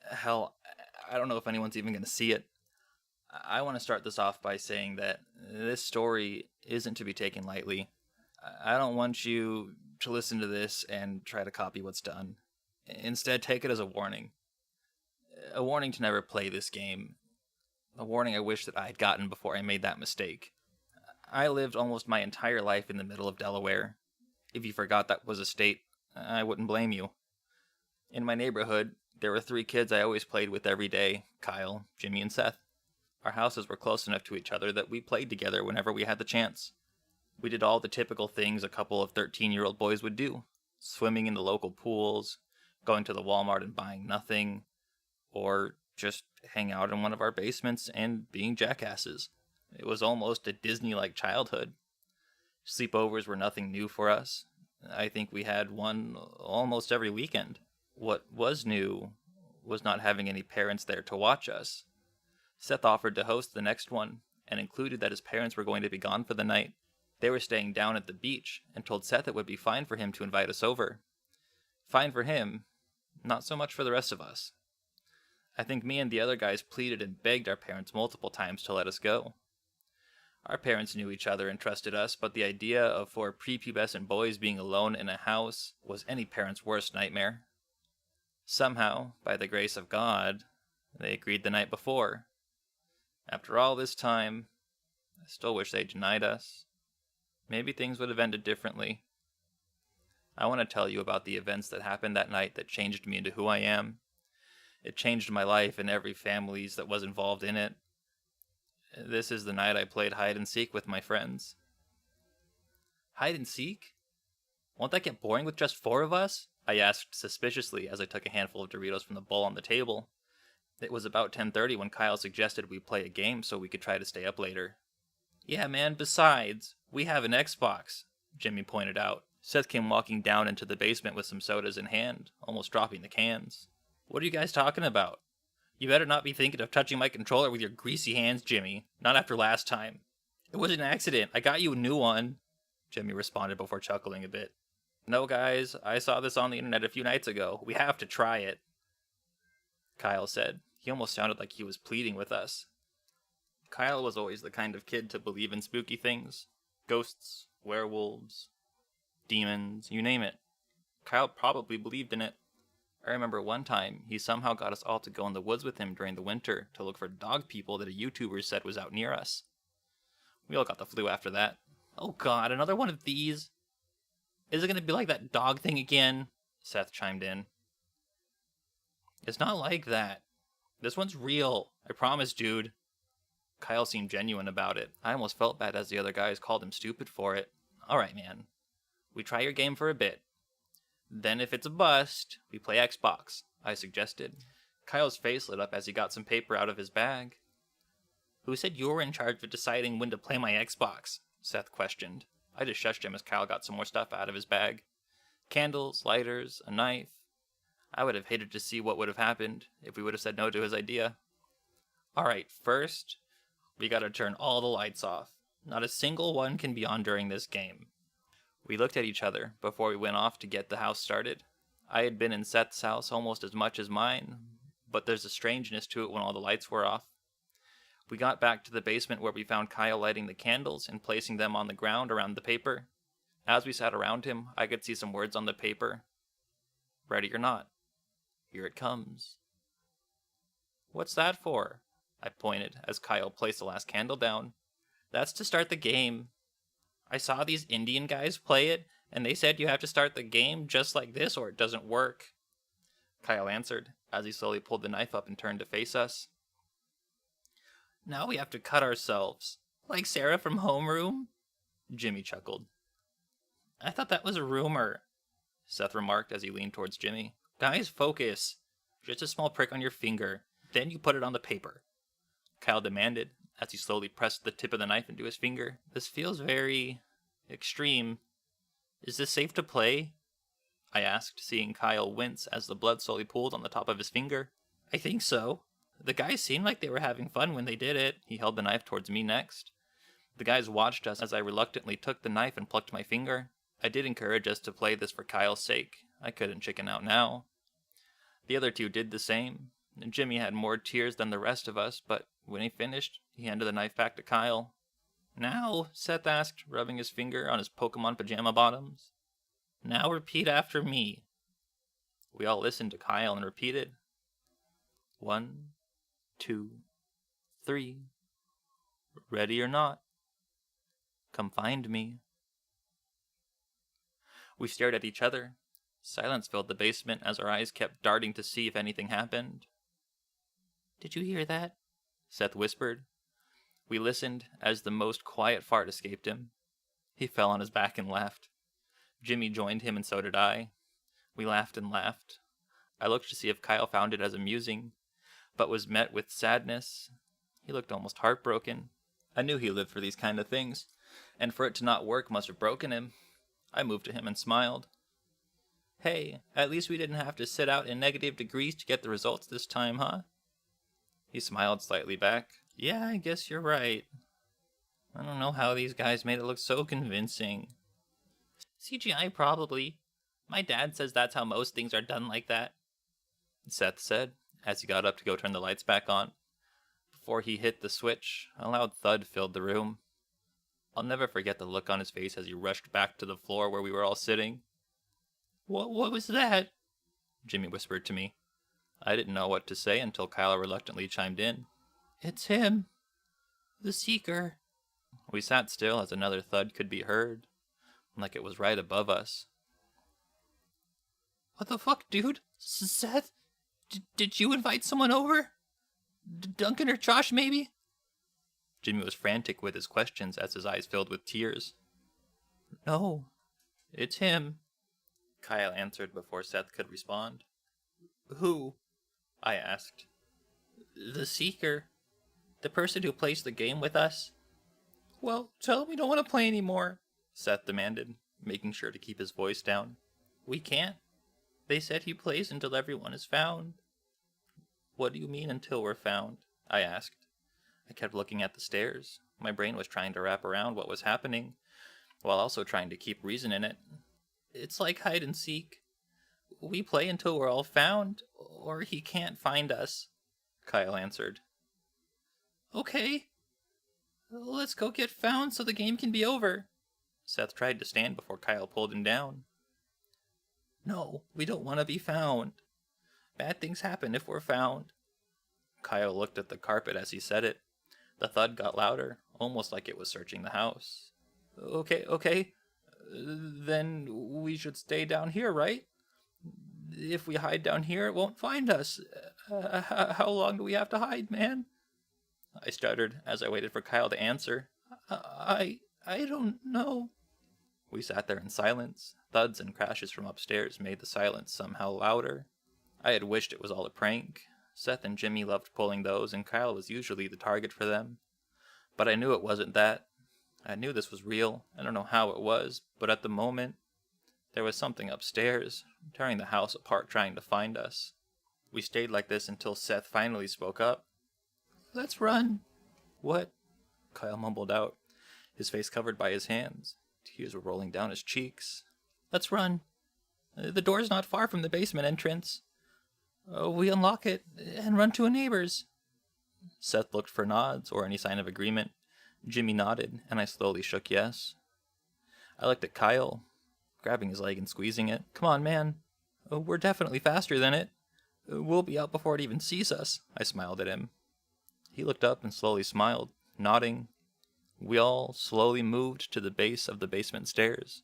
Hell, I don't know if anyone's even going to see it. I want to start this off by saying that this story isn't to be taken lightly. I don't want you to listen to this and try to copy what's done. Instead, take it as a warning. A warning to never play this game. A warning I wish that I had gotten before I made that mistake. I lived almost my entire life in the middle of Delaware. If you forgot that was a state, I wouldn't blame you. In my neighborhood, there were 3 kids I always played with every day: Kyle, Jimmy, and Seth. Our houses were close enough to each other that we played together whenever we had the chance. We did all the typical things a couple of 13-year-old boys would do: swimming in the local pools, going to the Walmart and buying nothing, or just hang out in one of our basements and being jackasses. It was almost a Disney-like childhood. Sleepovers were nothing new for us. I think we had one almost every weekend. What was new was not having any parents there to watch us. Seth offered to host the next one, and included that his parents were going to be gone for the night. They were staying down at the beach, and told Seth it would be fine for him to invite us over. Fine for him, Not so much for the rest of us. I think me and the other guys pleaded and begged our parents multiple times to let us go. Our parents knew each other and trusted us, but the idea of 4 prepubescent boys being alone in a house was any parent's worst nightmare. Somehow, by the grace of God, they agreed the night before. After all this time, I still wish they denied us. Maybe things would have ended differently. I want to tell you about the events that happened that night that changed me into who I am. It changed my life and every family that was involved in it. This is the night I played hide and seek with my friends. Hide and seek? Won't that get boring with just 4 of us? I asked suspiciously as I took a handful of Doritos from the bowl on the table. It was about 10:30 when Kyle suggested we play a game so we could try to stay up later. Yeah, man, besides, we have an Xbox, Jimmy pointed out. Seth came walking down into the basement with some sodas in hand, almost dropping the cans. What are you guys talking about? You better not be thinking of touching my controller with your greasy hands, Jimmy. Not after last time. It was an accident. I got you a new one, Jimmy responded before chuckling a bit. No, guys, I saw this on the internet a few nights ago. We have to try it, Kyle said. He almost sounded like he was pleading with us. Kyle was always the kind of kid to believe in spooky things. Ghosts, werewolves, demons, you name it. Kyle probably believed in it. I remember one time, he somehow got us all to go in the woods with him during the winter to look for dog people that a YouTuber said was out near us. We all got the flu after that. Oh god, another one of these? Is it going to be like that dog thing again? Seth chimed in. It's not like that. This one's real. I promise, dude. Kyle seemed genuine about it. I almost felt bad as the other guys called him stupid for it. Alright, man. We try your game for a bit. Then if it's a bust, we play Xbox, I suggested. Kyle's face lit up as he got some paper out of his bag. Who said you were in charge of deciding when to play my Xbox? Seth questioned. I just shushed him as Kyle got some more stuff out of his bag. Candles, lighters, a knife. I would have hated to see what would have happened if we would have said no to his idea. Alright, first, we gotta turn all the lights off. Not a single one can be on during this game. We looked at each other before we went off to get the house started. I had been in Seth's house almost as much as mine, but there's a strangeness to it when all the lights were off. We got back to the basement where we found Kyle lighting the candles and placing them on the ground around the paper. As we sat around him, I could see some words on the paper. Ready or not, here it comes. What's that for? I pointed as Kyle placed the last candle down. That's to start the game. I saw these Indian guys play it, and they said you have to start the game just like this or it doesn't work. Kyle answered, as he slowly pulled the knife up and turned to face us. Now we have to cut ourselves. Like Sarah from Homeroom? Jimmy chuckled. I thought that was a rumor, Seth remarked as he leaned towards Jimmy. Guys, focus. Just a small prick on your finger. Then you put it on the paper, Kyle demanded, as he slowly pressed the tip of the knife into his finger. This feels very extreme. Is this safe to play? I asked, seeing Kyle wince as the blood slowly pooled on the top of his finger. I think so. The guys seemed like they were having fun when they did it. He held the knife towards me next. The guys watched us as I reluctantly took the knife and plucked my finger. I did encourage us to play this for Kyle's sake. I couldn't chicken out now. The other 2 did the same. Jimmy had more tears than the rest of us, but when he finished, he handed the knife back to Kyle. Now, Seth asked, rubbing his finger on his Pokemon pajama bottoms. Now repeat after me. We all listened to Kyle and repeated. 1, 2, 3. Ready or not, come find me. We stared at each other. Silence filled the basement as our eyes kept darting to see if anything happened. Did you hear that? Seth whispered. We listened as the most quiet fart escaped him. He fell on his back and laughed. Jimmy joined him and so did I. We laughed and laughed. I looked to see if Kyle found it as amusing, but was met with sadness. He looked almost heartbroken. I knew he lived for these kind of things, and for it to not work must have broken him. I moved to him and smiled. Hey, at least we didn't have to sit out in negative degrees to get the results this time, huh? He smiled slightly back. Yeah, I guess you're right. I don't know how these guys made it look so convincing. CGI probably. My dad says that's how most things are done like that. Seth said, as he got up to go turn the lights back on. Before he hit the switch, a loud thud filled the room. I'll never forget the look on his face as he rushed back to the floor where we were all sitting. What was that? Jimmy whispered to me. I didn't know what to say until Kyle reluctantly chimed in. It's him. The Seeker. We sat still as another thud could be heard, like it was right above us. What the fuck, dude? Seth? Did you invite someone over? Duncan or Josh, maybe? Jimmy was frantic with his questions as his eyes filled with tears. No, it's him, Kyle answered before Seth could respond. Who? I asked. The Seeker. The person who plays the game with us. Well, tell him we don't want to play anymore, Seth demanded, making sure to keep his voice down. We can't. They said he plays until everyone is found. What do you mean until we're found? I asked. I kept looking at the stairs. My brain was trying to wrap around what was happening, while also trying to keep reason in it. It's like hide and seek. We play until we're all found, or he can't find us, Kyle answered. Okay. Let's go get found so the game can be over. Seth tried to stand before Kyle pulled him down. No, we don't want to be found. Bad things happen if we're found. Kyle looked at the carpet as he said it. The thud got louder, almost like it was searching the house. Okay. Then we should stay down here, right? If we hide down here, it won't find us. How long do we have to hide, man? I stuttered as I waited for Kyle to answer. I don't know. We sat there in silence. Thuds and crashes from upstairs made the silence somehow louder. I had wished it was all a prank. Seth and Jimmy loved pulling those, and Kyle was usually the target for them. But I knew it wasn't that. I knew this was real. I don't know how it was, but at the moment, there was something upstairs, tearing the house apart trying to find us. We stayed like this until Seth finally spoke up. Let's run. What? Kyle mumbled out, his face covered by his hands. Tears were rolling down his cheeks. Let's run. The door's not far from the basement entrance. We unlock it and run to a neighbor's. Seth looked for nods or any sign of agreement. Jimmy nodded, and I slowly shook yes. I looked at Kyle, grabbing his leg and squeezing it. Come on, man. We're definitely faster than it. We'll be out before it even sees us. I smiled at him. He looked up and slowly smiled, nodding. We all slowly moved to the base of the basement stairs.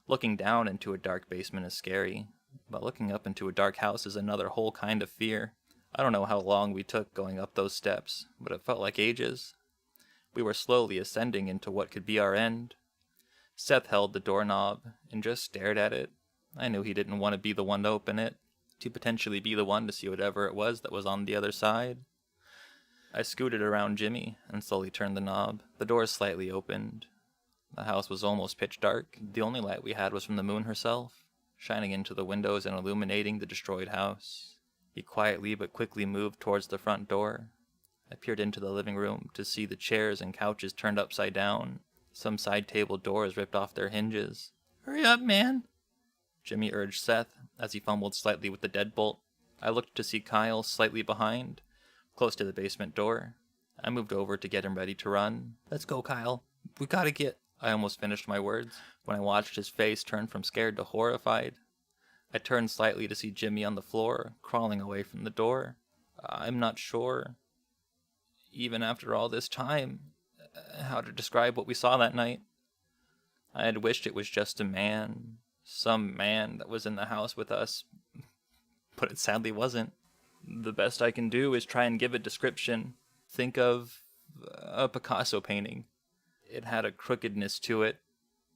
Looking down into a dark basement is scary, but looking up into a dark house is another whole kind of fear. I don't know how long we took going up those steps, but it felt like ages. We were slowly ascending into what could be our end. Seth held the doorknob and just stared at it. I knew he didn't want to be the one to open it, to potentially be the one to see whatever it was that was on the other side. I scooted around Jimmy and slowly turned the knob. The door slightly opened. The house was almost pitch dark. The only light we had was from the moon herself, shining into the windows and illuminating the destroyed house. He quietly but quickly moved towards the front door. I peered into the living room to see the chairs and couches turned upside down, some side table doors ripped off their hinges. Hurry up, man, Jimmy urged Seth as he fumbled slightly with the deadbolt. I looked to see Kyle slightly behind, close to the basement door. I moved over to get him ready to run. Let's go, Kyle. We gotta get... I almost finished my words when I watched his face turn from scared to horrified. I turned slightly to see Jimmy on the floor, crawling away from the door. I'm not sure, even after all this time, how to describe what we saw that night. I had wished it was just a man, some man that was in the house with us, but it sadly wasn't. The best I can do is try and give a description. Think of a Picasso painting. It had a crookedness to it,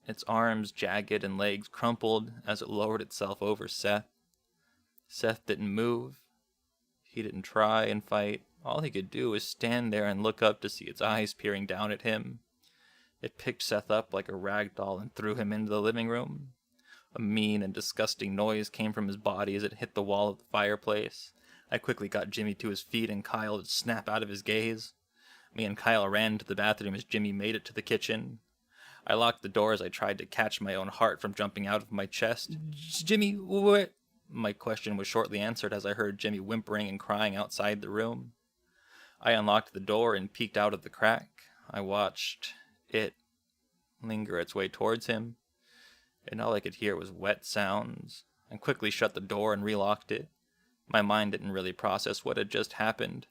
its arms jagged and legs crumpled as it lowered itself over Seth. Seth didn't move. He didn't try and fight. All he could do was stand there and look up to see its eyes peering down at him. It picked Seth up like a rag doll and threw him into the living room. A mean and disgusting noise came from his body as it hit the wall of the fireplace. I quickly got Jimmy to his feet and Kyle to snap out of his gaze. Me and Kyle ran to the bathroom as Jimmy made it to the kitchen. I locked the door as I tried to catch my own heart from jumping out of my chest. Jimmy, what? My question was shortly answered as I heard Jimmy whimpering and crying outside the room. I unlocked the door and peeked out of the crack. I watched it linger its way towards him, and all I could hear was wet sounds. I quickly shut the door and relocked it. My mind didn't really process what had just happened.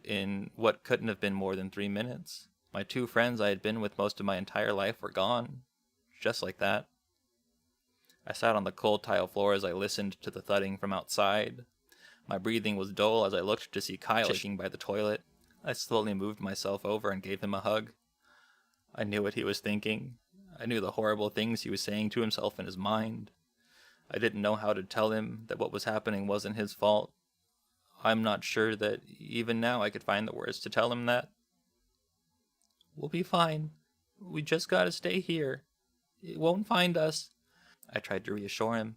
In what couldn't have been more than 3 minutes. My 2 friends I had been with most of my entire life were gone. Just like that. I sat on the cold tile floor as I listened to the thudding from outside. My breathing was dull as I looked to see Kyle shaking by the toilet. I slowly moved myself over and gave him a hug. I knew what he was thinking. I knew the horrible things he was saying to himself in his mind. I didn't know how to tell him that what was happening wasn't his fault. I'm not sure that even now I could find the words to tell him that. We'll be fine. We just gotta stay here. It won't find us. I tried to reassure him.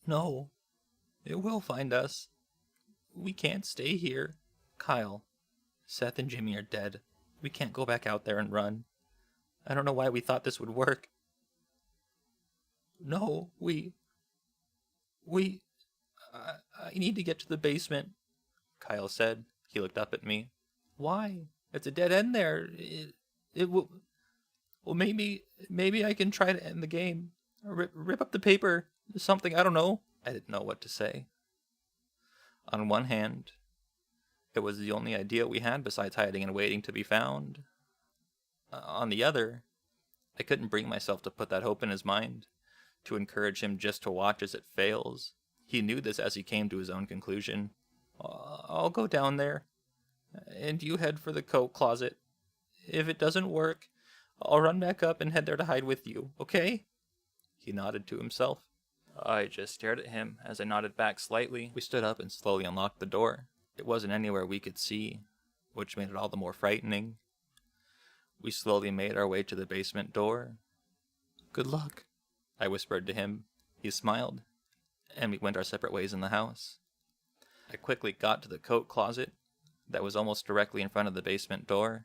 No, it will find us. We can't stay here. Kyle, Seth and Jimmy are dead. We can't go back out there and run. I don't know why we thought this would work. No, I need to get to the basement, Kyle said. He looked up at me. Why? It's a dead end there. It will... Well, maybe I can try to end the game. Rip up the paper. Something, I don't know. I didn't know what to say. On one hand, it was the only idea we had besides hiding and waiting to be found. On the other, I couldn't bring myself to put that hope in his mind, to encourage him just to watch as it fails. He knew this as he came to his own conclusion. I'll go down there, and you head for the coat closet. If it doesn't work, I'll run back up and head there to hide with you, okay? He nodded to himself. I just stared at him as I nodded back slightly. We stood up and slowly unlocked the door. It wasn't anywhere we could see, which made it all the more frightening. We slowly made our way to the basement door. Good luck, I whispered to him. He smiled, and we went our separate ways in the house. I quickly got to the coat closet that was almost directly in front of the basement door,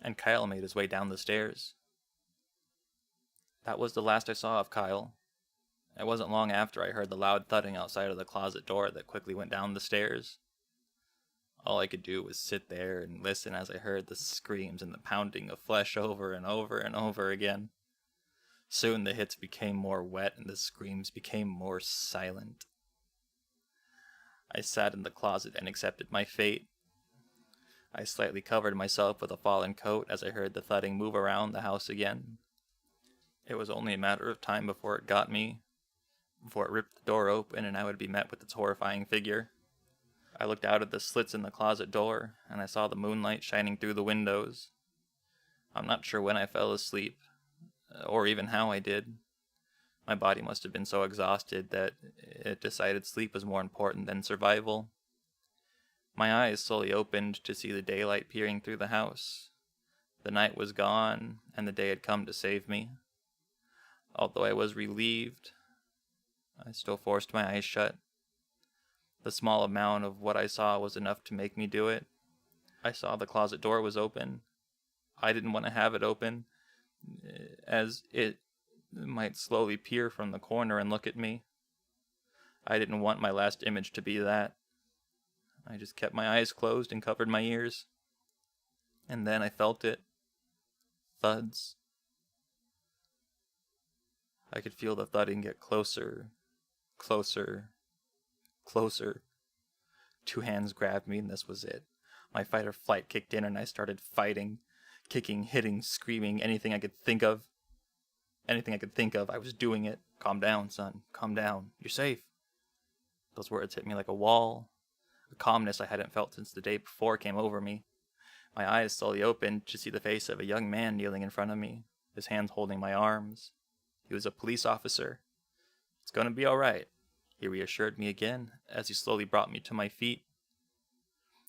and Kyle made his way down the stairs. That was the last I saw of Kyle. It wasn't long after I heard the loud thudding outside of the closet door that quickly went down the stairs. All I could do was sit there and listen as I heard the screams and the pounding of flesh over and over and over again. Soon the hits became more wet and the screams became more silent. I sat in the closet and accepted my fate. I slightly covered myself with a fallen coat as I heard the thudding move around the house again. It was only a matter of time before it got me, before it ripped the door open and I would be met with its horrifying figure. I looked out at the slits in the closet door, and I saw the moonlight shining through the windows. I'm not sure when I fell asleep, or even how I did. My body must have been so exhausted that it decided sleep was more important than survival. My eyes slowly opened to see the daylight peering through the house. The night was gone, and the day had come to save me. Although I was relieved, I still forced my eyes shut. The small amount of what I saw was enough to make me do it. I saw the closet door was open. I didn't want to have it open, as it might slowly peer from the corner and look at me. I didn't want my last image to be that. I just kept my eyes closed and covered my ears. And then I felt it. Thuds. I could feel the thudding get closer, closer, closer. 2 hands grabbed me and this was it. My fight or flight kicked in and I started fighting, kicking, hitting, screaming, anything I could think of. I was doing it. Calm down, son. Calm down. You're safe. Those words hit me like a wall. A calmness I hadn't felt since the day before came over me. My eyes slowly opened to see the face of a young man kneeling in front of me, his hands holding my arms. He was a police officer. It's gonna be all right, he reassured me again as he slowly brought me to my feet.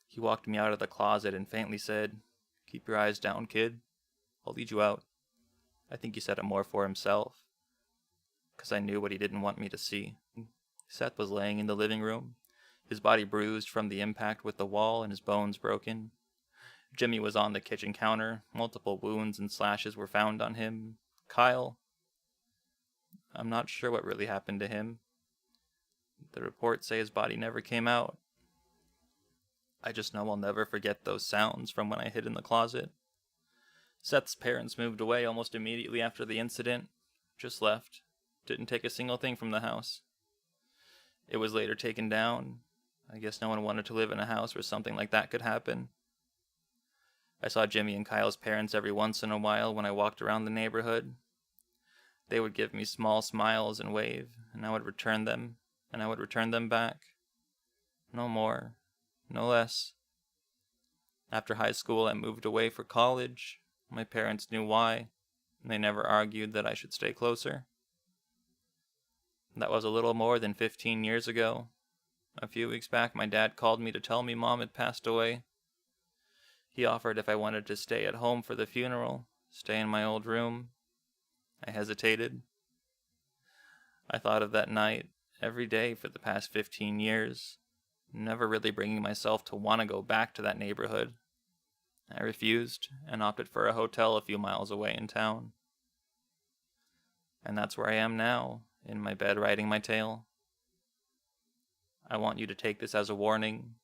He walked me out of the closet and faintly said, "Keep your eyes down, kid. I'll lead you out." I think he said it more for himself, because I knew what he didn't want me to see. Seth was laying in the living room, his body bruised from the impact with the wall and his bones broken. Jimmy was on the kitchen counter. Multiple wounds and slashes were found on him. Kyle I'm not sure what really happened to him. The reports say his body never came out. I just know I'll never forget those sounds from when I hid in the closet. Seth's parents moved away almost immediately after the incident. Just left. Didn't take a single thing from the house. It was later taken down. I guess no one wanted to live in a house where something like that could happen. I saw Jimmy and Kyle's parents every once in a while when I walked around the neighborhood. They would give me small smiles and wave, and I would return them, and I would return them back. No more, no less. After high school, I moved away for college. My parents knew why, and they never argued that I should stay closer. That was a little more than 15 years ago. A few weeks back, my dad called me to tell me Mom had passed away. He offered if I wanted to stay at home for the funeral, stay in my old room. I hesitated. I thought of that night every day for the past 15 years, never really bringing myself to want to go back to that neighborhood. I refused and opted for a hotel a few miles away in town. And that's where I am now, in my bed writing my tale. I want you to take this as a warning,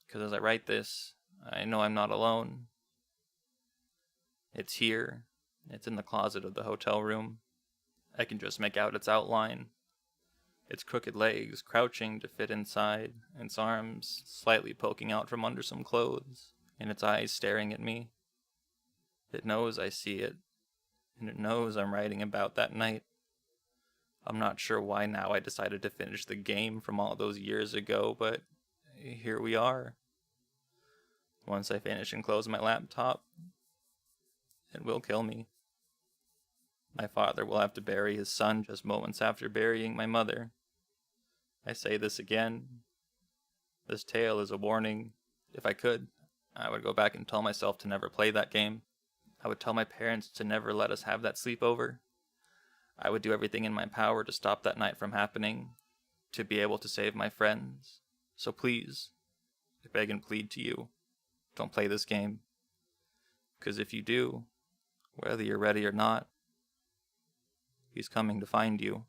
because as I write this, I know I'm not alone. It's here. It's in the closet of the hotel room. I can just make out its outline. Its crooked legs crouching to fit inside, its arms slightly poking out from under some clothes, and its eyes staring at me. It knows I see it, and it knows I'm writing about that night. I'm not sure why now I decided to finish the game from all those years ago, but here we are. Once I finish and close my laptop, it will kill me. My father will have to bury his son just moments after burying my mother. I say this again. This tale is a warning. If I could, I would go back and tell myself to never play that game. I would tell my parents to never let us have that sleepover. I would do everything in my power to stop that night from happening, to be able to save my friends. So please, I beg and plead to you, don't play this game. Because if you do, whether you're ready or not, he's coming to find you.